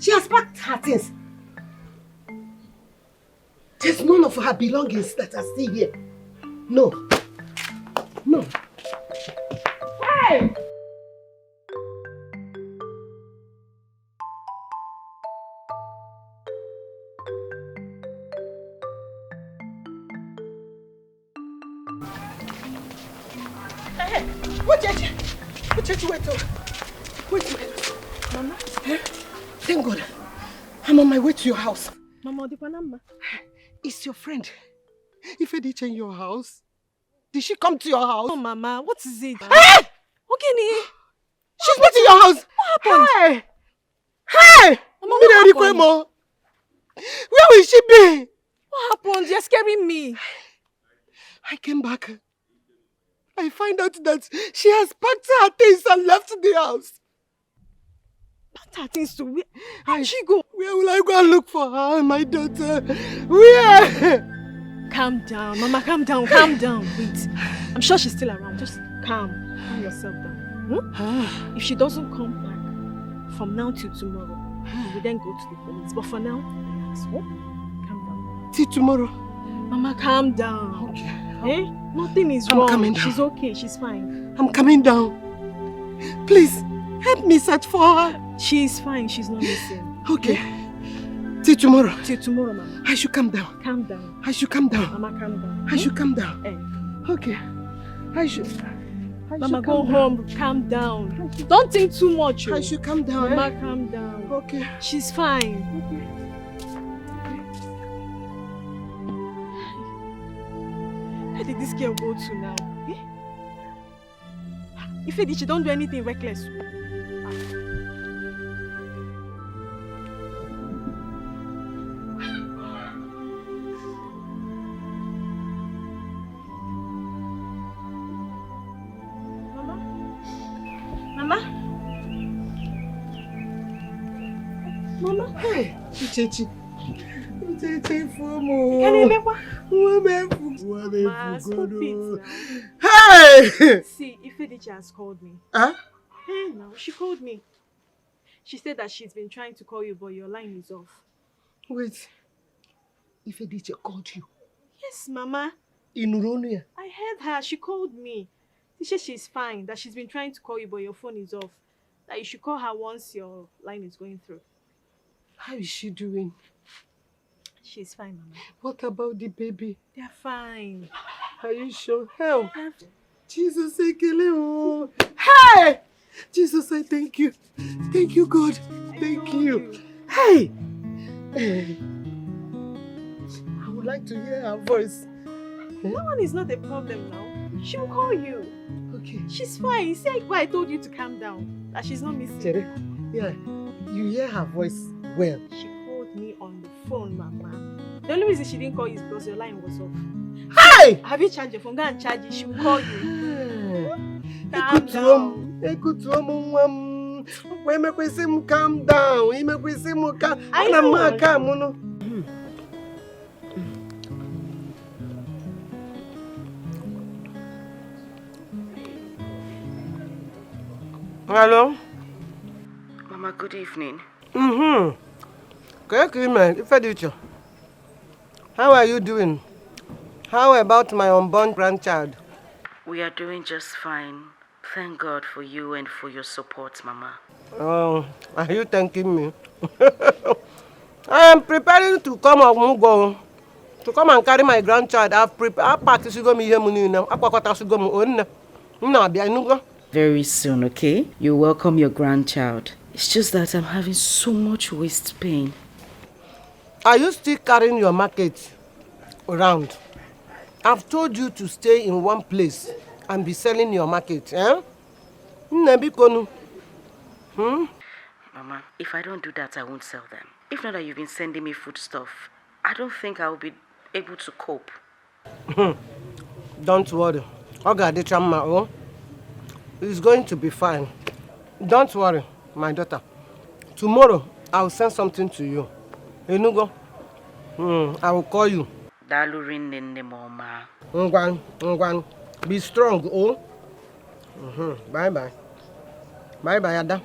She has packed her things. There's none of her belongings that are still here. No. Hey! Hey, wait. Mama? Thank God. I'm on my way to your house. Mama, Is your friend Ifediche in your house? Did she come to your house? Oh, Mama, what is it? Hey! Okay, She's not in your house. What happened? Hey! Mama, what happened? Where will she be? What happened? You're scaring me. I came back. I find out that she has packed her things and left the house. Packed her things to where? Where did she go? Where will I go and look for her, my daughter? Where? Calm down, Mama, calm down. Wait. I'm sure she's still around. Just calm yourself down. If she doesn't come back from now till tomorrow, we then go to the police. But for now, relax. Calm down. Till tomorrow? Mama, calm down. Okay. Nothing is wrong. Coming down. She's okay. She's fine. I'm coming down. Please, help me search for her. She's fine. She's not missing. Okay. Till tomorrow. Till tomorrow, Mama. I should calm down. Calm down. I should calm down. Mama, calm down. I should calm down. Okay. I should Mama, go home. Calm down. Don't think too much. I should calm down. Mama, calm down. Okay. She's fine. Okay. Where did this girl go to now? Ifediche, don't do anything reckless. Mama, hey, Uchechi. Uchechi Fumo. Hey! See, Ifediche has called me. Huh? Hey, now, she called me. She said that she's been trying to call you, but your line is off. Wait. Ifediche called you? Yes, Mama. In Uronia? I heard her. She called me. She said she's fine, that she's been trying to call you, but your phone is off. That you should call her once your line is going through. How is she doing? She's fine, Mama. What about the baby? They're fine. Are you sure? Hell. Jesus, Ekele. Hey! Jesus, I thank you. Thank you, God. Thank you. Hey! I would like to hear her voice. That one is not a problem now. She will call you. Okay. She's fine. See why I told you to calm down. That she's not missing. Chere, yeah, you hear her voice well. She called me on the phone, Mama. The only reason she didn't call you is because your line was off. Hey! Have you charged your phone? Go and charge it. She will call you. Calm down. Calm down. I know. Hello? Mama, good evening. Ifediche. How are you doing? How about my unborn grandchild? We are doing just fine. Thank God for you and for your support, Mama. Oh, are you thanking me? I am preparing to come and carry my grandchild. I've prepared Very soon, okay? You welcome your grandchild. It's just that I'm having so much waist pain. Are you still carrying your market around? I've told you to stay in one place and be selling your market, eh? Mama, if I don't do that, I won't sell them. If not that you've been sending me food stuff, I don't think I will be able to cope. Don't worry. It's going to be fine. Don't worry, my daughter. Tomorrow, I'll send something to you. Enugo, I will call you. Ngwan. Be strong, oh. Bye-bye. Bye-bye, Ada.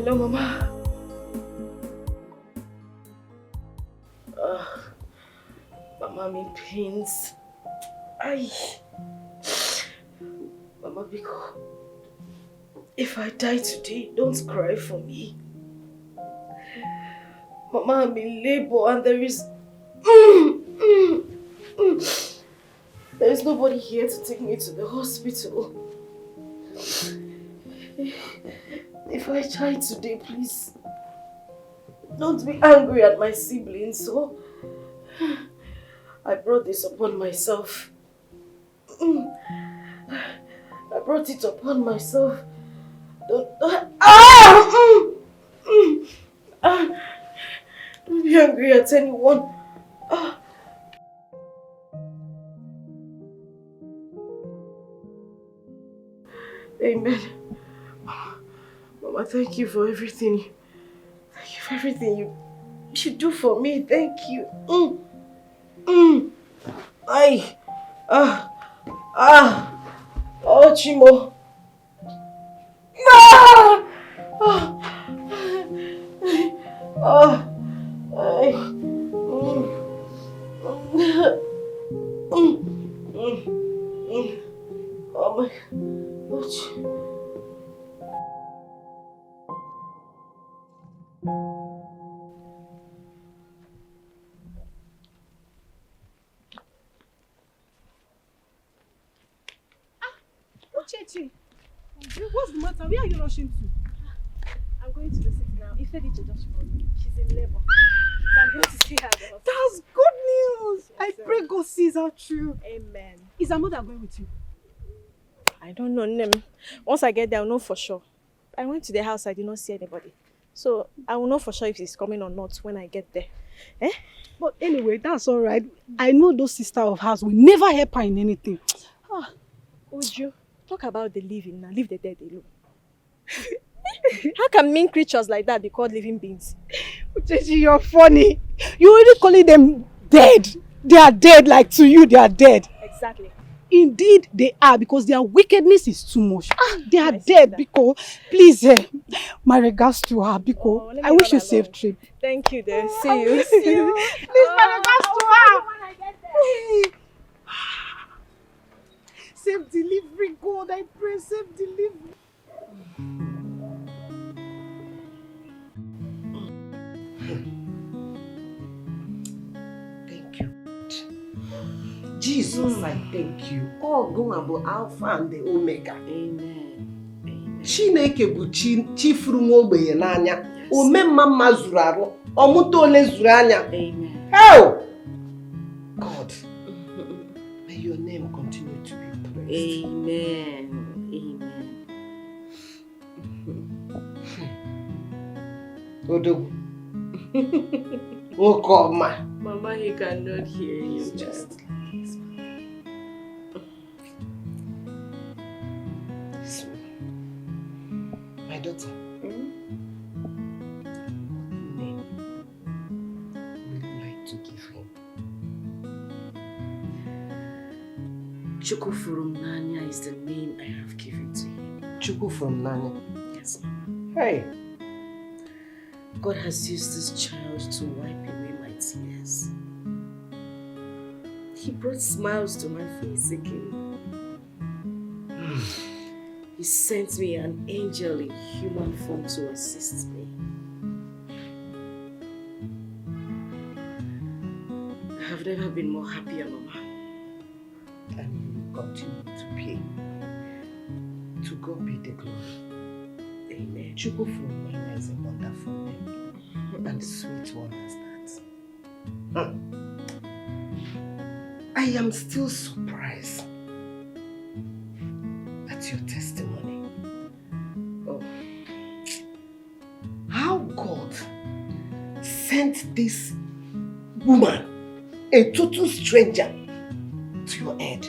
Hello, Mama. Mama, I'm in pains. Mama Biko, if I die today, don't cry for me. Mama, I'm in labor and there is nobody here to take me to the hospital. If I die today, please, don't be angry at my siblings. So, I brought this upon myself. I brought it upon myself. Don't be angry at anyone. Amen. Mama, thank you for everything. Thank you for everything you do for me. Thank you. Oh, Chimo. Oh my gosh. Chechi, what's the matter? Where are you rushing to? I'm going to the city now. Ifediche just called me. She's in labor. So I'm going to see her at the hospital. That's good news. I pray God sees her through. Amen. Is her mother going with you? I don't know, Nem. Once I get there, I'll know for sure. I went to the house, I did not see anybody. So I will know for sure if she's coming or not when I get there. Eh? But anyway, that's all right. I know those sisters of hers will never help her in anything. Uju, talk about the living now. Leave the dead alone. How can mean creatures like that be called living beings? Uchechi, you're funny. You already calling them dead. They are dead, like to you, they are dead. Exactly. Indeed, they are, because their wickedness is too much. They are dead, Biko. Please, my regards to her, Biko. I wish you a safe trip. Thank you, dear. See you. See you. Please, my regards to her. Safe delivery, God. I pray, safe delivery. Thank you. Jesus, I thank you. All going about Alpha and the Omega. Amen. Chineke bụ chi furu nwa ogbenye n'anya. Ome mama zuru arụ, ọmụta ole zuru anya. Amen. Hell! God, may your name continue to be praised. Amen. Odogwu. Okoma. Mama, he cannot hear you. Just my daughter. Name would you like to give him? Chuku from Nanya is the name I have given to him. Chuku from Nanya? Yes. Hey. God has used this child to wipe away my tears. He brought smiles to my face again. He sent me an angel in human form to assist me. I have never been more happier, Mama. And you will continue to be. To God be the glory. Amen. Chuku from Nanya is a wonderful name. And sweet one as that. I am still surprised at your testimony. Oh. How God sent this woman, a total stranger, to your head.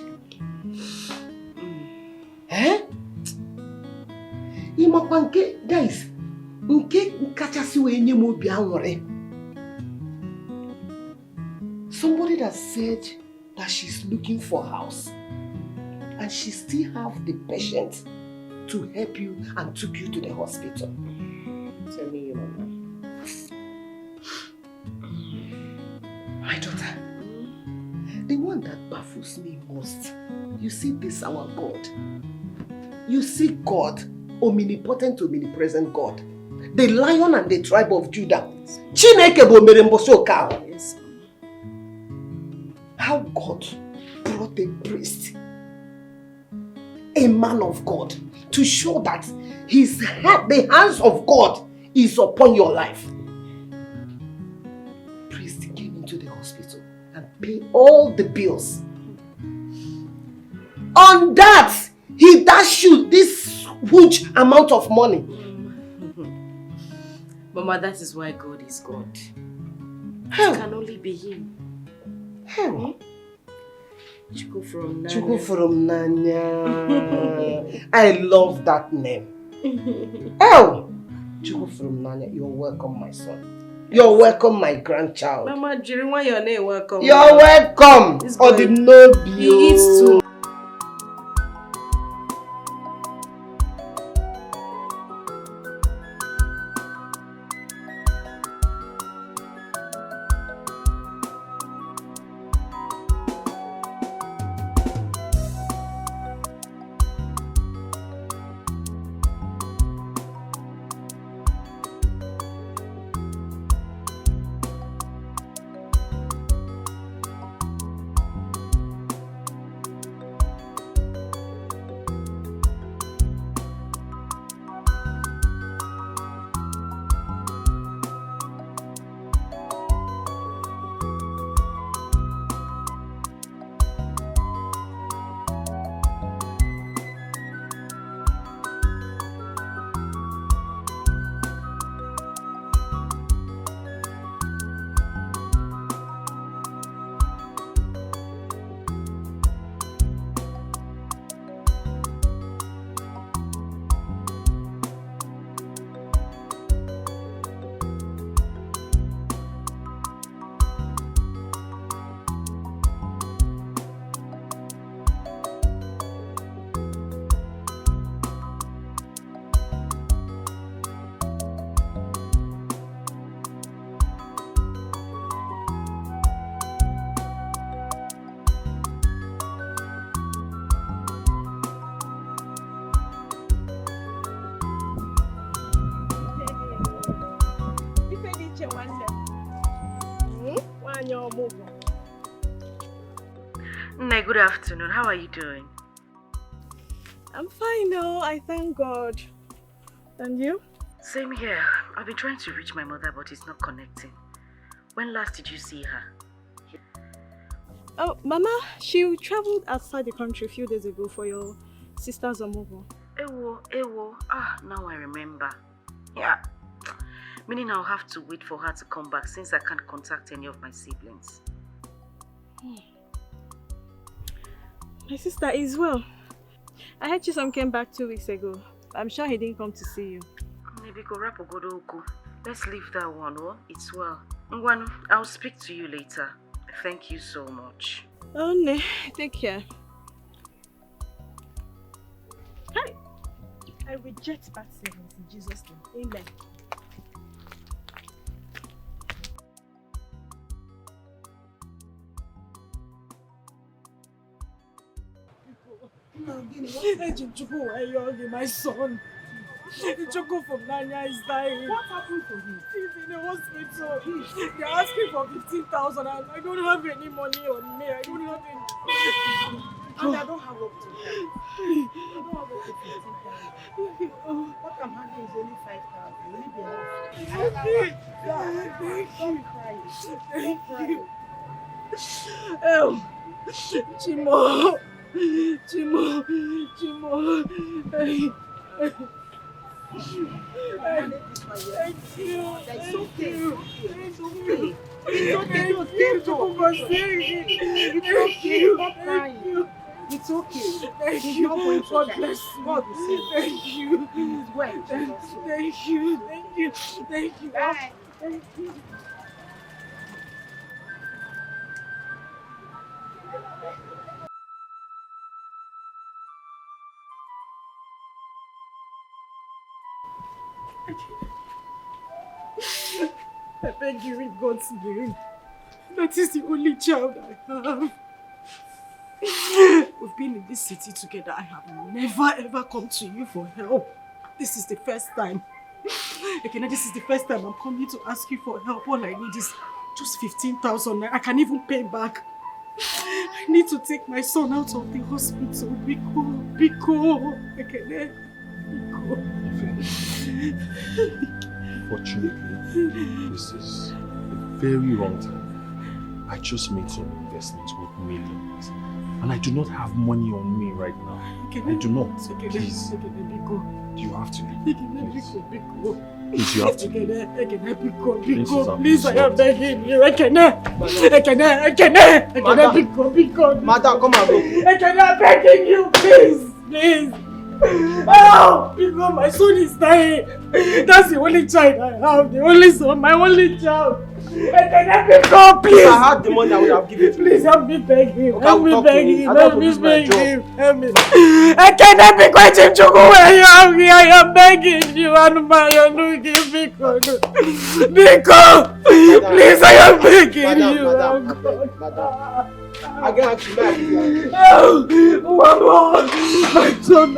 Eh? Imakwa nke, guys, nke kachasi we nye mo bi anwore. Somebody that said that she's looking for a house and she still have the patience to help you and took you to the hospital. Tell me, Mama. My daughter, the one that baffles me most, you see this our God. You see God, omnipotent, omnipresent God. The Lion and the tribe of Judah. Chineke bo mere mbosi oka. Yes. How God brought a priest, a man of God, to show that the hands of God is upon your life. Priest came into the hospital and paid all the bills. On that, he dashed you this huge amount of money. Mama, that is why God is God. It can only be Him. Chuku from Nanya. Chuku from Nanya. I love that name. Oh, Chuku from Nanya, you're welcome, my son. You're welcome, my grandchild. Mama, during why your name welcome? You're welcome. Or the no He eats too. Nne, good afternoon. How are you doing? I'm fine, no, I thank God. And you? Same here. I've been trying to reach my mother, but it's not connecting. When last did you see her? Oh, Mama, she traveled outside the country a few days ago for your sister's Omogo. Ewo. Now I remember. Yeah. Meaning I'll have to wait for her to come back since I can't contact any of my siblings. My sister is well. I heard Chisom came back 2 weeks ago. I'm sure he didn't come to see you. Maybe go rap ogodo oko. Let's leave that one, oh? It's well. Ngwanu, I'll speak to you later. Thank you so much. Oh, ne. Take care. Hey! I reject bad siblings in Jesus' name. Amen. My son. Choco from Nanya is dying. What happened to him? He's in the hospital. They're asking for 15,000 and I don't have any money on me. I don't have any. And I don't have up to that. I don't have up to 15,000. What I'm having is only 5,000. Will it be enough? Don't cry. Don't cry. Oh, Chimo. Thank you. It's okay. It's okay. Stop crying. It's okay. Thank He's you. not going to God die. bless you. God will save you. Thank you. He's well. Thank you. Thank you. Bye. Thank you. I beg you in God's name. That is the only child I have. We've been in this city together. I have never ever come to you for help. This is the first time. Again, this is the first time I'm coming to ask you for help. All I need is just 15,000. I can even pay back. I need to take my son out of the hospital. Biko. Again, Biko. Fortunately, this is a very wrong time. I just made some investments with millions. And I do not have money on me right now. I do not. Please. You have to leave. Please, you have to leave. Please, I am begging you. Madam, come and go. I'm begging you, please. Oh, because my son is dying. That's the only child I have. The only son, my only child. Please. If I had the money, I would have given it to you. Please help me beg him. Okay, Help me beg him. Help me beg him. Help me. I cannot be quite Chuku where you are here. I am begging you. And my Biko. Please, I am begging you. Madam. I can't actually beg you. Mama, my son.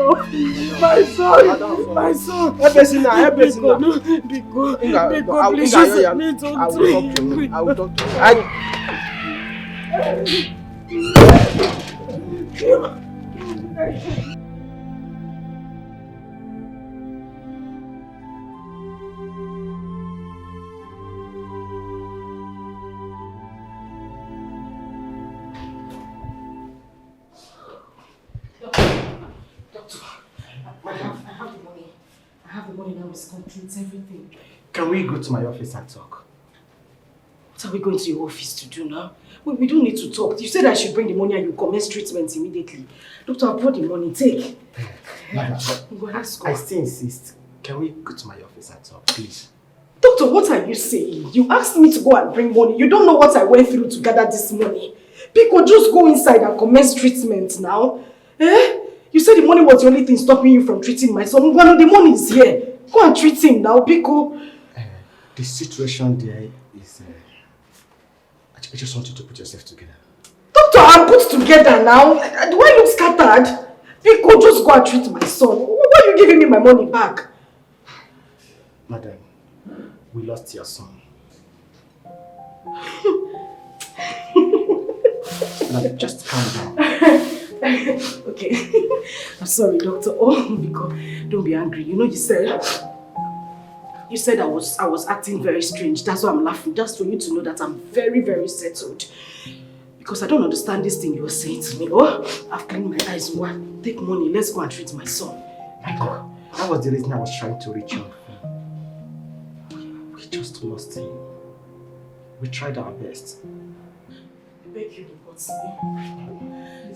Help us now. Biko, please just let me talk to him. I will talk to him. I have the money now. It's complete, everything. Can we go to my office and talk? What are we going to your office to do now? We don't need to talk. You said I should bring the money and you commence treatment immediately. Doctor, I brought the money. Take. Let's go. I still insist. Can we go to my office and talk, please? Doctor, what are you saying? You asked me to go and bring money. You don't know what I went through to gather this money. Pico, just go inside and commence treatment now. Eh? You said the money was the only thing stopping you from treating my son. Well, the money is here. Go and treat him now, Pico. The situation there is... I just want you to put yourself together. Doctor, I'm put together now. Do I look scattered? Pico, just go and treat my son. Why are you giving me my money back? Madam, we lost your son. Now, just calm down. Okay. I'm sorry, doctor. Oh, because don't be angry. You know you said I was acting very strange. That's why I'm laughing. Just for you to know that I'm very, very settled. Because I don't understand this thing you were saying to me. Oh, I've cleaned my eyes. One, take money. Let's go and treat my son. Madam, that was the reason I was trying to reach you. We just lost him. We tried our best. I beg you, God's name.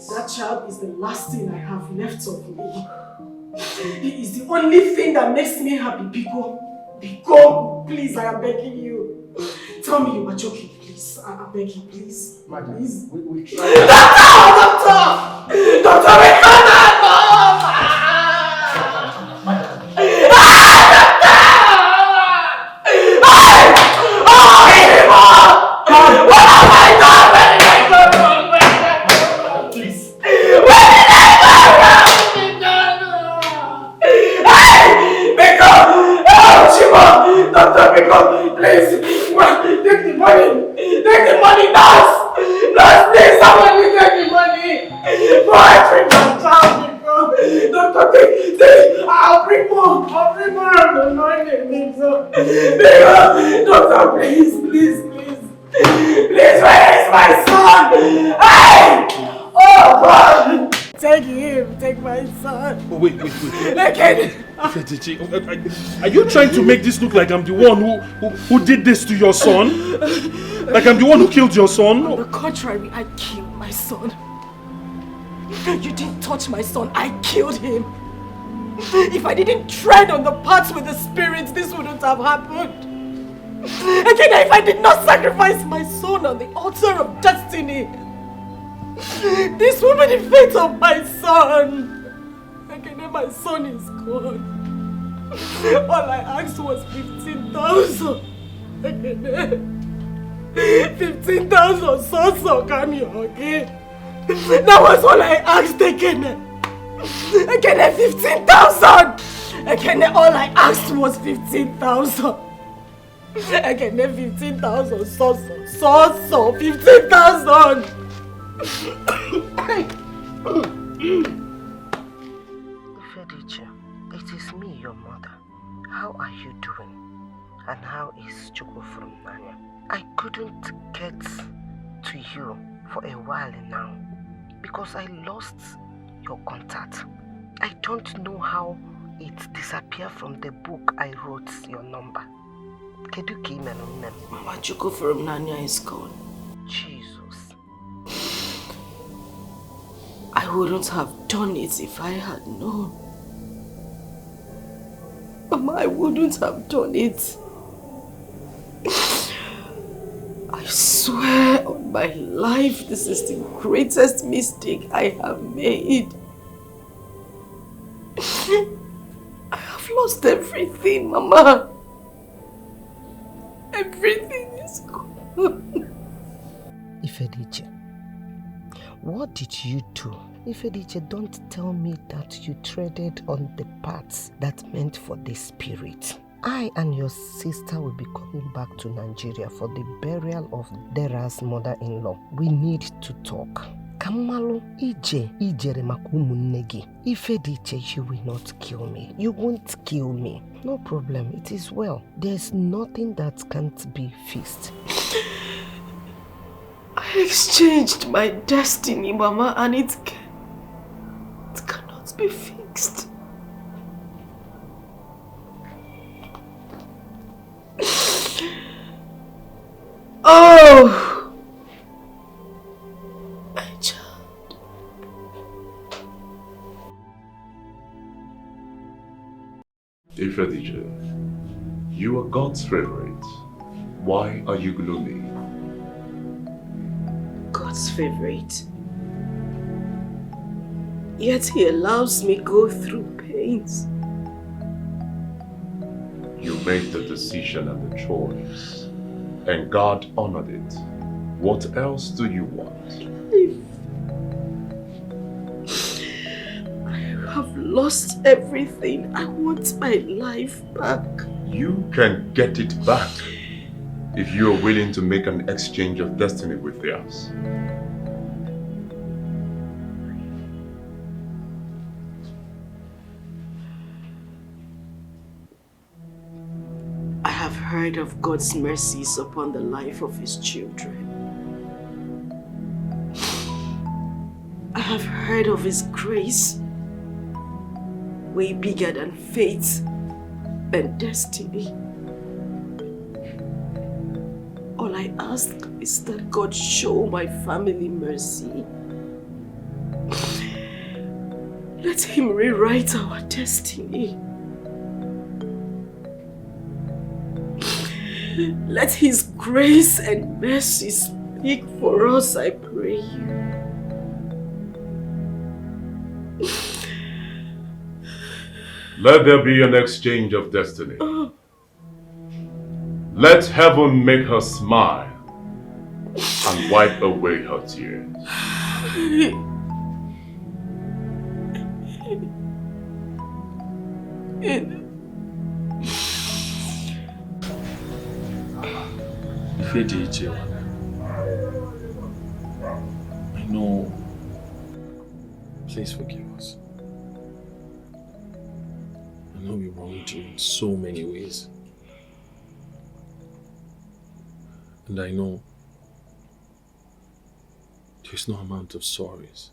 That child is the last thing I have left of me. He is the only thing that makes me happy, Biko. Biko, please, I am begging you. Tell me you are joking, please. I am begging, please. Madam, please. We tried. Doctor, we cannot go! What have I done? Please. What did I do? Biko! Oh, Shima! Doctor, Biko, please! Take the money! Take the money, nurse! Nurse, please, somebody take the money! Boy, I treat my child, Biko! Doctor, take! I'll bring more on the money, Biko! Doctor, please! Please, where is my son? Hey! Oh, God! Take him, take my son. Oh, wait. Again. Are you trying to make this look like I'm the one who did this to your son? Like I'm the one who killed your son? On the contrary, I killed my son. You didn't touch my son, I killed him. If I didn't tread on the paths with the spirits, this wouldn't have happened. Again, if I did not sacrifice my son on the altar of destiny, this will be the fate of my son. Again, my son is gone. All I asked was 15,000. 15,000 so come here, okay? That was all I asked Ekene. Ekene, 15,000! Ekene, all I asked was 15,000. Ekene, 15,000 so 15,000! Ifediche, it is me, your mother. How are you doing? And how is Chukwu from Nanya? I couldn't get to you for a while now because I lost your contact. I don't know how it disappeared from the book I wrote your number. Mama Chukwu from Nanya is gone. Jesus. I wouldn't have done it if I had known. Mama, I wouldn't have done it. I swear on my life, this is the greatest mistake I have made. I have lost everything, Mama. Everything is gone. Ifediche, what did you do? Ifediche, don't tell me that you treaded on the paths that meant for the spirit. I and your sister will be coming back to Nigeria for the burial of Dera's mother-in-law. We need to talk. Kamalu ijere makumu negi. Ifediche, you will not kill me. You won't kill me. No problem, it is well. There's nothing that can't be fixed. I exchanged my destiny, Mama, and it cannot be fixed. Oh! My child. Ifediche, you are God's favorite. Why are you gloomy? God's favorite. Yet he allows me go through pains. You made the decision and the choice, and God honored it. What else do you want? I have lost everything. I want my life back. You can get it back if you are willing to make an exchange of destiny with theirs. I have heard of God's mercies upon the life of his children. I have heard of his grace, way bigger than fate and destiny. All I ask is that God show my family mercy. Let him rewrite our destiny. Let his grace and mercy speak for us, I pray you. Let there be an exchange of destiny. Let heaven make her smile and wipe away her tears. Ifediche, I know. Please forgive us. I know we wronged you in so many ways. And I know there's no amount of sorries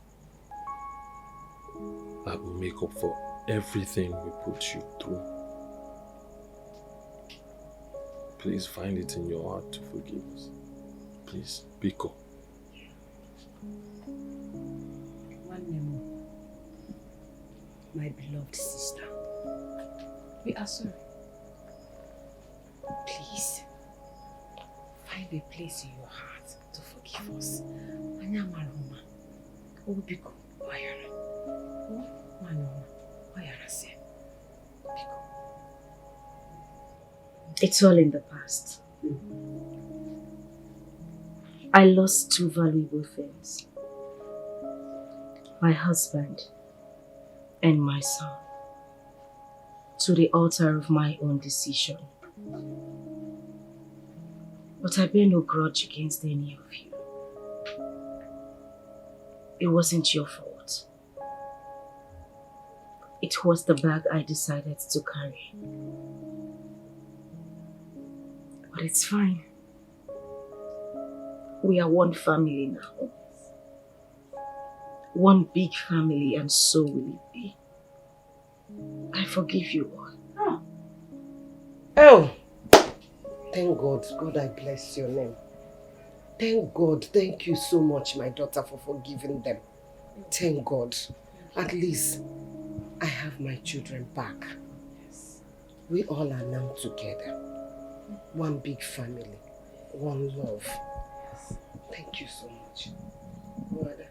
that will make up for everything we put you through. Please find it in your heart to forgive us. Please, Biko. My beloved sister, we are sorry. Please, find a place in your heart to forgive us. Anyamaruma, Obiko, Oyara, Manoma, Oyara se. It's all in the past. I lost two valuable things. My husband and my son. To the altar of my own decision. But I bear no grudge against any of you. It wasn't your fault. It was the bag I decided to carry. But it's fine. We are one family now. One big family, and so will it be. I forgive you all. Oh! Thank God. God, I bless your name. Thank God. Thank you so much, my daughter, for forgiving them. Thank God. At least I have my children back. We all are now together. One big family. One love. Thank you so much. Mother.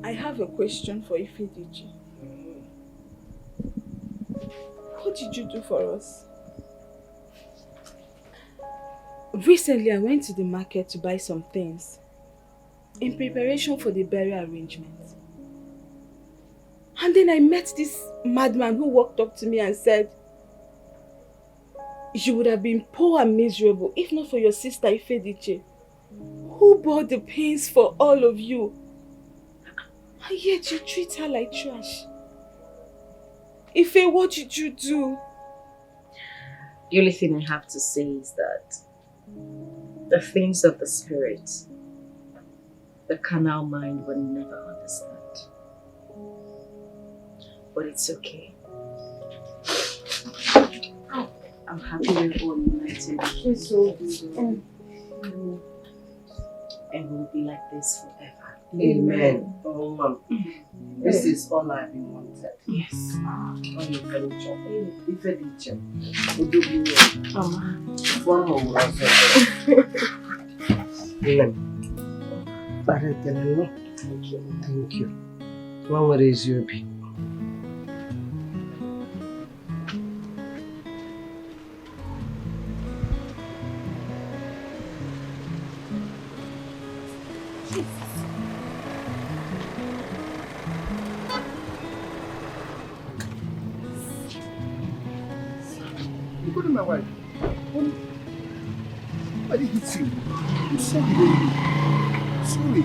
I have a question for Ifediji. What did you do for us? Recently, I went to the market to buy some things in preparation for the burial arrangements. And then I met this madman who walked up to me and said, you would have been poor and miserable if not for your sister Ifediche, who bore the pains for all of you. And yet you treat her like trash. Ife, what did you do? The only thing I have to say is that the things of the spirit, the carnal mind will never understand. But it's okay. I'm happy we're all united. It's so good. And we'll be like this forever. Amen. Oh, Mom. This is all I've been wanted. Yes. One more. Thank you. One more is you. My wife. I didn't hit you. I'm sorry, baby. Sorry.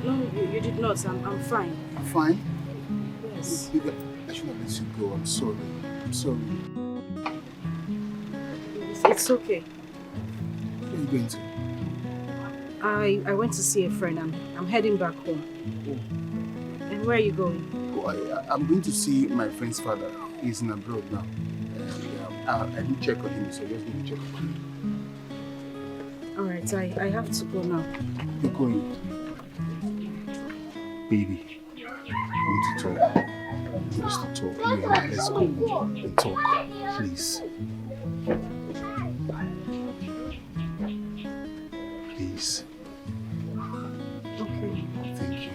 No, you did not. I'm fine. I'm fine? Yes. Baby, I should have let you go. I'm sorry. I'm sorry. It's okay. Where are you going to? I went to see a friend. I'm heading back home. Oh. And where are you going? Oh, I'm going to see my friend's father. He's in abroad now. I didn't check on him, so I just need to check on him. Alright, I have to go now. You're going? Baby, we need to talk. We need to talk. Yeah, let's go and talk, please. Please. Okay. Thank you.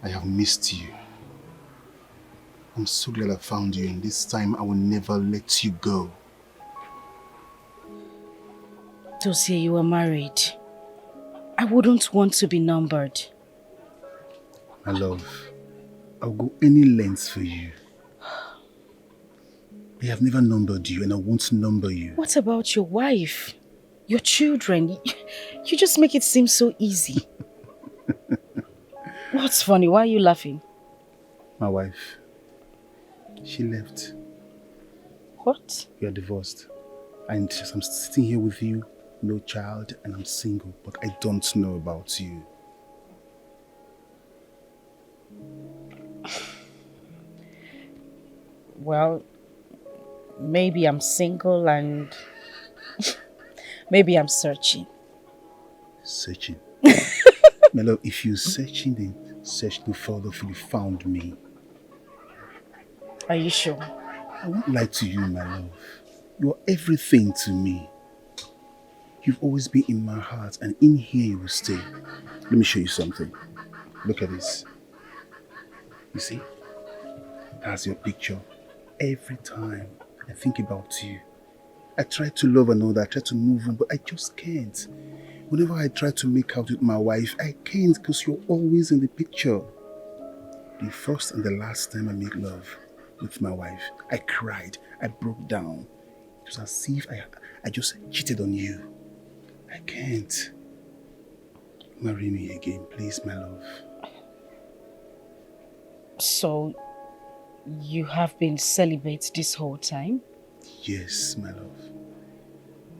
I have missed you. I'm so glad I found you, and this time I will never let you go. Dosia, you are married. I wouldn't want to be numbered. My love, I'll go any length for you. I have never numbered you, and I won't number you. What about your wife? Your children? You just make it seem so easy. What's funny? Why are you laughing? My wife. She left. What? We are divorced. And as I'm sitting here with you, no child, and I'm single, but I don't know about you. Well, maybe I'm single and maybe I'm searching. Searching? My love, if you're searching, then search no further till you found me. Are you sure? I won't lie to you, my love. You're everything to me. You've always been in my heart, and in here you will stay. Let me show you something. Look at this. You see? That's your picture. Every time I think about you, I try to love another, I try to move on, but I just can't. Whenever I try to make out with my wife, I can't because you're always in the picture. The first and the last time I made love with my wife, I cried, I broke down. It was as if I just cheated on you. I can't. Marry me again, please, my love. So, you have been celibate this whole time? Yes, my love.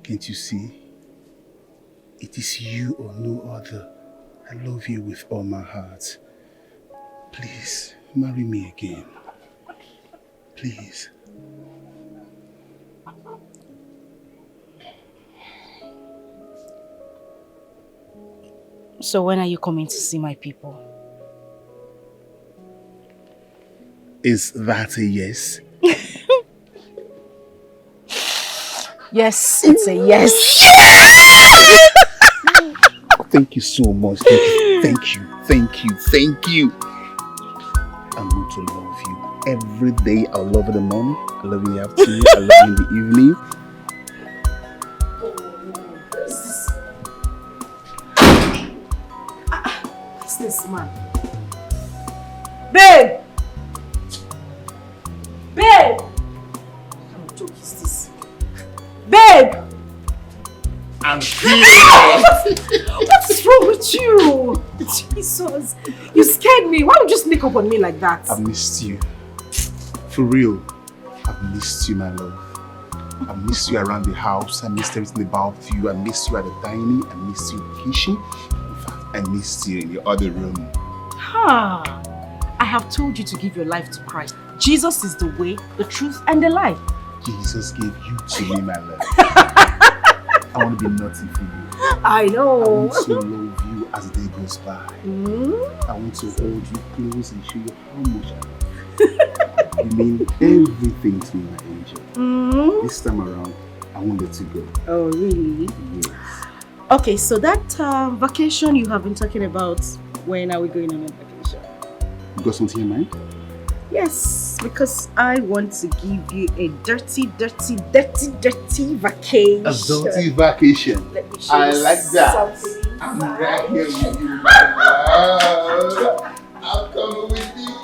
Can't you see? It is you or no other. I love you with all my heart. Please, marry me again. Please. So when are you coming to see my people? Is that a yes? Yes, it's a yes. Thank you so much. Thank you. Thank you. Thank you. I'm going to love you. Every day I'll love you in the morning. I love you in the afternoon. I love you in the evening. What's this, man? Babe! Babe! What kind of joke is this? Babe! I'm here! What is wrong with you? Jesus, you scared me. Why would you sneak up on me like that? I missed you. For real. I've missed you, my love. I missed you around the house. I missed everything about you. I missed you at the dining. I missed you in the kitchen. In fact, I missed you in your other room. I have told you to give your life to Christ. Jesus is the way, the truth, and the life. Jesus gave you to me, my love. I want to be naughty for you. I know. I want to love you as the day goes by. I want to hold you close and show you how much I love you. You mean everything to me, my angel. This time around, I want you to go. Oh, really? Yes. Okay, so that vacation you have been talking about, when are we going on a vacation? You got something in mind? Yes, because I want to give you a dirty vacation. A dirty vacation. Let me show I you like that. something. I'm right here with you, my love. I'm coming with you.